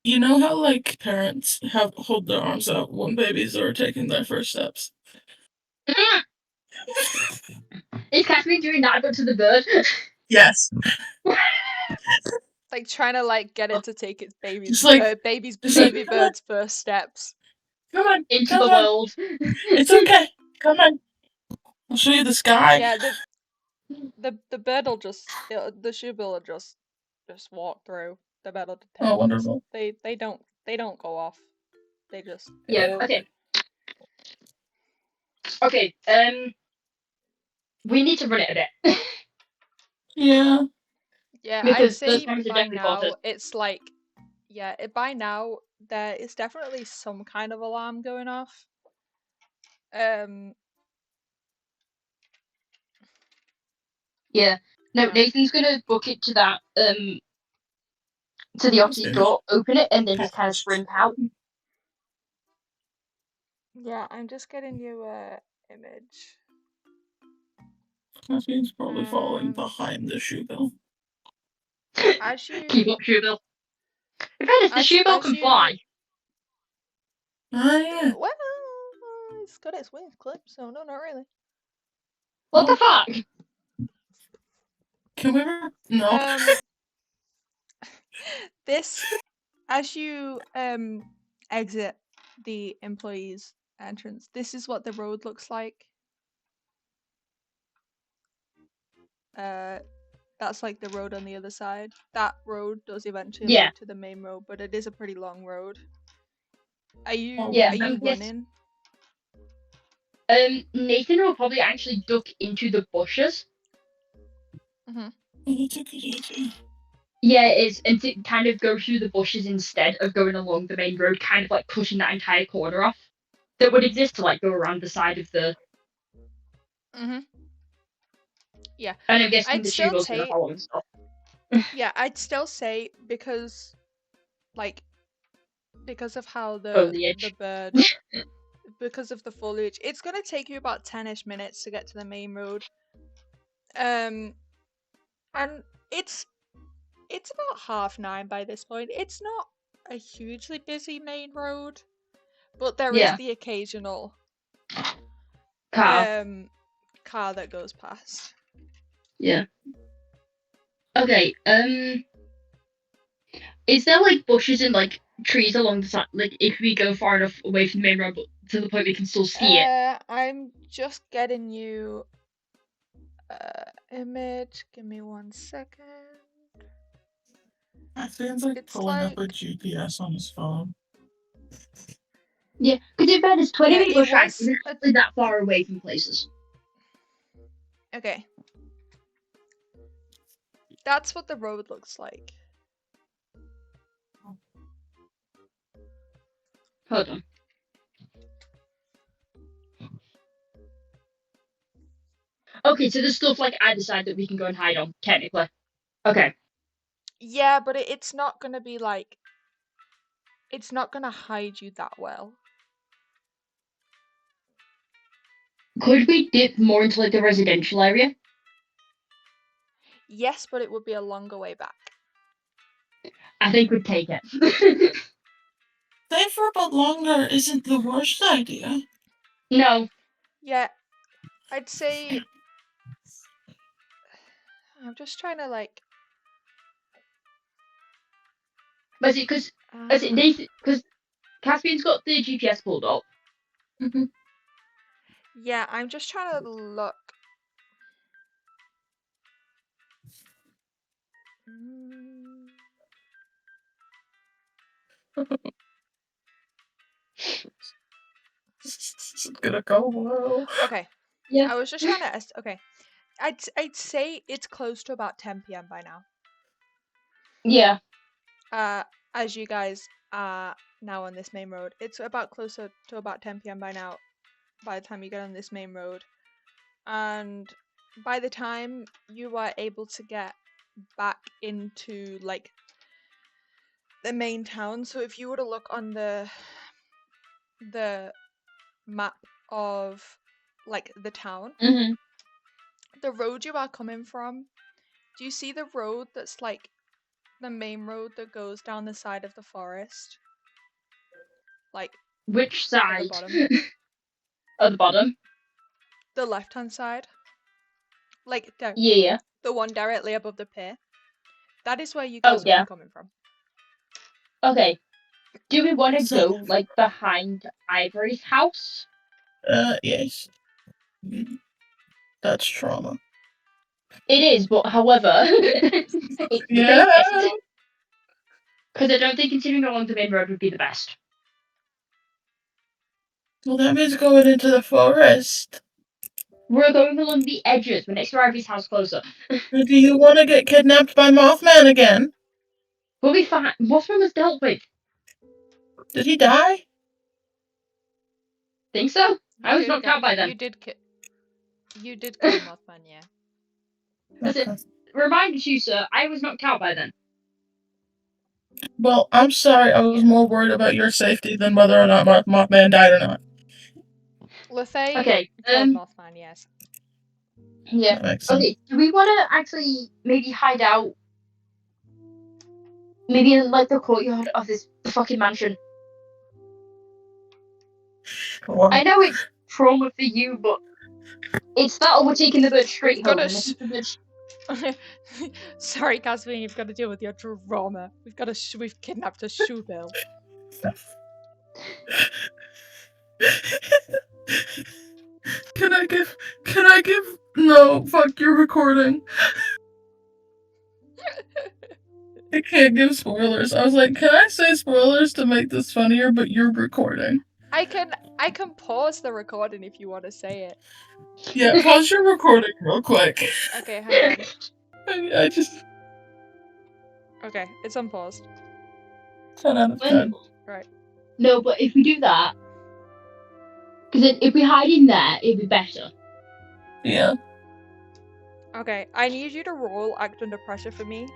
You know how like parents hold their arms out when babies are taking their first steps? Is Caspian doing that but to the bird? Yes. Like trying to like get it to take its baby bird's first steps. Come on, into the world. It's okay. Come on. I'll show you the sky. Yeah, The bed will the shoe bill will just walk through the metal Oh, detectors. wonderful. They don't go off. They just Yeah. Okay. Okay. We need to run it a bit. Yeah. yeah. I'd Because those say cameras are by definitely faulted. now it's like by now there is definitely some kind of alarm going off. Yeah. No, Yeah. Nathan's gonna book it to that to the opposite door, open it, and then just kind of sprint out. Yeah, I'm just getting you a image. Caspian's probably following behind the shoe bill. As you Keep up, shoe bill. In fairness, the shoe bill as can you fly. Ah, yeah. well, it's got its wings clipped, so no, not really. What the fuck? Can we? No. This as you exit the employees entrance, this is what the road looks like. That's like the road on the other side. That road does eventually Yeah. lead to the main road, but it is a pretty long road. Are you Yeah, running? Nathan will probably actually duck into the bushes. It's a good idea. Yeah, it is, and to kind of go through the bushes instead of going along the main road, kind of like pushing that entire corner off that would exist to like go around the side of the. Yeah. And I'm guessing I'd the still shoe's gonna say follow and stuff. yeah, I'd still say because of how Foliage. the bird because of the foliage, it's gonna take you about 10ish minutes to get to the main road. And it's about 9:30 by this point. It's not a hugely busy main road, but there is Yeah. the occasional Car. car that goes past. Yeah. Okay. Is there like bushes and like trees along the side? Like if we go far enough away from the main road, but to the point we can still see it. I'm just getting you image. Give me 1 second. Caspian's like It's pulling up like a GPS on his phone. Yeah, because in fairness, 20 feet it bush ride was isn't actually that far away from places. okay. That's what the road looks like. Hold on. Okay, so there's stuff like either side that we can go and hide on, technically. Okay. Yeah, but it's not gonna be like. It's not gonna hide you that well. Could we dip more into like the residential area? Yes, but it would be a longer way back. I think we'd take it. Stay for a bit longer isn't the worst idea. No. Yeah, I'd say. I'm just trying to like. But it because Caspian's got the GPS pulled up. Yeah, I'm just trying to look. It's gonna go well. Okay. Yeah. I was just trying to. Okay. I'd say it's close to about 10 p.m. by now. Yeah. As you guys are now on this main road, it's about closer to about 10 p.m. by now. By the time you get on this main road, and by the time you are able to get back into like the main town, so if you were to look on the map of like the town, Mm-hmm. the road you are coming from, do you see the road that's like the main road that goes down the side of the forest? Like Which at the side? bottom. At the bottom. The left hand side. Like Yeah. the one directly above the pier. That is where you Oh guys would yeah. be coming from. Okay. Do we want to So- go like behind Ivory's house? Yes. That's trauma. It is, but however, it's the Yeah. safest. Because I don't think continuing along the main road would be the best. Well, that means going into the forest. We're going along the edges. We're next to Ivy's house closer. Do you want to get kidnapped by Mothman again? We'll be fine. Mothman was dealt with. Did he die? Think so? I was did knocked get- out by them. You did kill Mothman, yeah. Okay. Remind you, sir, I was knocked out by them. Well, I'm sorry. I was Yeah. more worried about your safety than whether or not Mothman died or not. Lethay Okay, killed Mothman, yes. Yeah. That makes sense. Okay, do we want to actually maybe hide out? Maybe in like the courtyard of this fucking mansion. Sure. I know it's trauma for you, but it's that or we're taking the bird straight We've home. got And if the bird... Sorry, Caspian, you've got to deal with your trauma. We've kidnapped a shoebill. Can I give no, fuck, you're recording. I can't give spoilers. I was like, can I say spoilers to make this funnier, but you're recording. I can pause the recording if you want to say it. Yeah, pause your recording real quick. Okay, hang on. I just Okay, it's unpaused. 10 out of 10. Right. No, but if we do that, because if we hide in there, it'd be better. Yeah. Okay, I need you to roll act under pressure for me.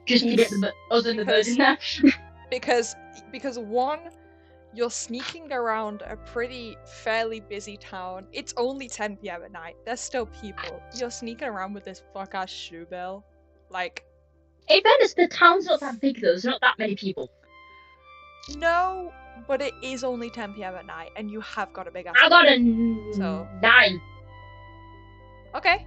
Just to get us and the bird in there. Because one, you're sneaking around a fairly busy town. It's only 10 p.m. at night. There's still people. You're sneaking around with this fuck-ass shoebill. Like... In fairness, the town's not that big though. There's not that many people. No, but it is only 10 p.m. at night, and you have got a big ass... I got a 9. Okay.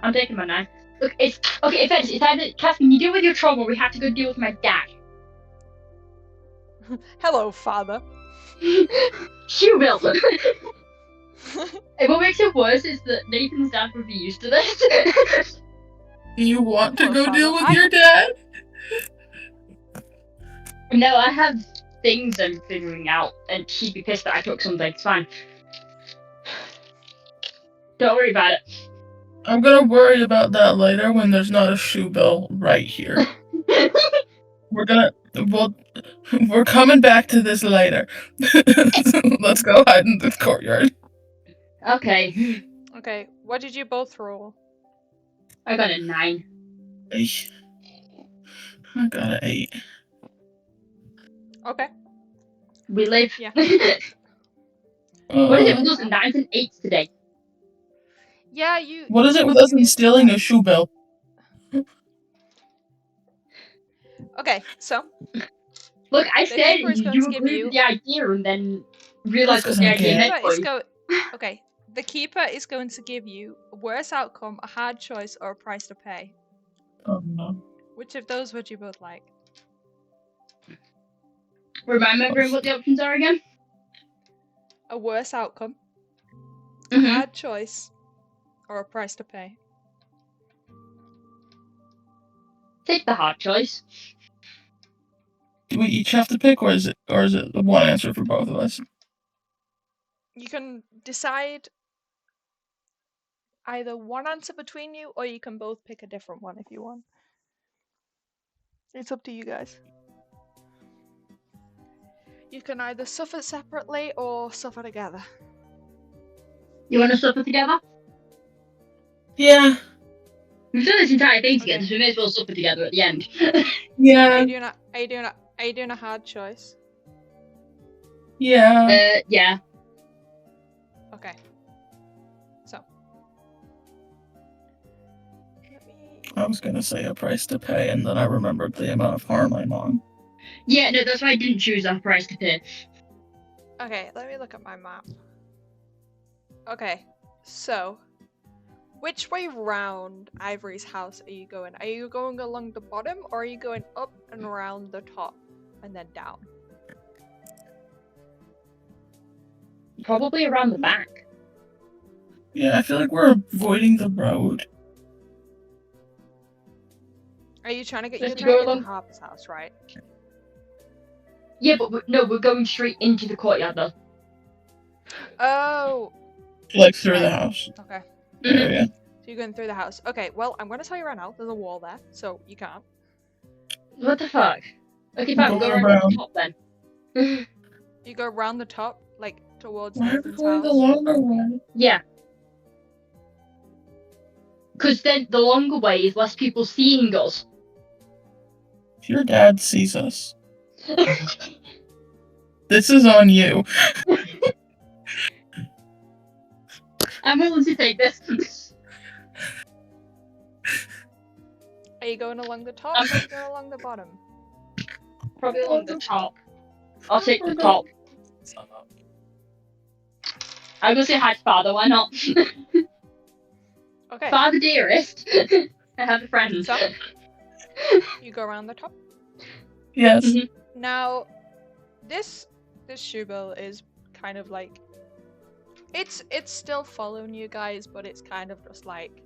I'm taking my 9. Look, it's okay. It's either Caspian, you deal with your trauma, or we have to go deal with my dad. Hello, father. Shoebill. And what makes it worse is that Nathan's dad would be used to this. You want to Hello, go deal father. with your dad? No, I have things I'm figuring out, and he'd be pissed that I took something. It's fine. Don't worry about it. I'm gonna worry about that later when there's not a shoebill right here. We're coming back to this later. Let's go hide in the courtyard. Okay. Okay, what did you both roll? I got a 9. I got an 8. Okay. We live. Yeah. What is it with those 9s and 8s today? Yeah, you... What is it with us and stealing a shoebill? Okay, so... Look, I The said keeper is going you to give agreed you... with the idea and then realised what That's the 'cause I'm idea gay. meant for you. Okay, the keeper is going to give you a worse outcome, a hard choice, or a price to pay. Oh no. Which of those would you both like? Remembering what the options are again? A worse outcome, a Mm-hmm. hard choice, or a price to pay? Take the hard choice. Do we each have to pick, or is it one answer for both of us? You can decide either one answer between you, or you can both pick a different one if you want. It's up to you guys. You can either suffer separately or suffer together. You want to suffer together? Yeah. We've done this entire thing together, Okay. so we may as well suffer together at the end. Yeah. Are you doing a hard choice? Yeah. Yeah. Okay. So. Let me... I was gonna say a price to pay, and then I remembered the amount of harm I'm on. Yeah, no, that's why I didn't choose that price to pay. Okay, let me look at my map. Okay, so which way round Ivory's house are you going? Are you going along the bottom, or are you going up and around the top and then down? Probably around the back. Yeah, I feel like we're avoiding the road. Are you trying to get? So You're if you trying to go get to along. Harper's house, right? Yeah, but we're going straight into the courtyard though. Oh, Like through the right. house Okay. area. So you're going through the house. Okay. Well, I'm gonna tell you right now. There's a wall there, so you can't. What the fuck? Okay, fine. We'll Go go around the around. top then. You go around the top, like towards Why are we Nathan's going the house. longer way? Yeah, because then the longer way is less people seeing us. Your dad sees us. This is on you. I'm willing to take this. Are you going along the top or are you going along the bottom? Probably along the top. I'll take the We're top. going- I'm gonna say hi to father. Why not? Okay. Father dearest. I have a friend. So you go around the top. Yes. Mhm. Now, this Shubil is kind of like it's still following you guys, but it's kind of just like,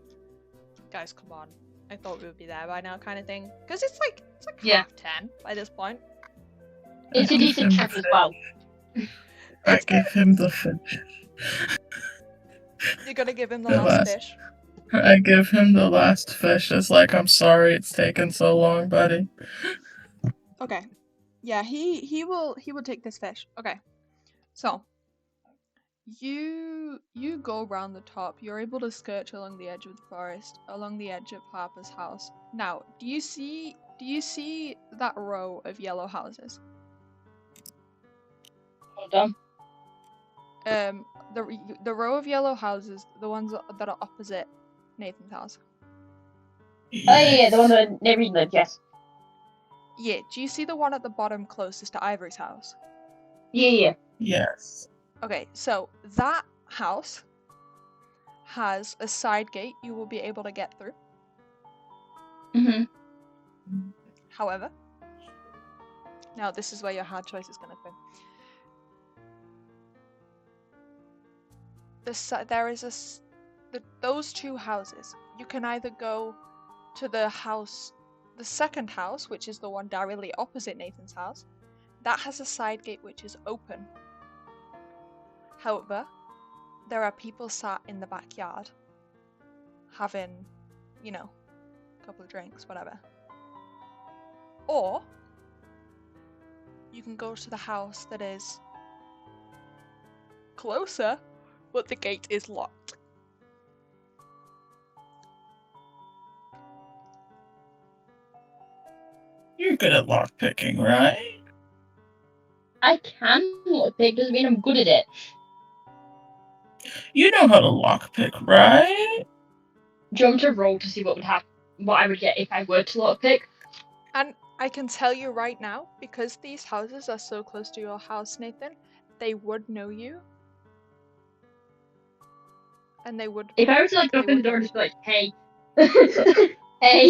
guys, come on. I thought we would be there by now, kind of thing. Because it's like Yeah. 10:30 by this point. It's a I give decent him trip the as well. I give him the fish. You're gonna give him the The last last- fish. I give him the last fish. It's like, I'm sorry it's taken so long, buddy. Okay. Yeah, he will take this fish. Okay. So you go around the top. You're able to skirt along the edge of the forest, along the edge of Harper's house. Now, do you see that row of yellow houses? Hold on. The row of yellow houses, the ones that are opposite Nathan's house. Oh yeah, the one that never lived. Yes. Yeah, do you see the one at the bottom closest to Ivory's house? Yeah. Yes. Okay, so that house has a side gate you will be able to get through. Mhm. However, now this is where your hard choice is going to come. There is those two houses. You can either go to the second house, which is the one directly opposite Nathan's house. That has a side gate which is open. However, there are people sat in the backyard having, a couple of drinks, whatever. Or you can go to the house that is closer, but the gate is locked. You're good at lockpicking, right? I can lockpick. Doesn't mean I'm good at it. You know how to lockpick, right? Do you want me to roll to see what would happen? What I would get if I were to lockpick? And I can tell you right now, because these houses are so close to your house, Nathan, they would know you. And they would. If I were to like They open the would door know and just be you. like, hey, hey.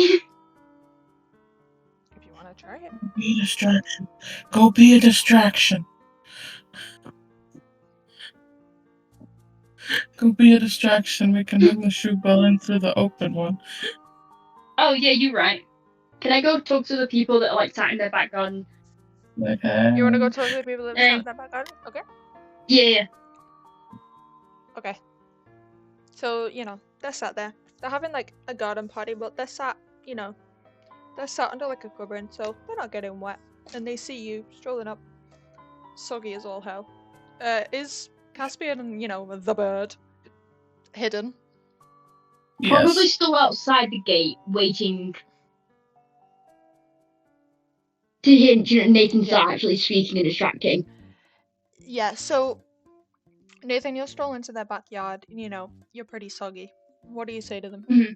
If you want to try it. Be a distraction. Go be a distraction. Go be a distraction. We can bring the shoe bell in through the open one. Oh yeah, you're right. Can I go talk to the people that are like sat in their back garden? Okay. You want to go talk to the people that Hey. sat in their back garden? Okay. Yeah. Okay. So, they're sat there. They're having like a garden party, but they're sat, they're sat under like a covering, so they're not getting wet. And they see you strolling up, soggy as all hell. Is Caspian and, the bird hidden? Probably Yes. still outside the gate, waiting to hear Nathan start actually speaking and distracting. Yeah, so Nathan, you'll stroll into their backyard, and you're pretty soggy. What do you say to them? Mm-hmm.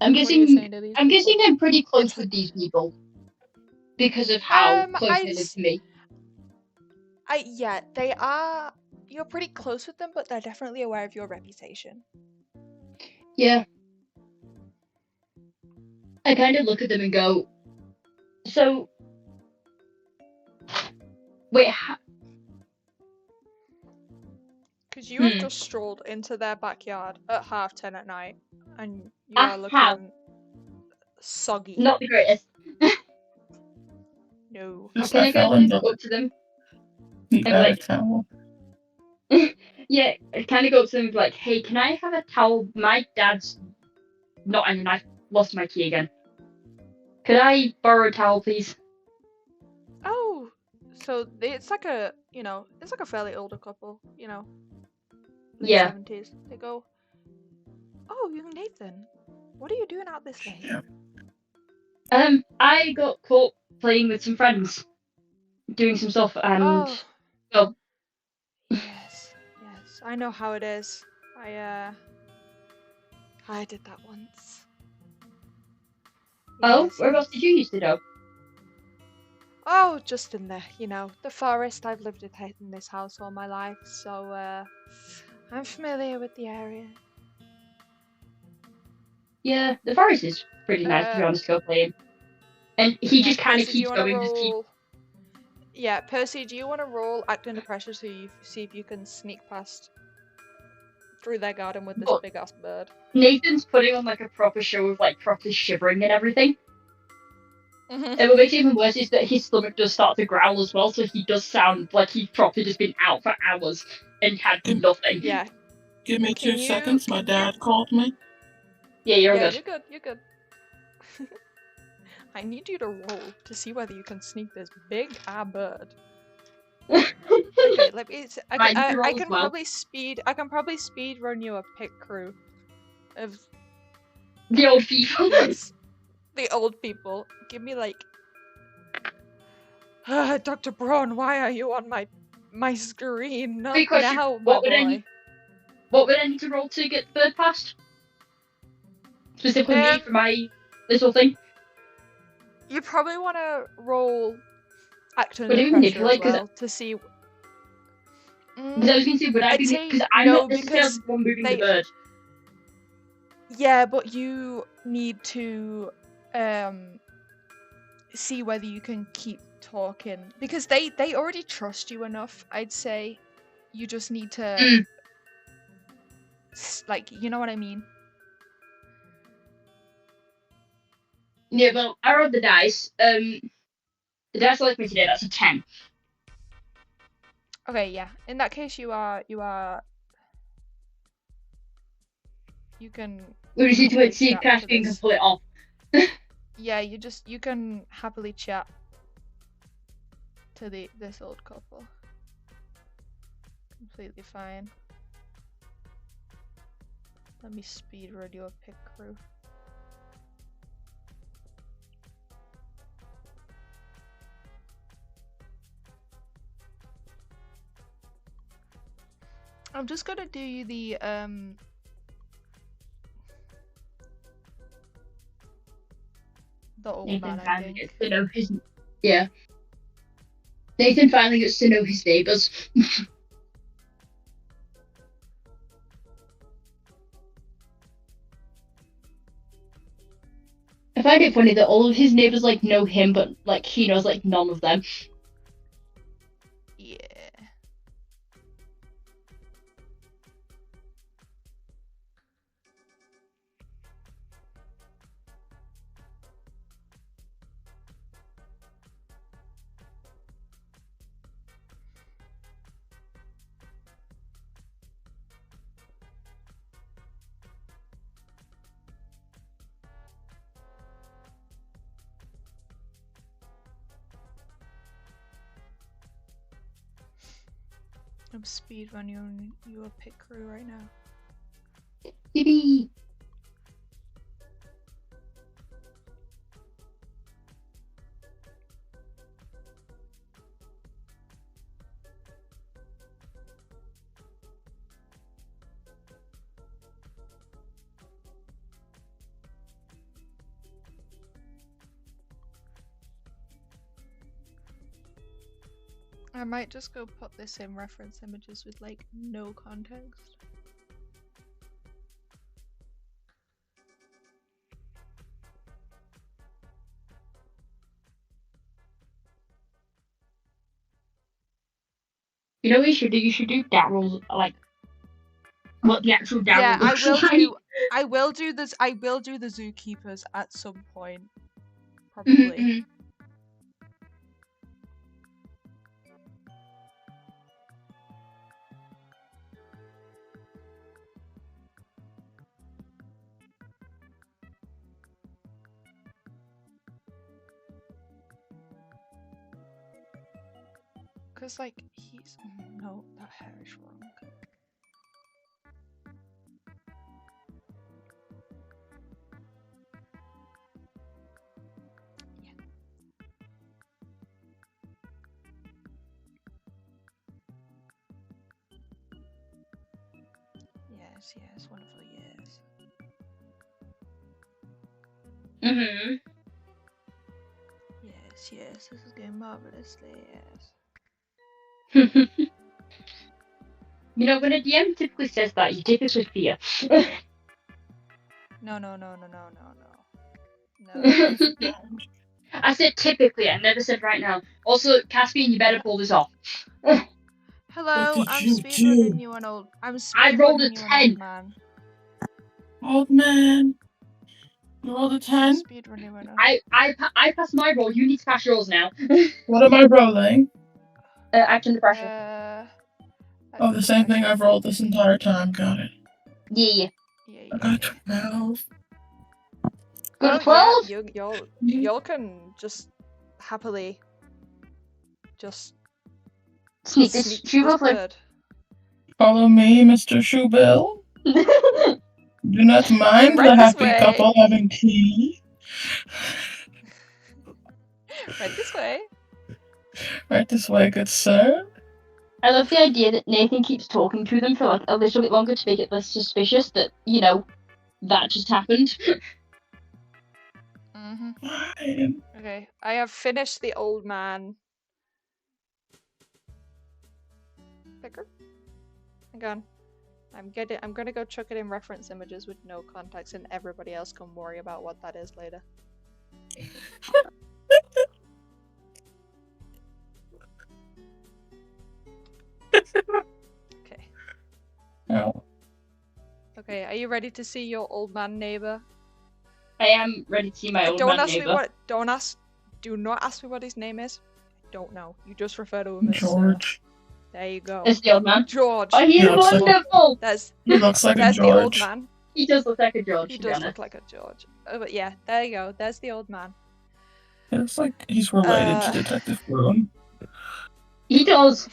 I'm guessing I'm pretty close with these people because of how close they live to me. Yeah, they are. You're pretty close with them, but they're definitely aware of your reputation. Yeah. I kind of look at them and go, so Wait, Because you have just strolled into their backyard at 10:30 at night, and you I are have. looking soggy. Not the greatest. No. Just Can I I go fell in up to them the and be attic like, towel. yeah, I kind of go up to them and be like, hey, can I have a towel? My dad's not in and I lost my key again. Could I borrow a towel, please? Oh, so it's like a, it's like a fairly older couple, late Yeah. 70s. They go, "Oh, young Nathan, what are you doing out this late?" Yeah. I got caught playing with some friends, doing some stuff, and Oh, well, yes, yes, I know how it is. I did that once. oh, Yes, where else yes. did you used to go? Oh, just in the forest. I've lived in this house all my life, so I'm familiar with the area. Yeah, the forest is pretty nice to be honest to go playing. And he Yeah, just kind of Percy, do you keeps want to going, just keep. roll? Yeah, Percy, do you want to roll act under pressure so you see if you can sneak past through their garden with this But big ass bird? Nathan's putting on like a proper show of like properly shivering and everything. Mhm. And what makes it even worse is that his stomach does start to growl as well, so he does sound like he's probably just been out for hours and had Give, nothing. Yeah. give me Can 2 you? seconds. My dad called me. Yeah, you're Yeah, good. you're good. You're good. I need you to roll to see whether you can sneak this big bird. Okay, let me. Right, you can I roll as can well. probably speed. I can probably speed run you a pit crew of The old people. these the old people. Give me like, Dr. Braun, why are you on my screen? Not Quick question: now, my boy. what would I need to roll to get the bird past? Specifically me for my little thing. You probably want to roll act Would under I pressure as manipulate? Because well to see. I was going to say, would I I'd be? say Because I'm no not necessarily because the one moving the they. bird. Yeah, but you need to see whether you can keep talking because they already trust you enough. I'd say you just need to like, you know what I mean? Yeah, well, I rolled the dice. The dice like me today. That's a 10. Okay, yeah. In that case, you can We just need to wait happily to see if chat to Caspian can this. pull it off. Yeah, you can happily chat to this old couple. Completely fine. Let me speed run your pick crew. I'm just gonna do you the old Nathan man finally ending. gets to know his. Yeah. Nathan finally gets to know his neighbours. I find it funny that all of his neighbours like know him, but like he knows like none of them. Yeah. I'm speed running your pick crew right now. Yippee! I might just go put this in reference images with like no context. You know what you should do? You should do Daryl's, like, what the actual Daryl Yeah, I looks will like. do. I will do this. I will do the zookeepers at some point, probably. Mhm. Cause like he's no, that hair is wrong. Yeah. Yes, yes, wonderful, yes. Mhm. Yes, yes, this is going marvelously, yes. You know, when a DM typically says that, you typically fear. No, no, no, no, no, no, no. No. I said typically, I never said right now. Also, Caspian, you better pull this off. Hello, did I'm you speedrunning do? you an old. I'm I rolled a speedrunning you an 10. old man. Old man. You rolled a 10? Speedrunning you an old. I passed my roll. You need to pass yours now. What am I rolling? Act under pressure. Oh, the same thing I've rolled this entire time. Got it. Yeah. Yeah, I yeah, got yeah. 12. Got a Oh 12? yeah, y'all can just happily just Sneak this sneak shoe this over. bird. Follow me, Mr. Shoebill. Do not mind Right the this happy way. couple having tea. Right this way. Right this way, good sir. I love the idea that Nathan keeps talking to them for like a little bit longer to make it less suspicious that, you know, that just happened. Fine. Okay, I have finished the old man. Picker. Hang on. I'm gonna go chuck it in reference images with no context, and everybody else can worry about what that is later. Okay. Oh. Okay, are you ready to see your old man neighbor? I am ready to see my old Don't man ask neighbor. me what. Do not ask me what his name is. I don't know. You just refer to him as George. There you go. It's the old man. George. Oh, he's He looks like- wonderful! He looks like a There's the old George. man. He does look like a George, He to be does honest. look like a George. Oh, but yeah, there you go. There's the old man. He looks like he's related to Detective Broom. He does.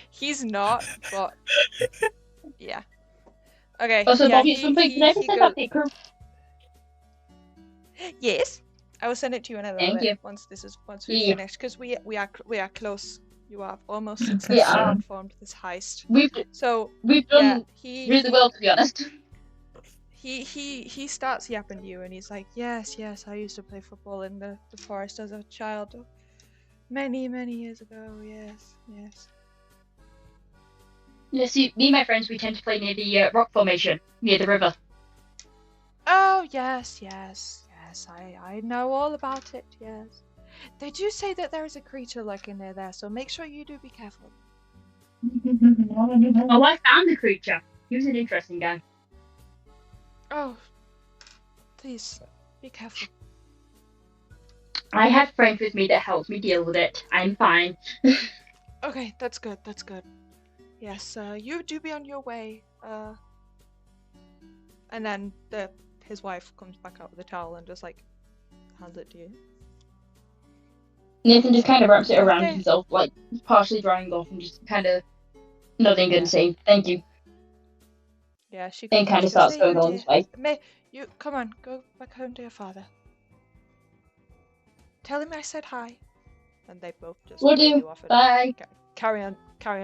He's not, but yeah. Okay. Also, yeah, Bobby, at some point, can I he send goes. that picture? Yes, I will send it to you in a little Thank bit you. once we've Yeah. finished, because we are close. You have almost Yeah, successfully yeah. performed this heist. We've So done yeah, really well, to be honest. he starts yapping to you, and he's like, yes, I used to play football in the forest as a child, many years ago. Yes. Yeah, see, me and my friends, we tend to play near the rock formation, near the river. Oh yes. I know all about it. Yes. They do say that there is a creature lurking near there, so make sure you do be careful. Oh, I found the creature. He was an interesting guy. Oh, please be careful. I have friends with me that helps me deal with it. I'm fine. Okay, that's good. Yes, you do be on your way. And then his wife comes back out with a towel and just like hands it to you. Nathan just kind of wraps it around Okay. himself, like partially drying off, and just kind of nodding Yeah. and saying thank you. Yeah, she And kind of goes, starts going on his way. You come on, go back home to your father. Tell him I said hi. And they both just Will wave do. you off and Bye. carry on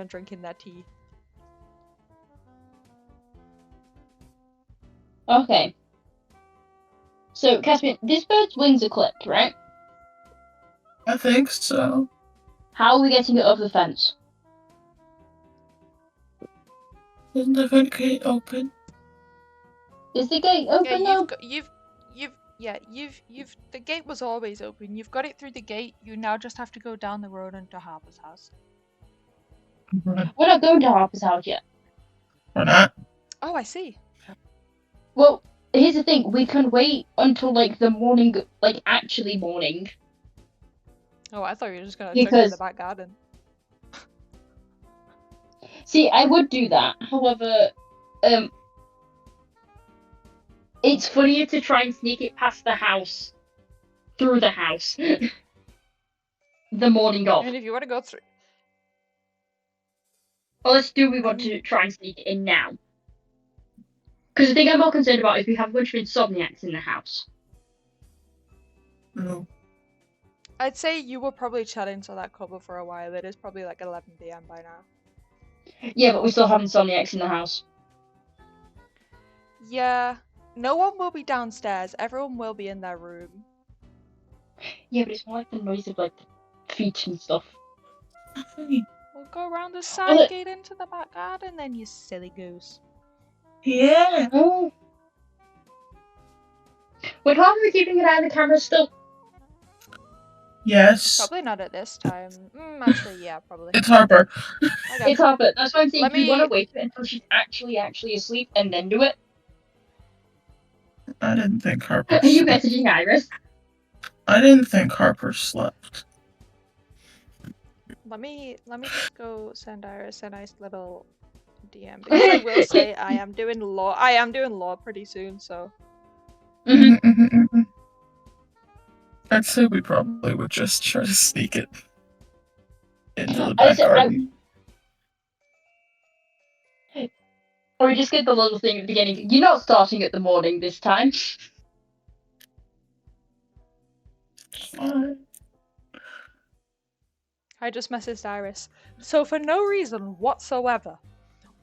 drinking their tea. Okay. So, Caspian, this bird's wings are clipped, right? I think so. How are we getting it over the fence? Isn't the front gate open? Is the gate open now? The gate was always open. You've got it through the gate. You now just have to go down the road into Harper's house. We're not going to Harper's house yet. We're not. Oh, I see. Well, here's the thing. We can wait until, like, the morning, like, actually morning. Oh, I thought you were just gonna chuck it in Because, the back garden. see, I would do that. However, it's funnier to try and sneak it past the house, through the house, the morning I of. mean, if you want to go through, Unless do we want to try and sneak it in now? Because the thing I'm more concerned about is we have a bunch of insomniacs in the house. No. I'd say you were probably chatting to that couple for a while. It is probably like 11 p.m. by now. Yeah, but we still have insomniacs in the house. Yeah, no one will be downstairs. Everyone will be in their room. Yeah, but it's more like the noise of, like, feet and stuff. We'll go around the side gate into the back garden then, you silly goose. Yeah. Oh. Would Harper be keeping an eye on the camera still? Yes. Probably not at this time. Actually, yeah, probably. It's Harper. Okay. It's Harper. That's why I'm saying Let we want to me- wait until she's actually asleep and then do it. I didn't think Harper Are you slept. messaging Iris? I didn't think Harper slept. Let me just go send Iris a nice little DM because I will say I am doing law pretty soon, so. I'd say we probably would just try to sneak it into the back garden. Or we just get the little thing at the beginning. You're not starting at the morning this time. Fine. I just messaged Iris. So for no reason whatsoever,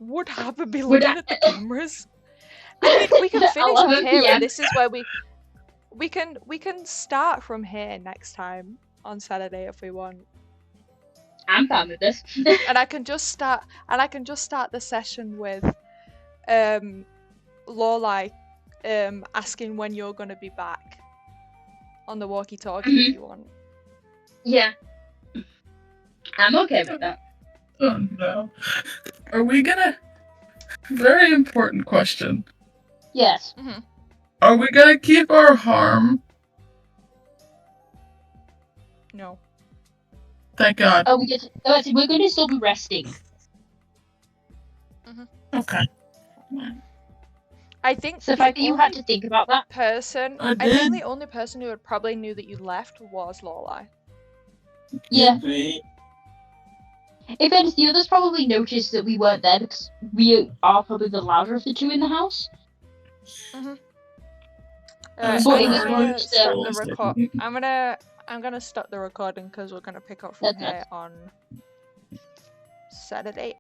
would Harper be Would looking at the cameras? I mean, we can finish off 11 here, PM. and this is where we can start from here next time on Saturday if we want. I'm fine with this. And I can just start the session with Lorelai asking when you're gonna be back on the walkie-talkie if you want. Yeah. I'm okay with that. Oh no. Are we gonna... Very important question. Yes. Are we gonna keep our harm? No. Thank God. Oh, we're going to still be resting. Okay. I think So the fact that you had to think about that. I think the only person who had probably knew that you left was Lorelai. Yeah. If anything, the others probably noticed that we weren't there because we are probably the louder of the two in the house. I'm gonna stop the recording because we're gonna pick up from here on Saturday